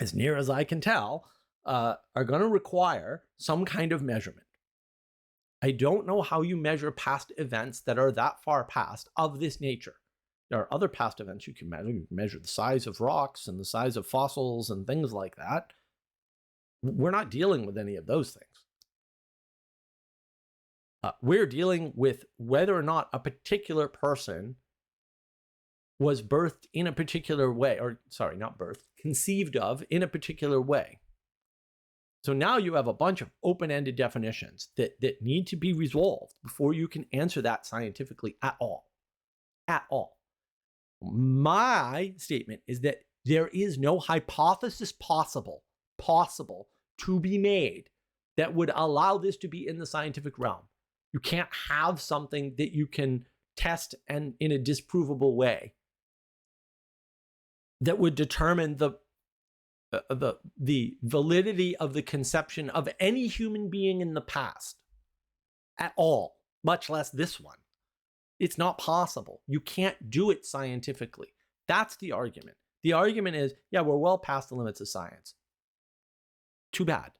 as near as I can tell, are going to require some kind of measurement. I don't know how you measure past events that are that far past of this nature. There are other past events you can measure. You can measure the size of rocks and the size of fossils and things like that. We're not dealing with any of those things. We're dealing with whether or not a particular person was birthed in a particular way, or sorry, not birthed, conceived of in a particular way. So now you have a bunch of open-ended definitions that need to be resolved before you can answer that scientifically at all. At all. My statement is that there is no hypothesis possible to be made that would allow this to be in the scientific realm. You can't have something that you can test and in a disprovable way that would determine the validity of the conception of any human being in the past at all, much less this one. It's not possible. You can't do it scientifically. That's the argument. The argument is, yeah, we're well past the limits of science. Too bad.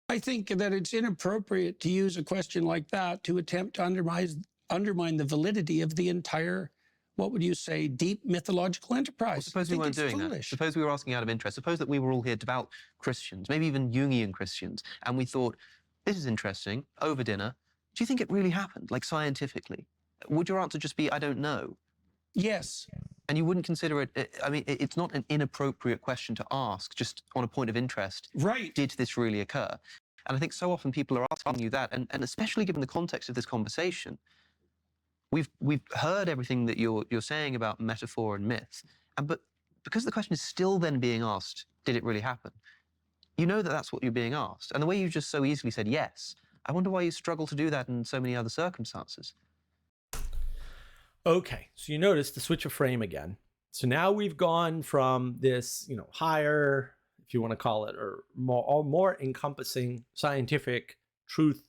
I think that it's inappropriate to use a question like that to attempt to undermine the validity of the entire, what would you say, deep mythological enterprise. Well, suppose we weren't doing that. Suppose we were asking out of interest. Suppose that we were all here devout Christians, maybe even Jungian Christians, and we thought, this is interesting, over dinner. Do you think it really happened, like scientifically? Would your answer just be, I don't know? Yes. And you wouldn't consider it, I mean, it's not an inappropriate question to ask, just on a point of interest. Right. Did this really occur? And I think so often people are asking you that, and especially given the context of this conversation, we've heard everything that you're saying about metaphor and myth, but because the question is still then being asked, did it really happen? You know that that's what you're being asked. And the way you just so easily said yes, I wonder why you struggle to do that in so many other circumstances. Okay, so you notice the switch of frame again. So now we've gone from this, higher, if you want to call it, or more encompassing scientific truth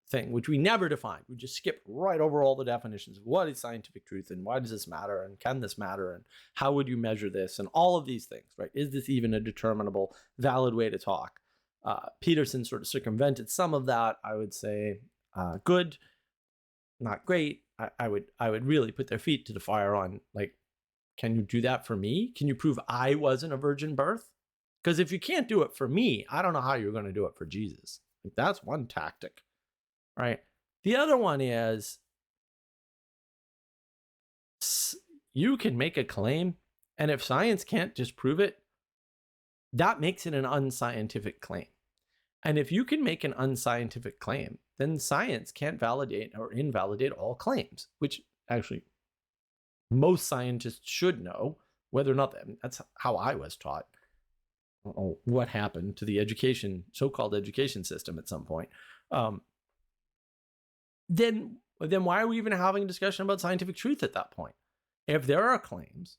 thing, which we never defined. We just skipped right over all the definitions of what is scientific truth and why does this matter and can this matter and how would you measure this and all of these things, right? Is this even a determinable, valid way to talk? Peterson sort of circumvented some of that. I would say good, not great. I would really put their feet to the fire on, like, can you do that for me? Can you prove I wasn't a virgin birth? Because if you can't do it for me, I don't know how you're going to do it for Jesus. Like, that's one tactic, right? The other one is you can make a claim, and if science can't disprove it, that makes it an unscientific claim. And if you can make an unscientific claim, then science can't validate or invalidate all claims, which actually most scientists should know, whether or not that's how I was taught. I don't know what happened to the so-called education system at some point. Then why are we even having a discussion about scientific truth at that point? If there are claims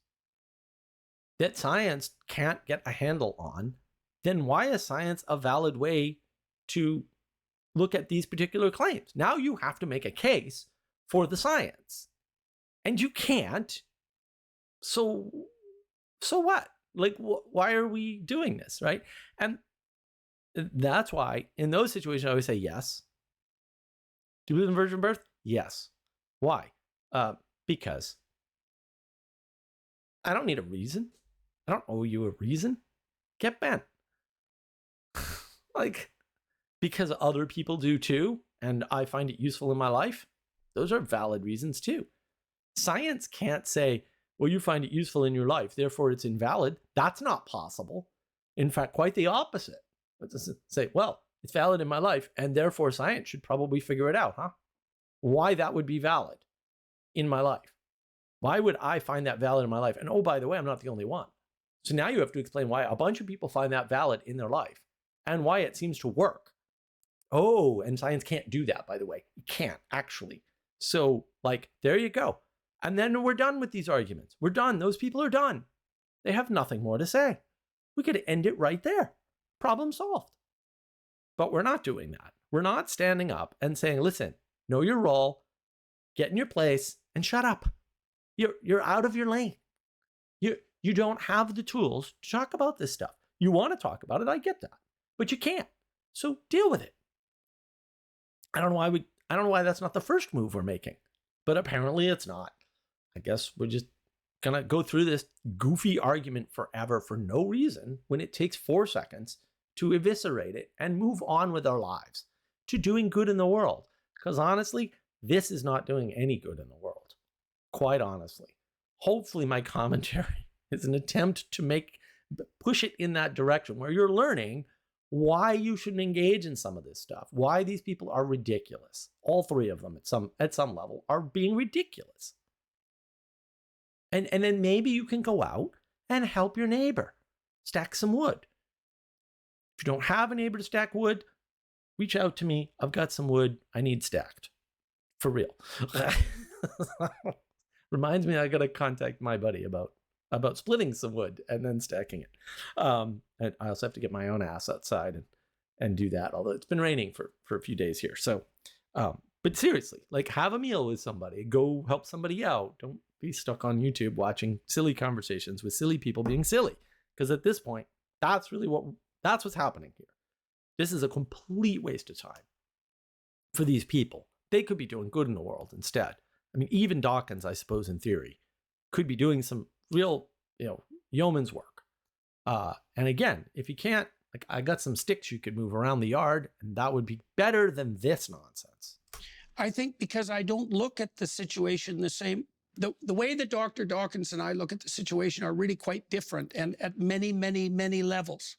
that science can't get a handle on, then why is science a valid way to look at these particular claims? Now you have to make a case for the science. And you can't. So what? Like, why are we doing this, right? And that's why in those situations I always say yes. Do you believe in virgin birth? Yes. Why? Because I don't need a reason. I don't owe you a reason. Get bent. Like, because other people do too, and I find it useful in my life, those are valid reasons too. Science can't say, well, you find it useful in your life, therefore it's invalid. That's not possible. In fact, quite the opposite. It doesn't say, well, it's valid in my life, and therefore science should probably figure it out, huh? Why that would be valid in my life? Why would I find that valid in my life? And oh, by the way, I'm not the only one. So now you have to explain why a bunch of people find that valid in their life and why it seems to work. Oh, and science can't do that, by the way. It can't, actually. So, like, there you go. And then we're done with these arguments. We're done. Those people are done. They have nothing more to say. We could end it right there. Problem solved. But we're not doing that. We're not standing up and saying, listen, know your role, get in your place, and shut up. You're out of your lane. You don't have the tools to talk about this stuff. You want to talk about it, I get that. But you can't. So deal with it. I don't know why that's not the first move we're making. But apparently it's not. I guess we're just gonna go through this goofy argument forever for no reason when it takes 4 seconds to eviscerate it and move on with our lives to doing good in the world. Because honestly, this is not doing any good in the world. Quite honestly. Hopefully my commentary is an attempt to push it in that direction where you're learning why you shouldn't engage in some of this stuff, why these people are ridiculous. All three of them at some level are being ridiculous. And then maybe you can go out and help your neighbor stack some wood. If you don't have a neighbor to stack wood, reach out to me. I've got some wood I need stacked. For real. Reminds me I got to contact my buddy about splitting some wood and then stacking it. And I also have to get my own ass outside and do that, although it's been raining for a few days here. So, but seriously, like, have a meal with somebody, go help somebody out. Don't be stuck on YouTube watching silly conversations with silly people being silly. Because at this point, that's what's happening here. This is a complete waste of time for these people. They could be doing good in the world instead. I mean, even Dawkins, I suppose, in theory, could be doing some real, yeoman's work. And again, if you can't, like, I got some sticks you could move around the yard, and that would be better than this nonsense. I think because I don't look at the situation the same. The way that Dr. Dawkins and I look at the situation are really quite different, and at many, many, many levels.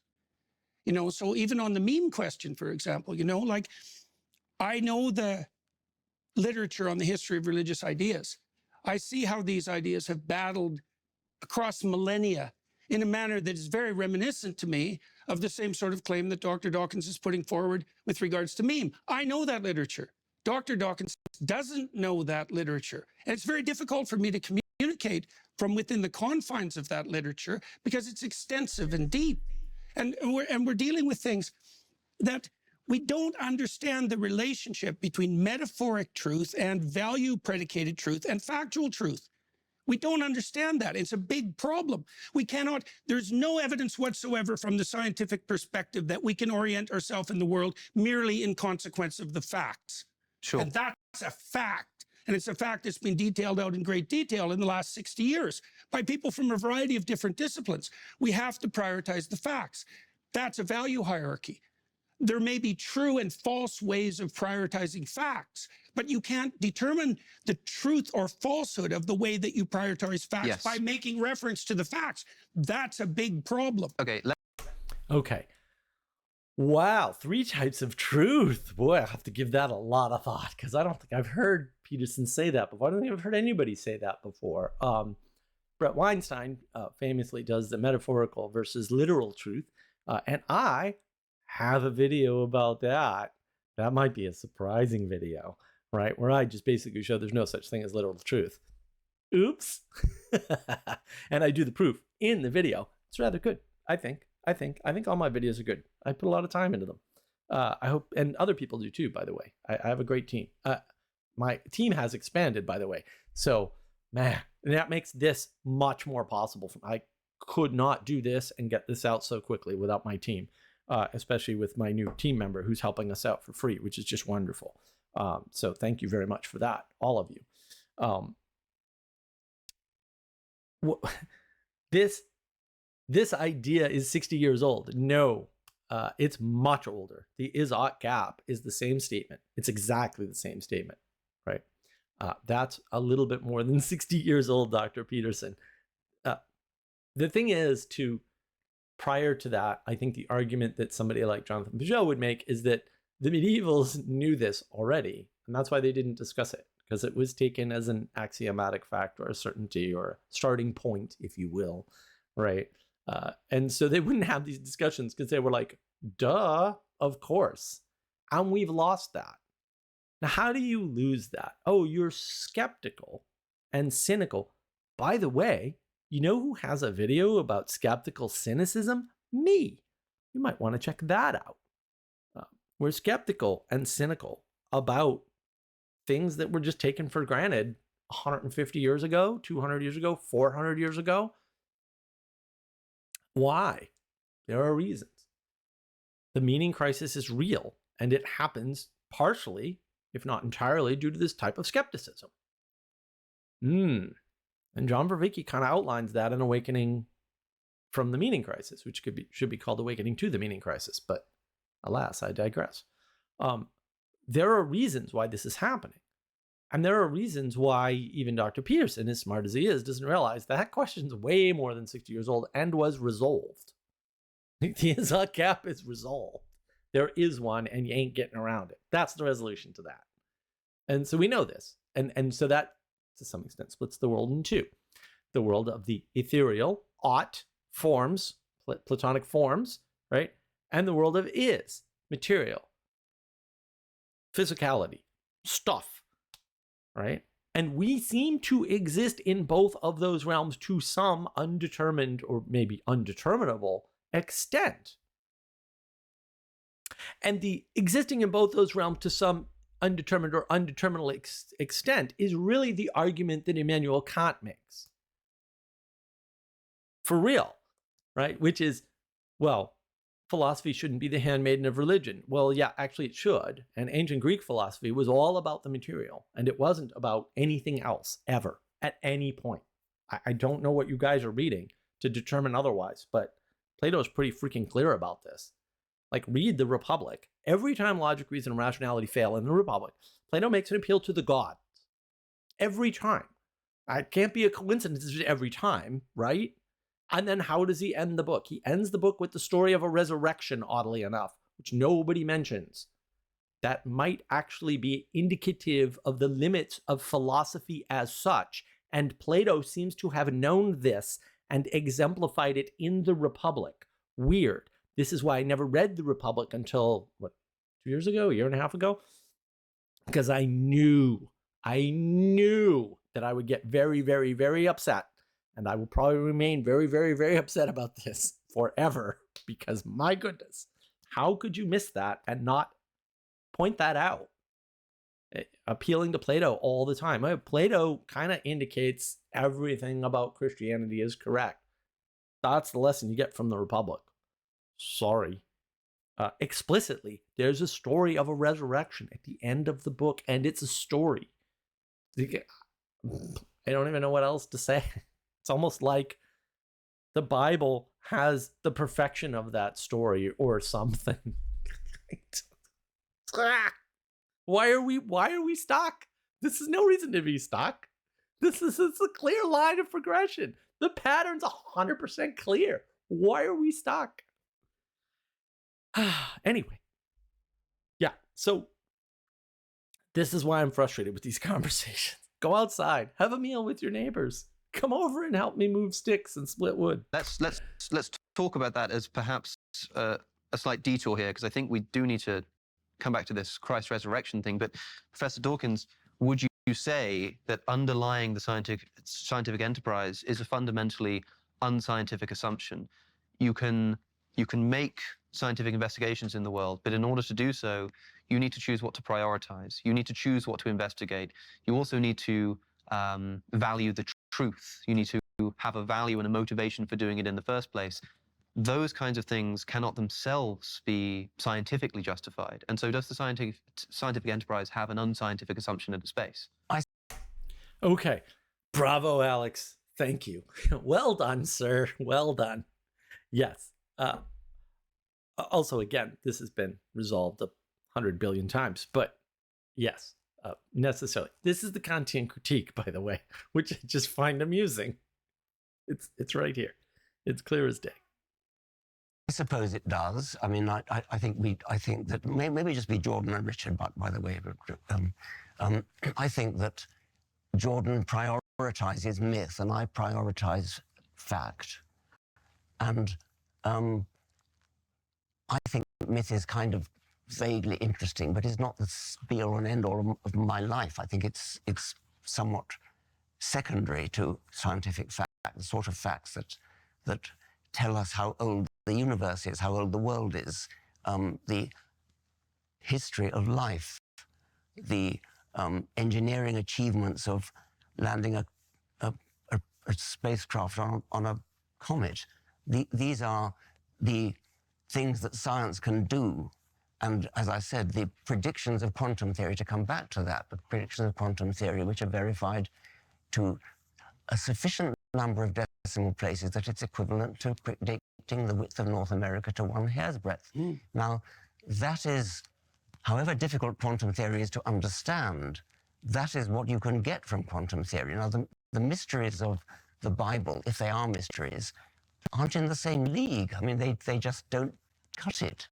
So even on the meme question, for example, like, I know the literature on the history of religious ideas. I see how these ideas have battled across millennia in a manner that is very reminiscent to me of the same sort of claim that Dr. Dawkins is putting forward with regards to meme. I know that literature. Dr. Dawkins doesn't know that literature. And it's very difficult for me to communicate from within the confines of that literature because it's extensive and deep. And we're dealing with things that we don't understand the relationship between metaphoric truth and value predicated truth and factual truth. We don't understand that. It's a big problem. There's no evidence whatsoever from the scientific perspective that we can orient ourselves in the world merely in consequence of the facts. Sure. And that's a fact. And it's a fact that's been detailed out in great detail in the last 60 years by people from a variety of different disciplines. We have to prioritize the facts. That's a value hierarchy. There may be true and false ways of prioritizing facts, but you can't determine the truth or falsehood of the way that you prioritize facts by making reference to the facts. That's a big problem. Okay. Wow, 3 types of truth. Boy, I have to give that a lot of thought because I don't think I've heard Peterson say that before. I don't think I've heard anybody say that before. Brett Weinstein famously does the metaphorical versus literal truth, and I have a video about that. That might be a surprising video, right? Where I just basically show there's no such thing as literal truth. Oops. And I do the proof in the video. It's rather good, I think all my videos are good. I put a lot of time into them. I hope, and other people do too, by the way. I have a great team. My team has expanded, by the way. So, man, that makes this much more possible. I could not do this and get this out so quickly without my team, especially with my new team member who's helping us out for free, which is just wonderful. So thank you very much for that, all of you. This idea is 60 years old. No, It's much older. The is-ought gap is the same statement. It's exactly the same statement, right? That's a little bit more than 60 years old, Dr. Peterson. The thing is, prior to that, I think the argument that somebody like Jonathan Peugeot would make is that the medievals knew this already, and that's why they didn't discuss it, because it was taken as an axiomatic fact or a certainty or a starting point, if you will, right? And so they wouldn't have these discussions because they were like, duh, of course. And we've lost that. Now, how do you lose that? Oh, you're skeptical and cynical. By the way, you know who has a video about skeptical cynicism? Me. You might want to check that out. We're skeptical and cynical about things that were just taken for granted 150 years ago, 200 years ago, 400 years ago. Why? There are reasons. The meaning crisis is real, and it happens partially, if not entirely, due to this type of skepticism. And John Vervaeke kind of outlines that in Awakening from the Meaning Crisis, which should be called Awakening to the Meaning Crisis, but alas, I digress. There are reasons why this is happening. And there are reasons why even Dr. Peterson, as smart as he is, doesn't realize that question's way more than 60 years old and was resolved. The is-ought gap is resolved. There is one, and you ain't getting around it. That's the resolution to that. And so we know this. And so that, to some extent, splits the world in two. The world of the ethereal, ought, forms, Platonic forms, right? And the world of is, material, physicality, stuff, right? And we seem to exist in both of those realms to some undetermined or maybe undeterminable extent. And the existing in both those realms to some undetermined or undeterminable extent is really the argument that Immanuel Kant makes. For real, right? Which is, well, philosophy shouldn't be the handmaiden of religion. Well, yeah, actually it should. And ancient Greek philosophy was all about the material, and it wasn't about anything else ever at any point. I don't know what you guys are reading to determine otherwise, but Plato's pretty freaking clear about this. Like, read the Republic. Every time logic, reason, and rationality fail in the Republic, Plato makes an appeal to the gods. Every time. It can't be a coincidence every time, right? And then how does he end the book? He ends the book with the story of a resurrection, oddly enough, which nobody mentions. That might actually be indicative of the limits of philosophy as such. And Plato seems to have known this and exemplified it in the Republic. Weird. This is why I never read the Republic until, 2 years ago, a year and a half ago? Because I knew that I would get very, very, very upset. And I will probably remain very, very, very upset about this forever, because my goodness, how could you miss that and not point that out? Appealing to Plato all the time. Plato kind of indicates everything about Christianity is correct. That's the lesson you get from the Republic. Sorry. Explicitly, there's a story of a resurrection at the end of the book, and it's a story. I don't even know what else to say. It's almost like the Bible has the perfection of that story or something. Why are we stuck? This is no reason to be stuck. It's a clear line of progression. The pattern's 100% clear. Why are we stuck? Anyway. Yeah, so this is why I'm frustrated with these conversations. Go outside, have a meal with your neighbors. Come over and help me move sticks and split wood. Let's talk about that as perhaps a slight detour here, because I think we do need to come back to this Christ resurrection thing. But Professor Dawkins, would you say that underlying the scientific enterprise is a fundamentally unscientific assumption? You can make scientific investigations in the world, but in order to do so, you need to choose what to prioritize. You need to choose what to investigate. You also need to value the truth. You need to have a value and a motivation for doing it in the first place. Those kinds of things cannot themselves be scientifically justified. And so does the scientific enterprise have an unscientific assumption of the space? Okay. Bravo, Alex. Thank you. Well done, sir. Well done. Yes. Also, again, this has been resolved 100 billion times, but yes, necessarily. This is the Kantian critique, by the way, which I just find amusing. It's right here. It's clear as day. I suppose it does. I mean, I think that maybe just be Jordan and Richard, by the way. I think that Jordan prioritizes myth and I prioritize fact. And I think myth is kind of vaguely interesting, but it's not the be-all and end-all of my life. I think it's somewhat secondary to scientific fact, the sort of facts that tell us how old the universe is, how old the world is, the history of life, the engineering achievements of landing a spacecraft on a comet. These are the things that science can do. And as I said, the predictions of quantum theory, to come back to that, the predictions of quantum theory, which are verified to a sufficient number of decimal places that it's equivalent to predicting the width of North America to 1 hair's breadth. Now, that is, however difficult quantum theory is to understand, that is what you can get from quantum theory. Now, the mysteries of the Bible, if they are mysteries, aren't in the same league. I mean, they just don't cut it.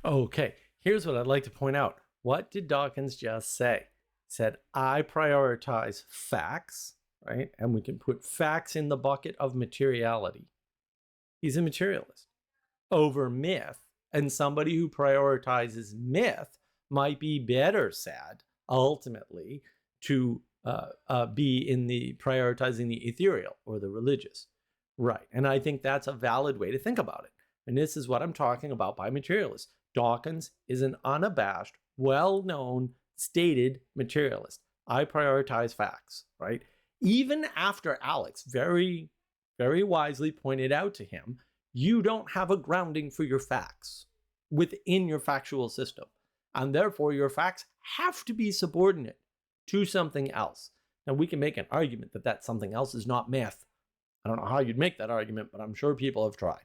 Okay, here's what I'd like to point out. What did Dawkins just say? He said, I prioritize facts, right? And we can put facts in the bucket of materiality. He's a materialist. Over myth, and somebody who prioritizes myth might be better said, ultimately, to be in the prioritizing the ethereal or the religious. Right, and I think that's a valid way to think about it. And this is what I'm talking about by materialist. Dawkins is an unabashed, well-known, stated materialist. I prioritize facts, right? Even after Alex very, very wisely pointed out to him, you don't have a grounding for your facts within your factual system. And therefore, your facts have to be subordinate to something else. Now, we can make an argument that that something else is not myth. I don't know how you'd make that argument, but I'm sure people have tried.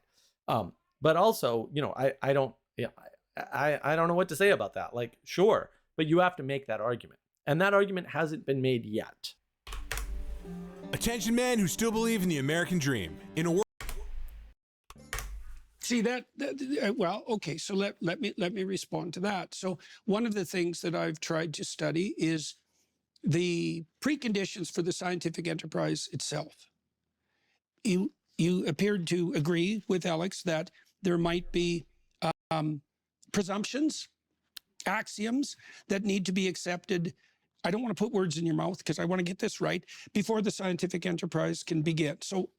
But also, you know, I don't know what to say about that. Like, sure, but you have to make that argument. And that argument hasn't been made yet. Attention men who still believe in the American dream. In a world. See well, okay, so let me respond to that. So one of the things that I've tried to study is the preconditions for the scientific enterprise itself. You appeared to agree with Alex that there might be presumptions, axioms that need to be accepted. I don't want to put words in your mouth because I want to get this right before the scientific enterprise can begin. So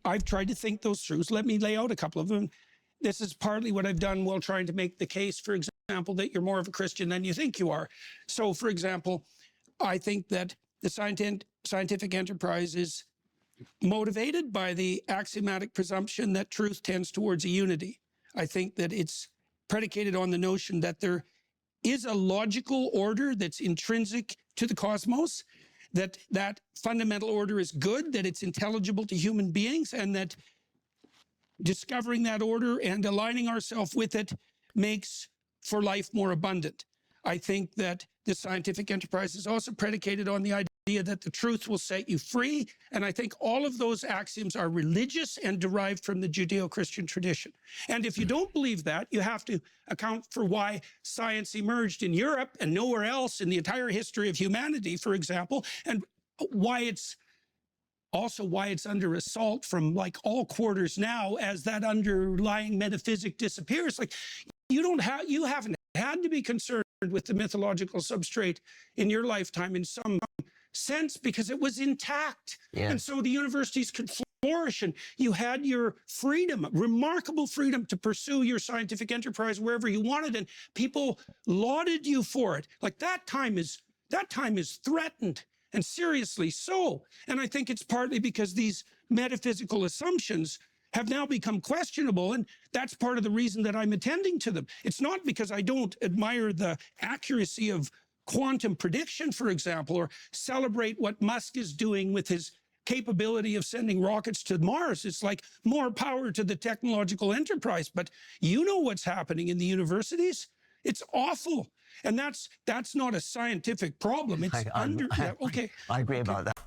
I've tried to think those through. So let me lay out a couple of them. This is partly what I've done while trying to make the case, for example, that you're more of a Christian than you think you are. So, for example, I think that the scientific enterprise is motivated by the axiomatic presumption that truth tends towards a unity. I think that it's predicated on the notion that there is a logical order that's intrinsic to the cosmos, that that fundamental order is good, that it's intelligible to human beings, and that discovering that order and aligning ourselves with it makes for life more abundant. I think that the scientific enterprise is also predicated on the idea that the truth will set you free. And I think all of those axioms are religious and derived from the Judeo-Christian tradition. And if you don't believe that, you have to account for why science emerged in Europe and nowhere else in the entire history of humanity, for example, and why it's under assault from like all quarters now as that underlying metaphysic disappears. Like you haven't had to be concerned with the mythological substrate in your lifetime in some sense because it was intact. Yeah. And so the universities could flourish and you had your freedom, remarkable freedom to pursue your scientific enterprise wherever you wanted, and people lauded you for it. Like that time is threatened. And seriously so. And I think it's partly because these metaphysical assumptions have now become questionable, and that's part of the reason that I'm attending to them. It's not because I don't admire the accuracy of quantum prediction, for example, or celebrate what Musk is doing with his capability of sending rockets to Mars. It's like more power to the technological enterprise. But you know what's happening in the universities? It's awful. And that's not a scientific problem. It's okay. I agree about that.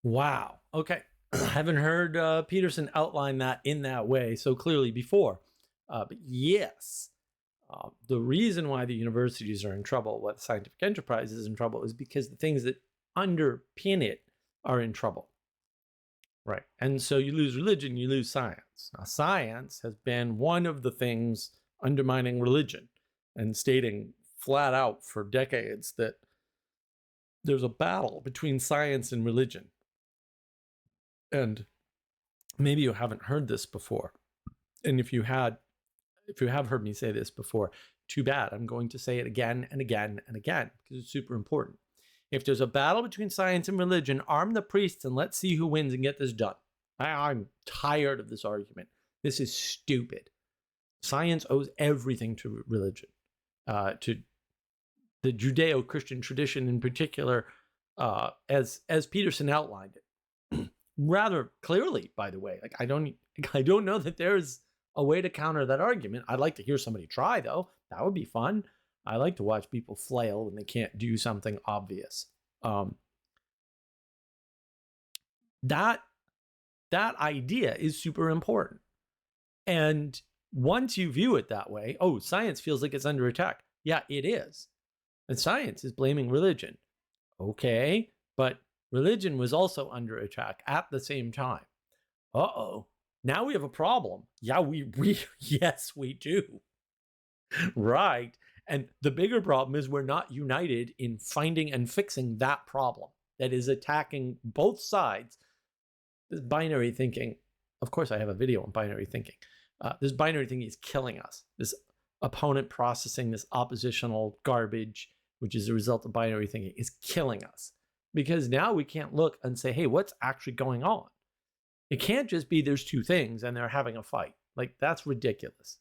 Wow. Okay. I haven't heard Peterson outline that in that way so clearly before. But yes, the reason why the universities are in trouble, why the scientific enterprise is in trouble, is because the things that underpin it are in trouble. Right. And so you lose religion, you lose science. Now, science has been one of the things undermining religion and stating flat out for decades that there's a battle between science and religion. And maybe you haven't heard this before. And if you have heard me say this before, too bad. I'm going to say it again and again and again because it's super important. If there's a battle between science and religion, arm the priests and let's see who wins and get this done. I'm tired of this argument. This is stupid. Science owes everything to religion, to the Judeo-Christian tradition in particular, as Peterson outlined it rather clearly. By the way, like I don't know that there's a way to counter that argument. I'd like to hear somebody try, though. That would be fun. I like to watch people flail when they can't do something obvious. That idea is super important. And once you view it that way, oh, science feels like it's under attack. Yeah, it is. And science is blaming religion. Okay, but religion was also under attack at the same time. Uh-oh. Now we have a problem. Yeah, yes, we do. Right. And the bigger problem is we're not united in finding and fixing that problem that is attacking both sides. This binary thinking, of course, I have a video on binary thinking. This binary thinking is killing us. This opponent processing, this oppositional garbage, which is a result of binary thinking, is killing us. Because now we can't look and say, hey, what's actually going on? It can't just be there's two things and they're having a fight. Like, that's ridiculous.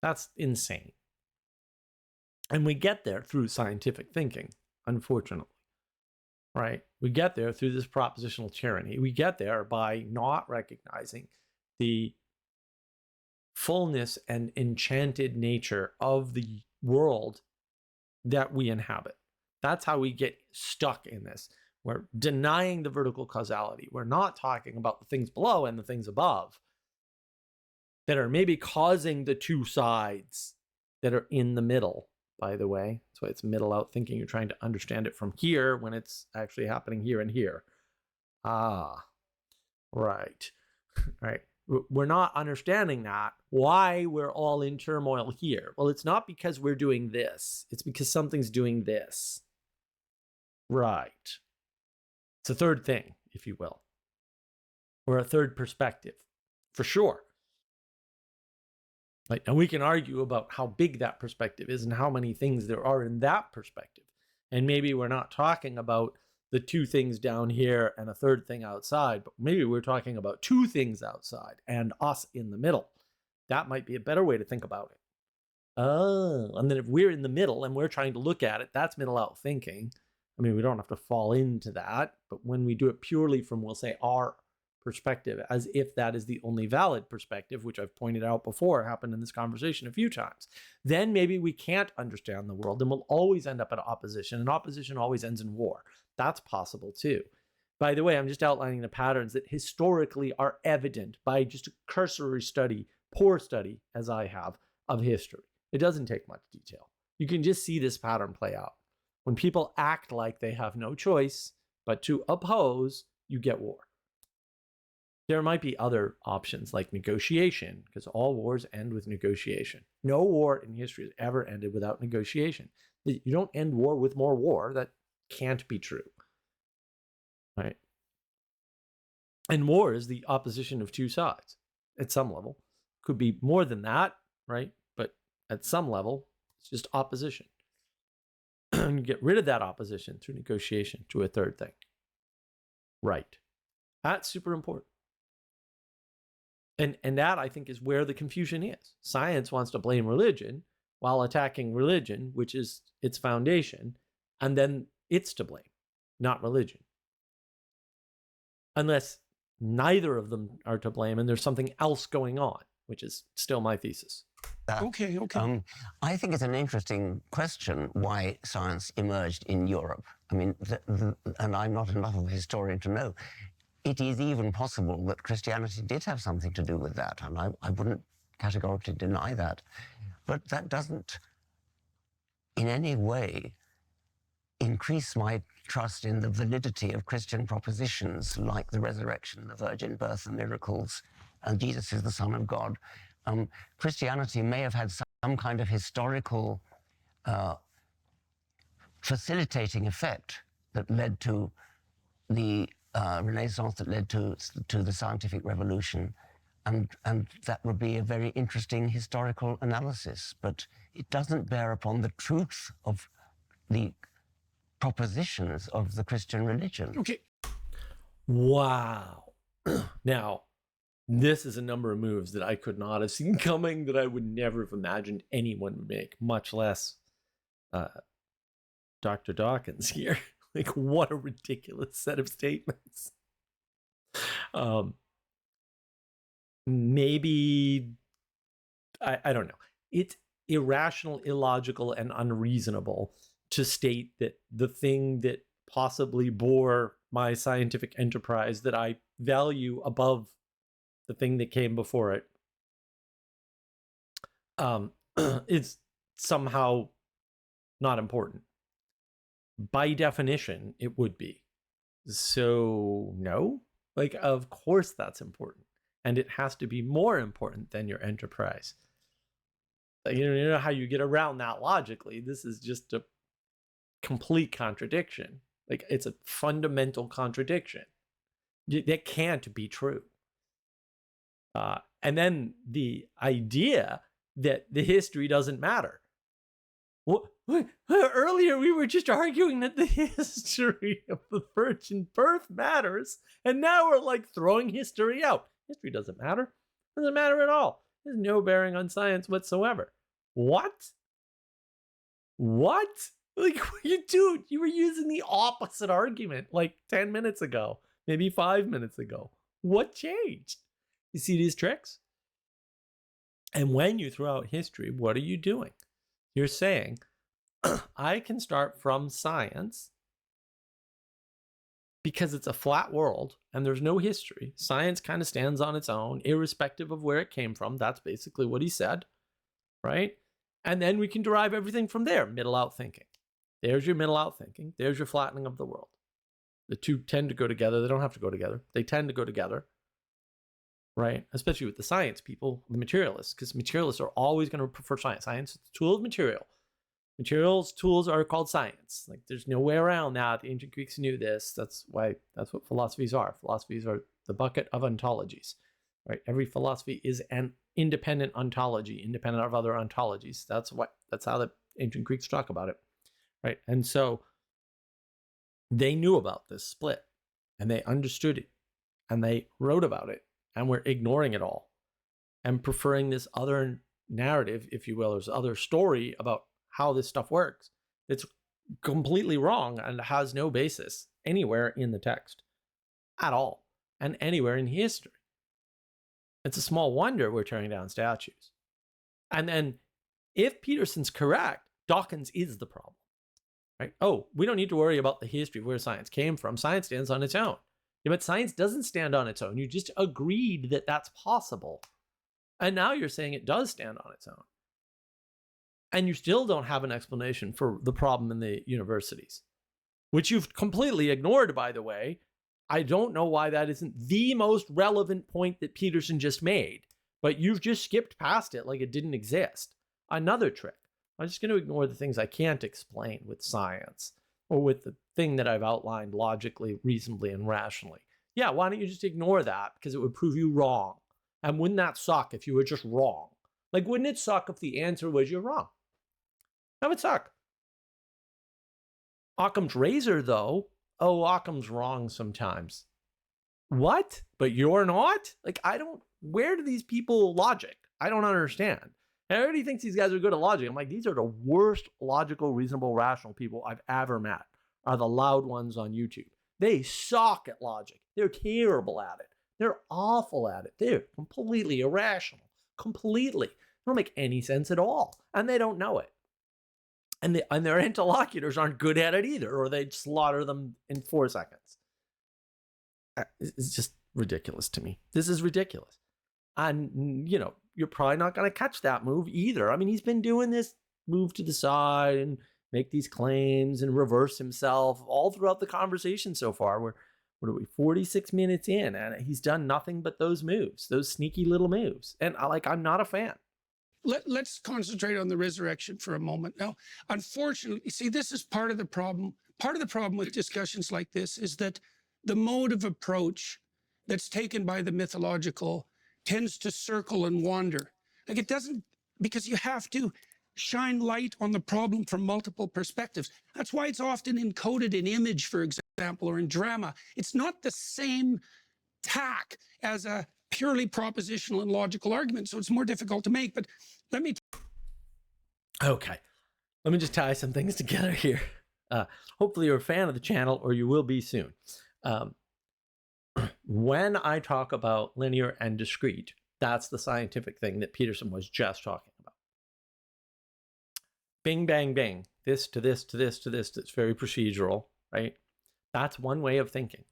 That's insane. And we get there through scientific thinking, unfortunately, right? We get there through this propositional tyranny. We get there by not recognizing the fullness and enchanted nature of the world that we inhabit. That's how we get stuck in this. We're denying the vertical causality. We're not talking about the things below and the things above that are maybe causing the two sides that are in the middle, by the way. That's why it's middle out thinking. You're trying to understand it from here when it's actually happening here and here. Ah, right. Right. We're not understanding that. Why we're all in turmoil here? Well, it's not because we're doing this. It's because something's doing this. Right. It's a third thing, if you will, or a third perspective, for sure. Right? And we can argue about how big that perspective is and how many things there are in that perspective. And maybe we're not talking about the two things down here and a third thing outside, but maybe we're talking about two things outside and us in the middle. That might be a better way to think about it. Oh, and then if we're in the middle and we're trying to look at it, that's middle out thinking. I mean, we don't have to fall into that, but when we do it purely from, we'll say, our perspective, as if that is the only valid perspective, which I've pointed out before happened in this conversation a few times, then maybe we can't understand the world and we'll always end up at opposition, and opposition always ends in war. That's possible too. By the way, I'm just outlining the patterns that historically are evident by just a cursory study, poor study, as I have, of history. It doesn't take much detail. You can just see this pattern play out. When people act like they have no choice but to oppose, you get war. There might be other options like negotiation, because all wars end with negotiation. No war in history has ever ended without negotiation. You don't end war with more war. That can't be true. Right? And war is the opposition of two sides at some level. Could be more than that, right? But at some level, it's just opposition. You get rid of that opposition through negotiation to a third thing. Right. That's super important. And that, I think, is where the confusion is. Science wants to blame religion while attacking religion, which is its foundation, and then it's to blame, not religion. unless neither of them are to blame and there's something else going on, which is still my thesis. Okay. I think it's an interesting question why science emerged in Europe. I mean, and I'm not enough of a historian to know. It is even possible that Christianity did have something to do with that, and I wouldn't categorically deny that. But that doesn't in any way increase my trust in the validity of Christian propositions like the resurrection, the virgin birth, the miracles, and Jesus is the Son of God. Christianity may have had some kind of historical facilitating effect that led to the Renaissance, that led to the scientific revolution, and that would be a very interesting historical analysis, but it doesn't bear upon the truth of the propositions of the Christian religion. Okay. Wow. Now, this is a number of moves that I could not have seen coming, that I would never have imagined anyone would make, much less Dr. Dawkins here. Like, what a ridiculous set of statements. Maybe, I don't know. It's irrational, illogical, and unreasonable to state that the thing that possibly bore my scientific enterprise that I value above the thing that came before it is somehow not important. By definition, it would be. So, no. Like, of course that's important. And it has to be more important than your enterprise. Like, you know how you get around that logically. This is just a complete contradiction. Like, it's a fundamental contradiction. That can't be true. And then the idea that the history doesn't matter. Earlier we were just arguing that the history of the virgin birth matters, and now we're like throwing history out. History doesn't matter. It doesn't matter at all. There's no bearing on science whatsoever. What? Like, you were using the opposite argument like 10 minutes ago, maybe 5 minutes ago. What changed? You see these tricks? And when you throw out history, what are you doing? You're saying, I can start from science because it's a flat world and there's no history. Science kind of stands on its own, irrespective of where it came from. That's basically what he said, right? And then we can derive everything from there, middle out thinking. There's your middle out thinking. There's your flattening of the world. The two tend to go together. They don't have to go together. They tend to go together, right? Especially with the science people, the materialists, because materialists are always going to prefer science. Science is a tool of material. Materials, tools are called science. Like, there's no way around that. The ancient Greeks knew this. That's what philosophies are. Philosophies are the bucket of ontologies, right? Every philosophy is an independent ontology, independent of other ontologies. That's how the ancient Greeks talk about it, right? And so they knew about this split, and they understood it, and they wrote about it, and we're ignoring it all and preferring this other narrative, if you will, or this other story about how this stuff works. It's completely wrong and has no basis anywhere in the text at all, and anywhere in history. It's a small wonder we're tearing down statues. And then if Peterson's correct, Dawkins is the problem, right? Oh, we don't need to worry about the history of where science came from. Science stands on its own. Yeah, but science doesn't stand on its own. You just agreed that that's possible. And now you're saying it does stand on its own. And you still don't have an explanation for the problem in the universities, which you've completely ignored, by the way. I don't know why that isn't the most relevant point that Peterson just made, but you've just skipped past it like it didn't exist. Another trick. I'm just going to ignore the things I can't explain with science or with the thing that I've outlined logically, reasonably, and rationally. Yeah, why don't you just ignore that? Because it would prove you wrong. And wouldn't that suck if you were just wrong? Like, wouldn't it suck if the answer was you're wrong? That would suck. Occam's razor, though. Oh, Occam's wrong sometimes. What? But you're not? Like, where do these people logic? I don't understand. Everybody thinks these guys are good at logic. I'm like, these are the worst logical, reasonable, rational people I've ever met, are the loud ones on YouTube. They suck at logic. They're terrible at it. They're awful at it. They're completely irrational. Completely. They don't make any sense at all. And they don't know it. And their interlocutors aren't good at it either, or they'd slaughter them in 4 seconds. It's just ridiculous to me. This is ridiculous. And, you know, you're probably not going to catch that move either. I mean, he's been doing this move to the side and make these claims and reverse himself all throughout the conversation so far. What are we, 46 minutes in, and he's done nothing but those moves, those sneaky little moves. And I'm not a fan. Let's concentrate on the resurrection for a moment. Now, unfortunately, see, this is part of the problem. Part of the problem with discussions like this is that the mode of approach that's taken by the mythological tends to circle and wander. Like it doesn't, because you have to shine light on the problem from multiple perspectives. That's why it's often encoded in image, for example, or in drama. It's not the same tack as a purely propositional and logical argument, so it's more difficult to make. But let me... Okay, let me just tie some things together here. Hopefully you're a fan of the channel, or you will be soon. When I talk about linear and discrete, that's the scientific thing that Peterson was just talking about. Bing, bang, bang, this to this to this to this. It's very procedural, right? That's one way of thinking,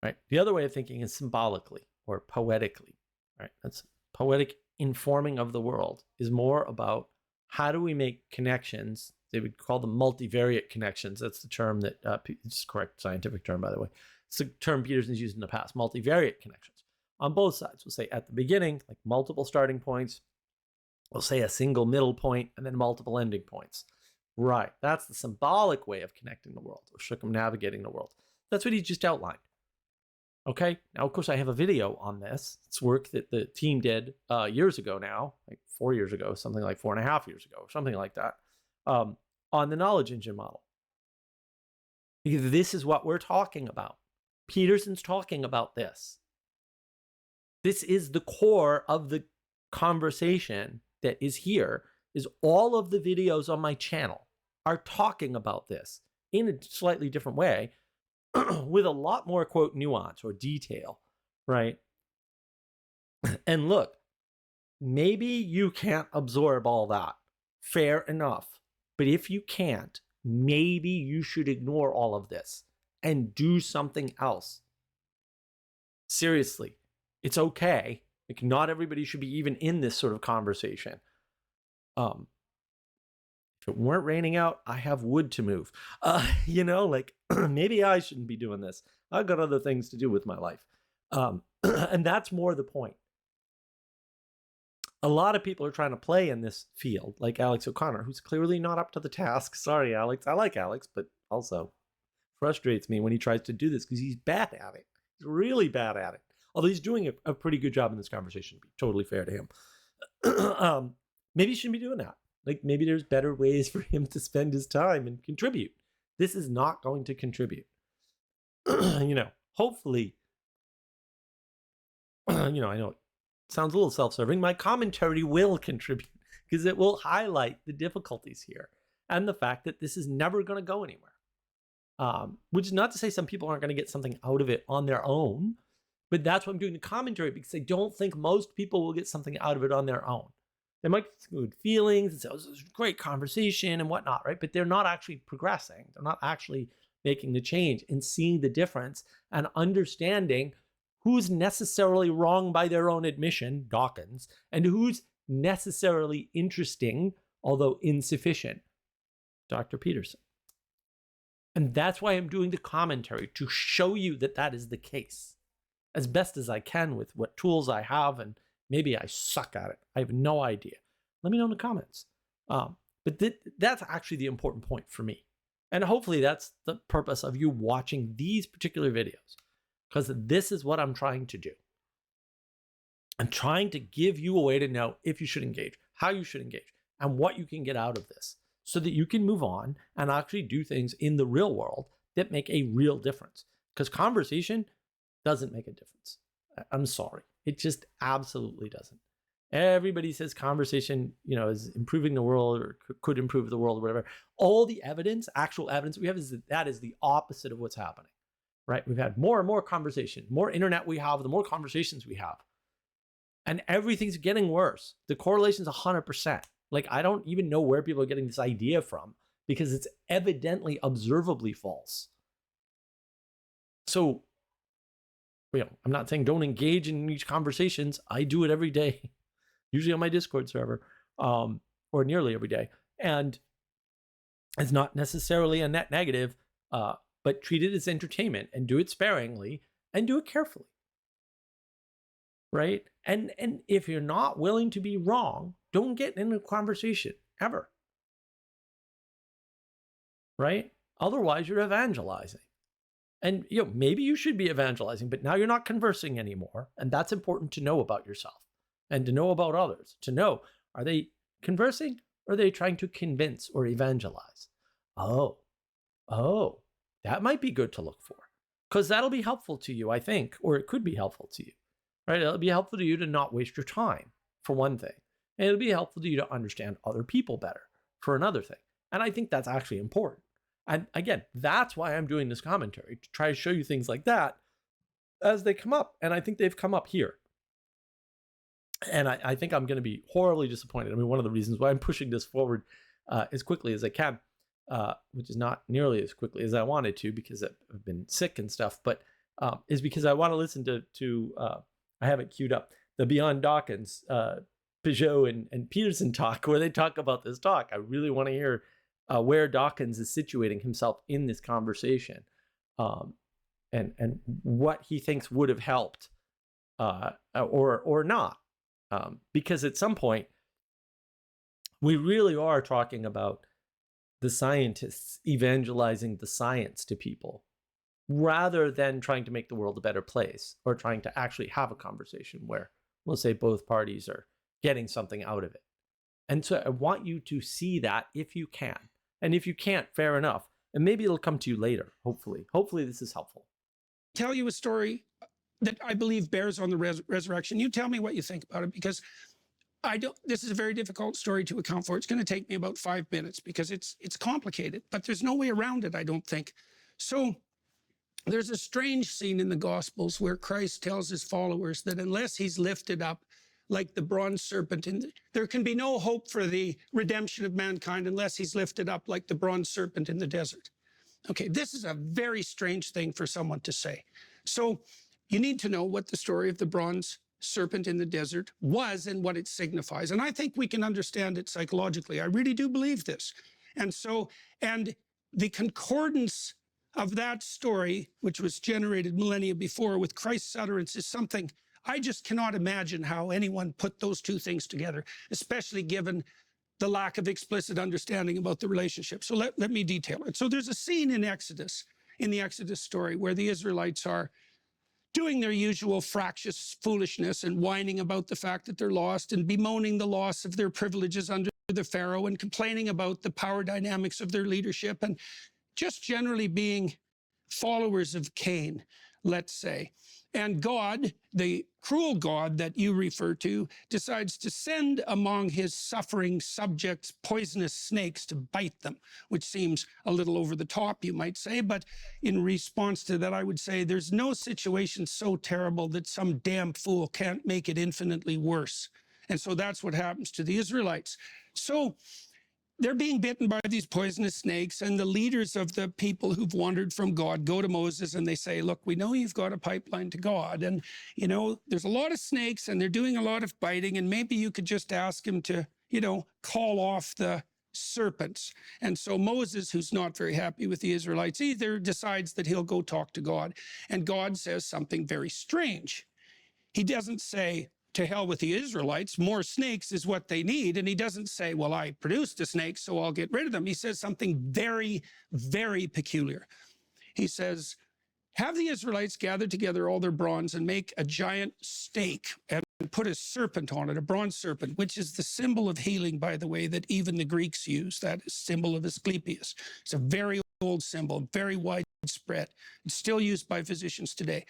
right? The other way of thinking is symbolically or poetically, right? That's poetic informing of the world is more about how do we make connections. They would call them multivariate connections. That's the term that, it's the correct scientific term, by the way. It's the term Peterson's used in the past, multivariate connections. On both sides, we'll say at the beginning, like multiple starting points. We'll say a single middle point and then multiple ending points. Right, that's the symbolic way of connecting the world or circumnavigating the world. That's what he just outlined. Okay, now of course I have a video on this. It's work that the team did years ago now, like 4 years ago, something like 4.5 years ago, something like that, on the knowledge engine model. Because this is what we're talking about. Peterson's talking about this. This is the core of the conversation that is here, is all of the videos on my channel are talking about this in a slightly different way with a lot more, quote, nuance or detail, right? And look, maybe you can't absorb all that. Fair enough. But if you can't, maybe you should ignore all of this and do something else. Seriously, it's okay. Like, not everybody should be even in this sort of conversation. If it weren't raining out, I have wood to move. You know, like maybe I shouldn't be doing this. I've got other things to do with my life. And that's more the point. A lot of people are trying to play in this field, like Alex O'Connor, who's clearly not up to the task. Sorry, Alex. I like Alex, but also frustrates me when he tries to do this because he's bad at it. He's really bad at it. Although he's doing a pretty good job in this conversation, to be totally fair to him. Maybe he shouldn't be doing that. Like, maybe there's better ways for him to spend his time and contribute. This is not going to contribute. You know, hopefully, you know, I know it sounds a little self-serving. My commentary will contribute because it will highlight the difficulties here and the fact that this is never going to go anywhere. Which is not to say some people aren't going to get something out of it on their own, but that's why I'm doing the commentary, because I don't think most people will get something out of it on their own. They might get good feelings and say, oh, this is a great conversation and whatnot, right? But they're not actually progressing. They're not actually making the change and seeing the difference and understanding who's necessarily wrong by their own admission, Dawkins, and who's necessarily interesting, although insufficient, Dr. Peterson. And that's why I'm doing the commentary, to show you that that is the case as best as I can with what tools I have, and maybe I suck at it. I have no idea. Let me know in the comments. But that's actually the important point for me. And hopefully that's the purpose of you watching these particular videos, because this is what I'm trying to do. I'm trying to give you a way to know if you should engage, how you should engage, and what you can get out of this, so that you can move on and actually do things in the real world that make a real difference. Because conversation doesn't make a difference. I'm sorry. It just absolutely doesn't. Everybody says conversation, you know, is improving the world or could improve the world or whatever. All the evidence, actual evidence we have, is that that is the opposite of what's happening, right? We've had more and more conversation, more internet we have, the more conversations we have. And everything's getting worse. The correlation's 100%. Like, I don't even know where people are getting this idea from because it's evidently observably false. So, I'm not saying don't engage in these conversations. I do it every day, usually on my Discord server, or nearly every day. And it's not necessarily a net negative, but treat it as entertainment and do it sparingly and do it carefully. Right? And if you're not willing to be wrong, don't get in a conversation ever. Right? Otherwise, you're evangelizing. And maybe you should be evangelizing, but now you're not conversing anymore. And that's important to know about yourself and to know about others. To know, are they conversing or are they trying to convince or evangelize? Oh, that might be good to look for, because that'll be helpful to you, I think, or it could be helpful to you. Right? It'll be helpful to you to not waste your time, for one thing. And it'll be helpful to you to understand other people better, for another thing. And I think that's actually important. And again, that's why I'm doing this commentary, to try to show you things like that as they come up. And I think they've come up here. And I think I'm going to be horribly disappointed. I mean, one of the reasons why I'm pushing this forward as quickly as I can, which is not nearly as quickly as I wanted to because I've been sick and stuff, but is because I want to listen to I have it queued up, the Beyond Dawkins, Peugeot and Peterson talk, where they talk about this talk. I really want to hear where Dawkins is situating himself in this conversation, and what he thinks would have helped, or not, because at some point we really are talking about the scientists evangelizing the science to people, rather than trying to make the world a better place or trying to actually have a conversation where, we'll say, both parties are getting something out of it. And so I want you to see that if you can. And if you can't, fair enough. And maybe it'll come to you later, hopefully. Hopefully this is helpful. Tell you a story that I believe bears on the resurrection. You tell me what you think about it, because this is a very difficult story to account for. It's going to take me about 5 minutes because it's complicated, but there's no way around it, I don't think. So there's a strange scene in the Gospels where Christ tells his followers that unless he's lifted up like the bronze serpent, there can be no hope for the redemption of mankind unless he's lifted up like the bronze serpent in the desert. Okay, this is a very strange thing for someone to say. So you need to know what the story of the bronze serpent in the desert was and what it signifies. And I think we can understand it psychologically. I really do believe this. And the concordance of that story, which was generated millennia before with Christ's utterance, is something I just cannot imagine how anyone put those two things together, especially given the lack of explicit understanding about the relationship. So let me detail it. So there's a scene in the Exodus story, where the Israelites are doing their usual fractious foolishness and whining about the fact that they're lost and bemoaning the loss of their privileges under the Pharaoh and complaining about the power dynamics of their leadership and just generally being followers of Cain, let's say. And God, the cruel God that you refer to, decides to send among his suffering subjects poisonous snakes to bite them, which seems a little over the top, you might say. But in response to that, I would say there's no situation so terrible that some damn fool can't make it infinitely worse. And so that's what happens to the Israelites. So they're being bitten by these poisonous snakes, and the leaders of the people who've wandered from God go to Moses and they say, look, we know you've got a pipeline to God, and there's a lot of snakes and they're doing a lot of biting, and maybe you could just ask him to, call off the serpents. And so Moses, who's not very happy with the Israelites either, decides that he'll go talk to God. And God says something very strange. He doesn't say, to hell with the Israelites, more snakes is what they need. And he doesn't say, well, I produced a snake, so I'll get rid of them. He says something very, very peculiar. He says, have the Israelites gather together all their bronze and make a giant stake and put a serpent on it, a bronze serpent, which is the symbol of healing, by the way, that even the Greeks use, that symbol of Asclepius. It's a very old symbol, very widespread. It's still used by physicians today.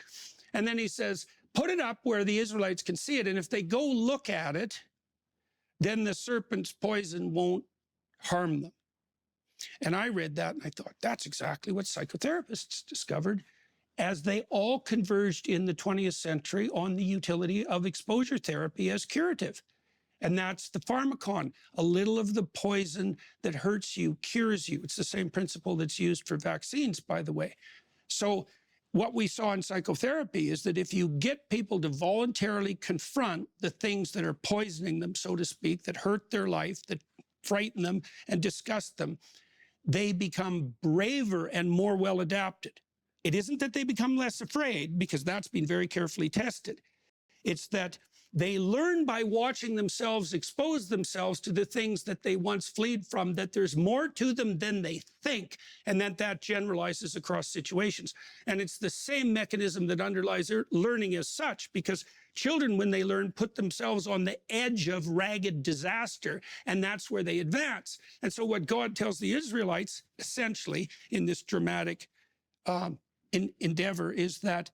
And then he says, put it up where the Israelites can see it, and if they go look at it, then the serpent's poison won't harm them. And I read that and I thought, that's exactly what psychotherapists discovered as they all converged in the 20th century on the utility of exposure therapy as curative. And that's the pharmacon. A little of the poison that hurts you cures you. It's the same principle that's used for vaccines, by the way. So what we saw in psychotherapy is that if you get people to voluntarily confront the things that are poisoning them, so to speak, that hurt their life, that frighten them and disgust them, they become braver and more well adapted. It isn't that they become less afraid, because that's been very carefully tested. It's that they learn by watching themselves expose themselves to the things that they once fled from, that there's more to them than they think, and that generalizes across situations. And it's the same mechanism that underlies learning as such, because children, when they learn, put themselves on the edge of ragged disaster, and that's where they advance. And so what God tells the Israelites, essentially, in this dramatic endeavor, is that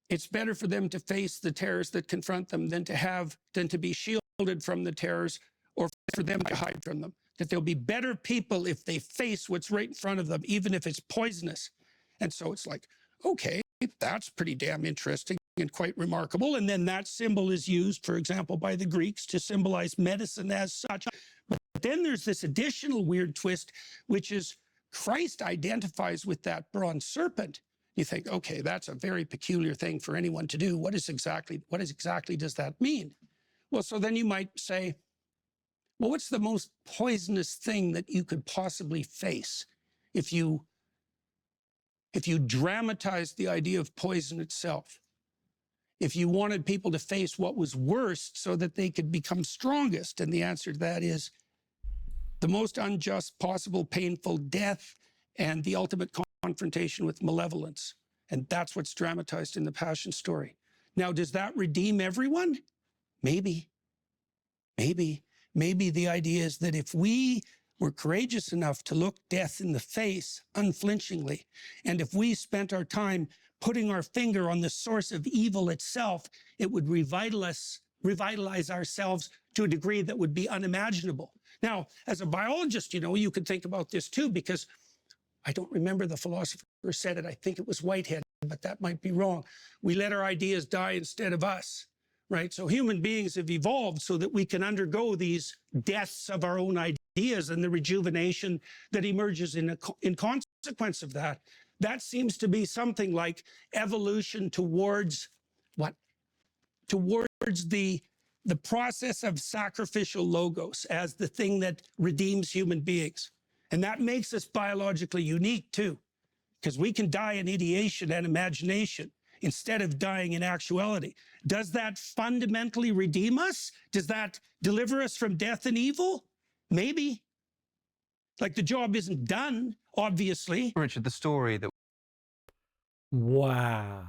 it's better for them to face the terrors that confront them than to be shielded from the terrors, or for them to hide from them. That they'll be better people if they face what's right in front of them, even if it's poisonous. And so it's like, okay, that's pretty damn interesting and quite remarkable. And then that symbol is used, for example, by the Greeks to symbolize medicine as such. But then there's this additional weird twist, which is Christ identifies with that bronze serpent. You think, okay, that's a very peculiar thing for anyone to do. What exactly does that mean? Well, so then you might say, well, what's the most poisonous thing that you could possibly face if you dramatized the idea of poison itself? If you wanted people to face what was worst so that they could become strongest? And the answer to that is the most unjust possible painful death and the ultimate confrontation with malevolence. And that's what's dramatized in the Passion story. Now, does that redeem everyone? Maybe. Maybe the idea is that if we were courageous enough to look death in the face unflinchingly, and if we spent our time putting our finger on the source of evil itself, it would revitalize ourselves to a degree that would be unimaginable. Now, as a biologist, you could think about this too, because I don't remember the philosopher who said it. I think it was Whitehead, but that might be wrong. We let our ideas die instead of us, right? So human beings have evolved so that we can undergo these deaths of our own ideas and the rejuvenation that emerges in consequence of that. That seems to be something like evolution towards what? Towards the process of sacrificial logos as the thing that redeems human beings. And that makes us biologically unique too, because we can die in ideation and imagination instead of dying in actuality. Does that fundamentally redeem us? Does that deliver us from death and evil? Maybe. Like, the job isn't done, obviously. Richard, the story that... Wow.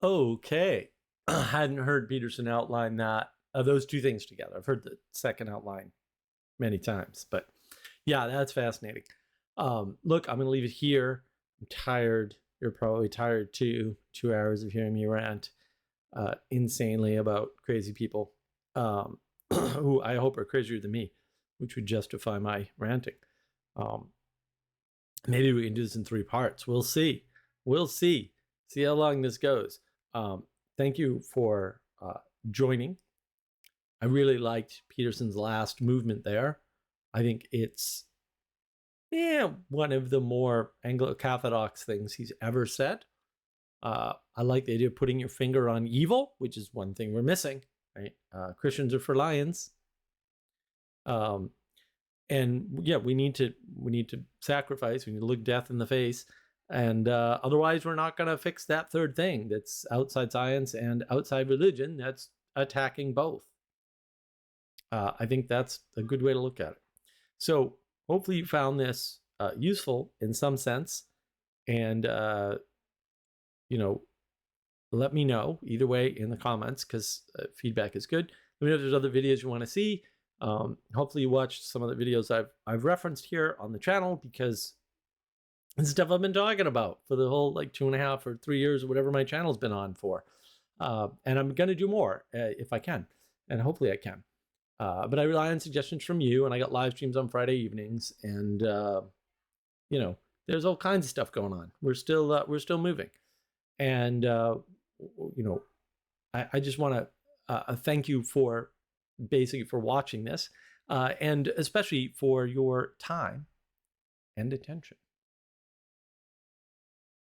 Okay. I hadn't heard Peterson outline that, those two things together. I've heard the second outline many times, but yeah, that's fascinating. Look, I'm going to leave it here. I'm tired. You're probably tired too. 2 hours of hearing me rant insanely about crazy people who I hope are crazier than me, which would justify my ranting. Maybe we can do this in 3 parts. We'll see. We'll see. See how long this goes. Thank you for joining. I really liked Peterson's last movement there. I think it's one of the more Anglo-Catholic things he's ever said. I like the idea of putting your finger on evil, which is one thing we're missing, right? Christians are for lions. And yeah, we need to sacrifice. We need to look death in the face. And otherwise, we're not going to fix that third thing that's outside science and outside religion that's attacking both. I think that's a good way to look at it. So hopefully you found this useful in some sense. And, let me know either way in the comments, because feedback is good. Let me know if there's other videos you want to see. Hopefully you watched some of the videos I've referenced here on the channel, because this is stuff I've been talking about for the whole 2.5 or 3 years or whatever my channel's been on for. And I'm going to do more if I can, and hopefully I can. But I rely on suggestions from you, and I got live streams on Friday evenings, and there's all kinds of stuff going on. We're still moving. And I just want to thank you for basically for watching this, and especially for your time and attention.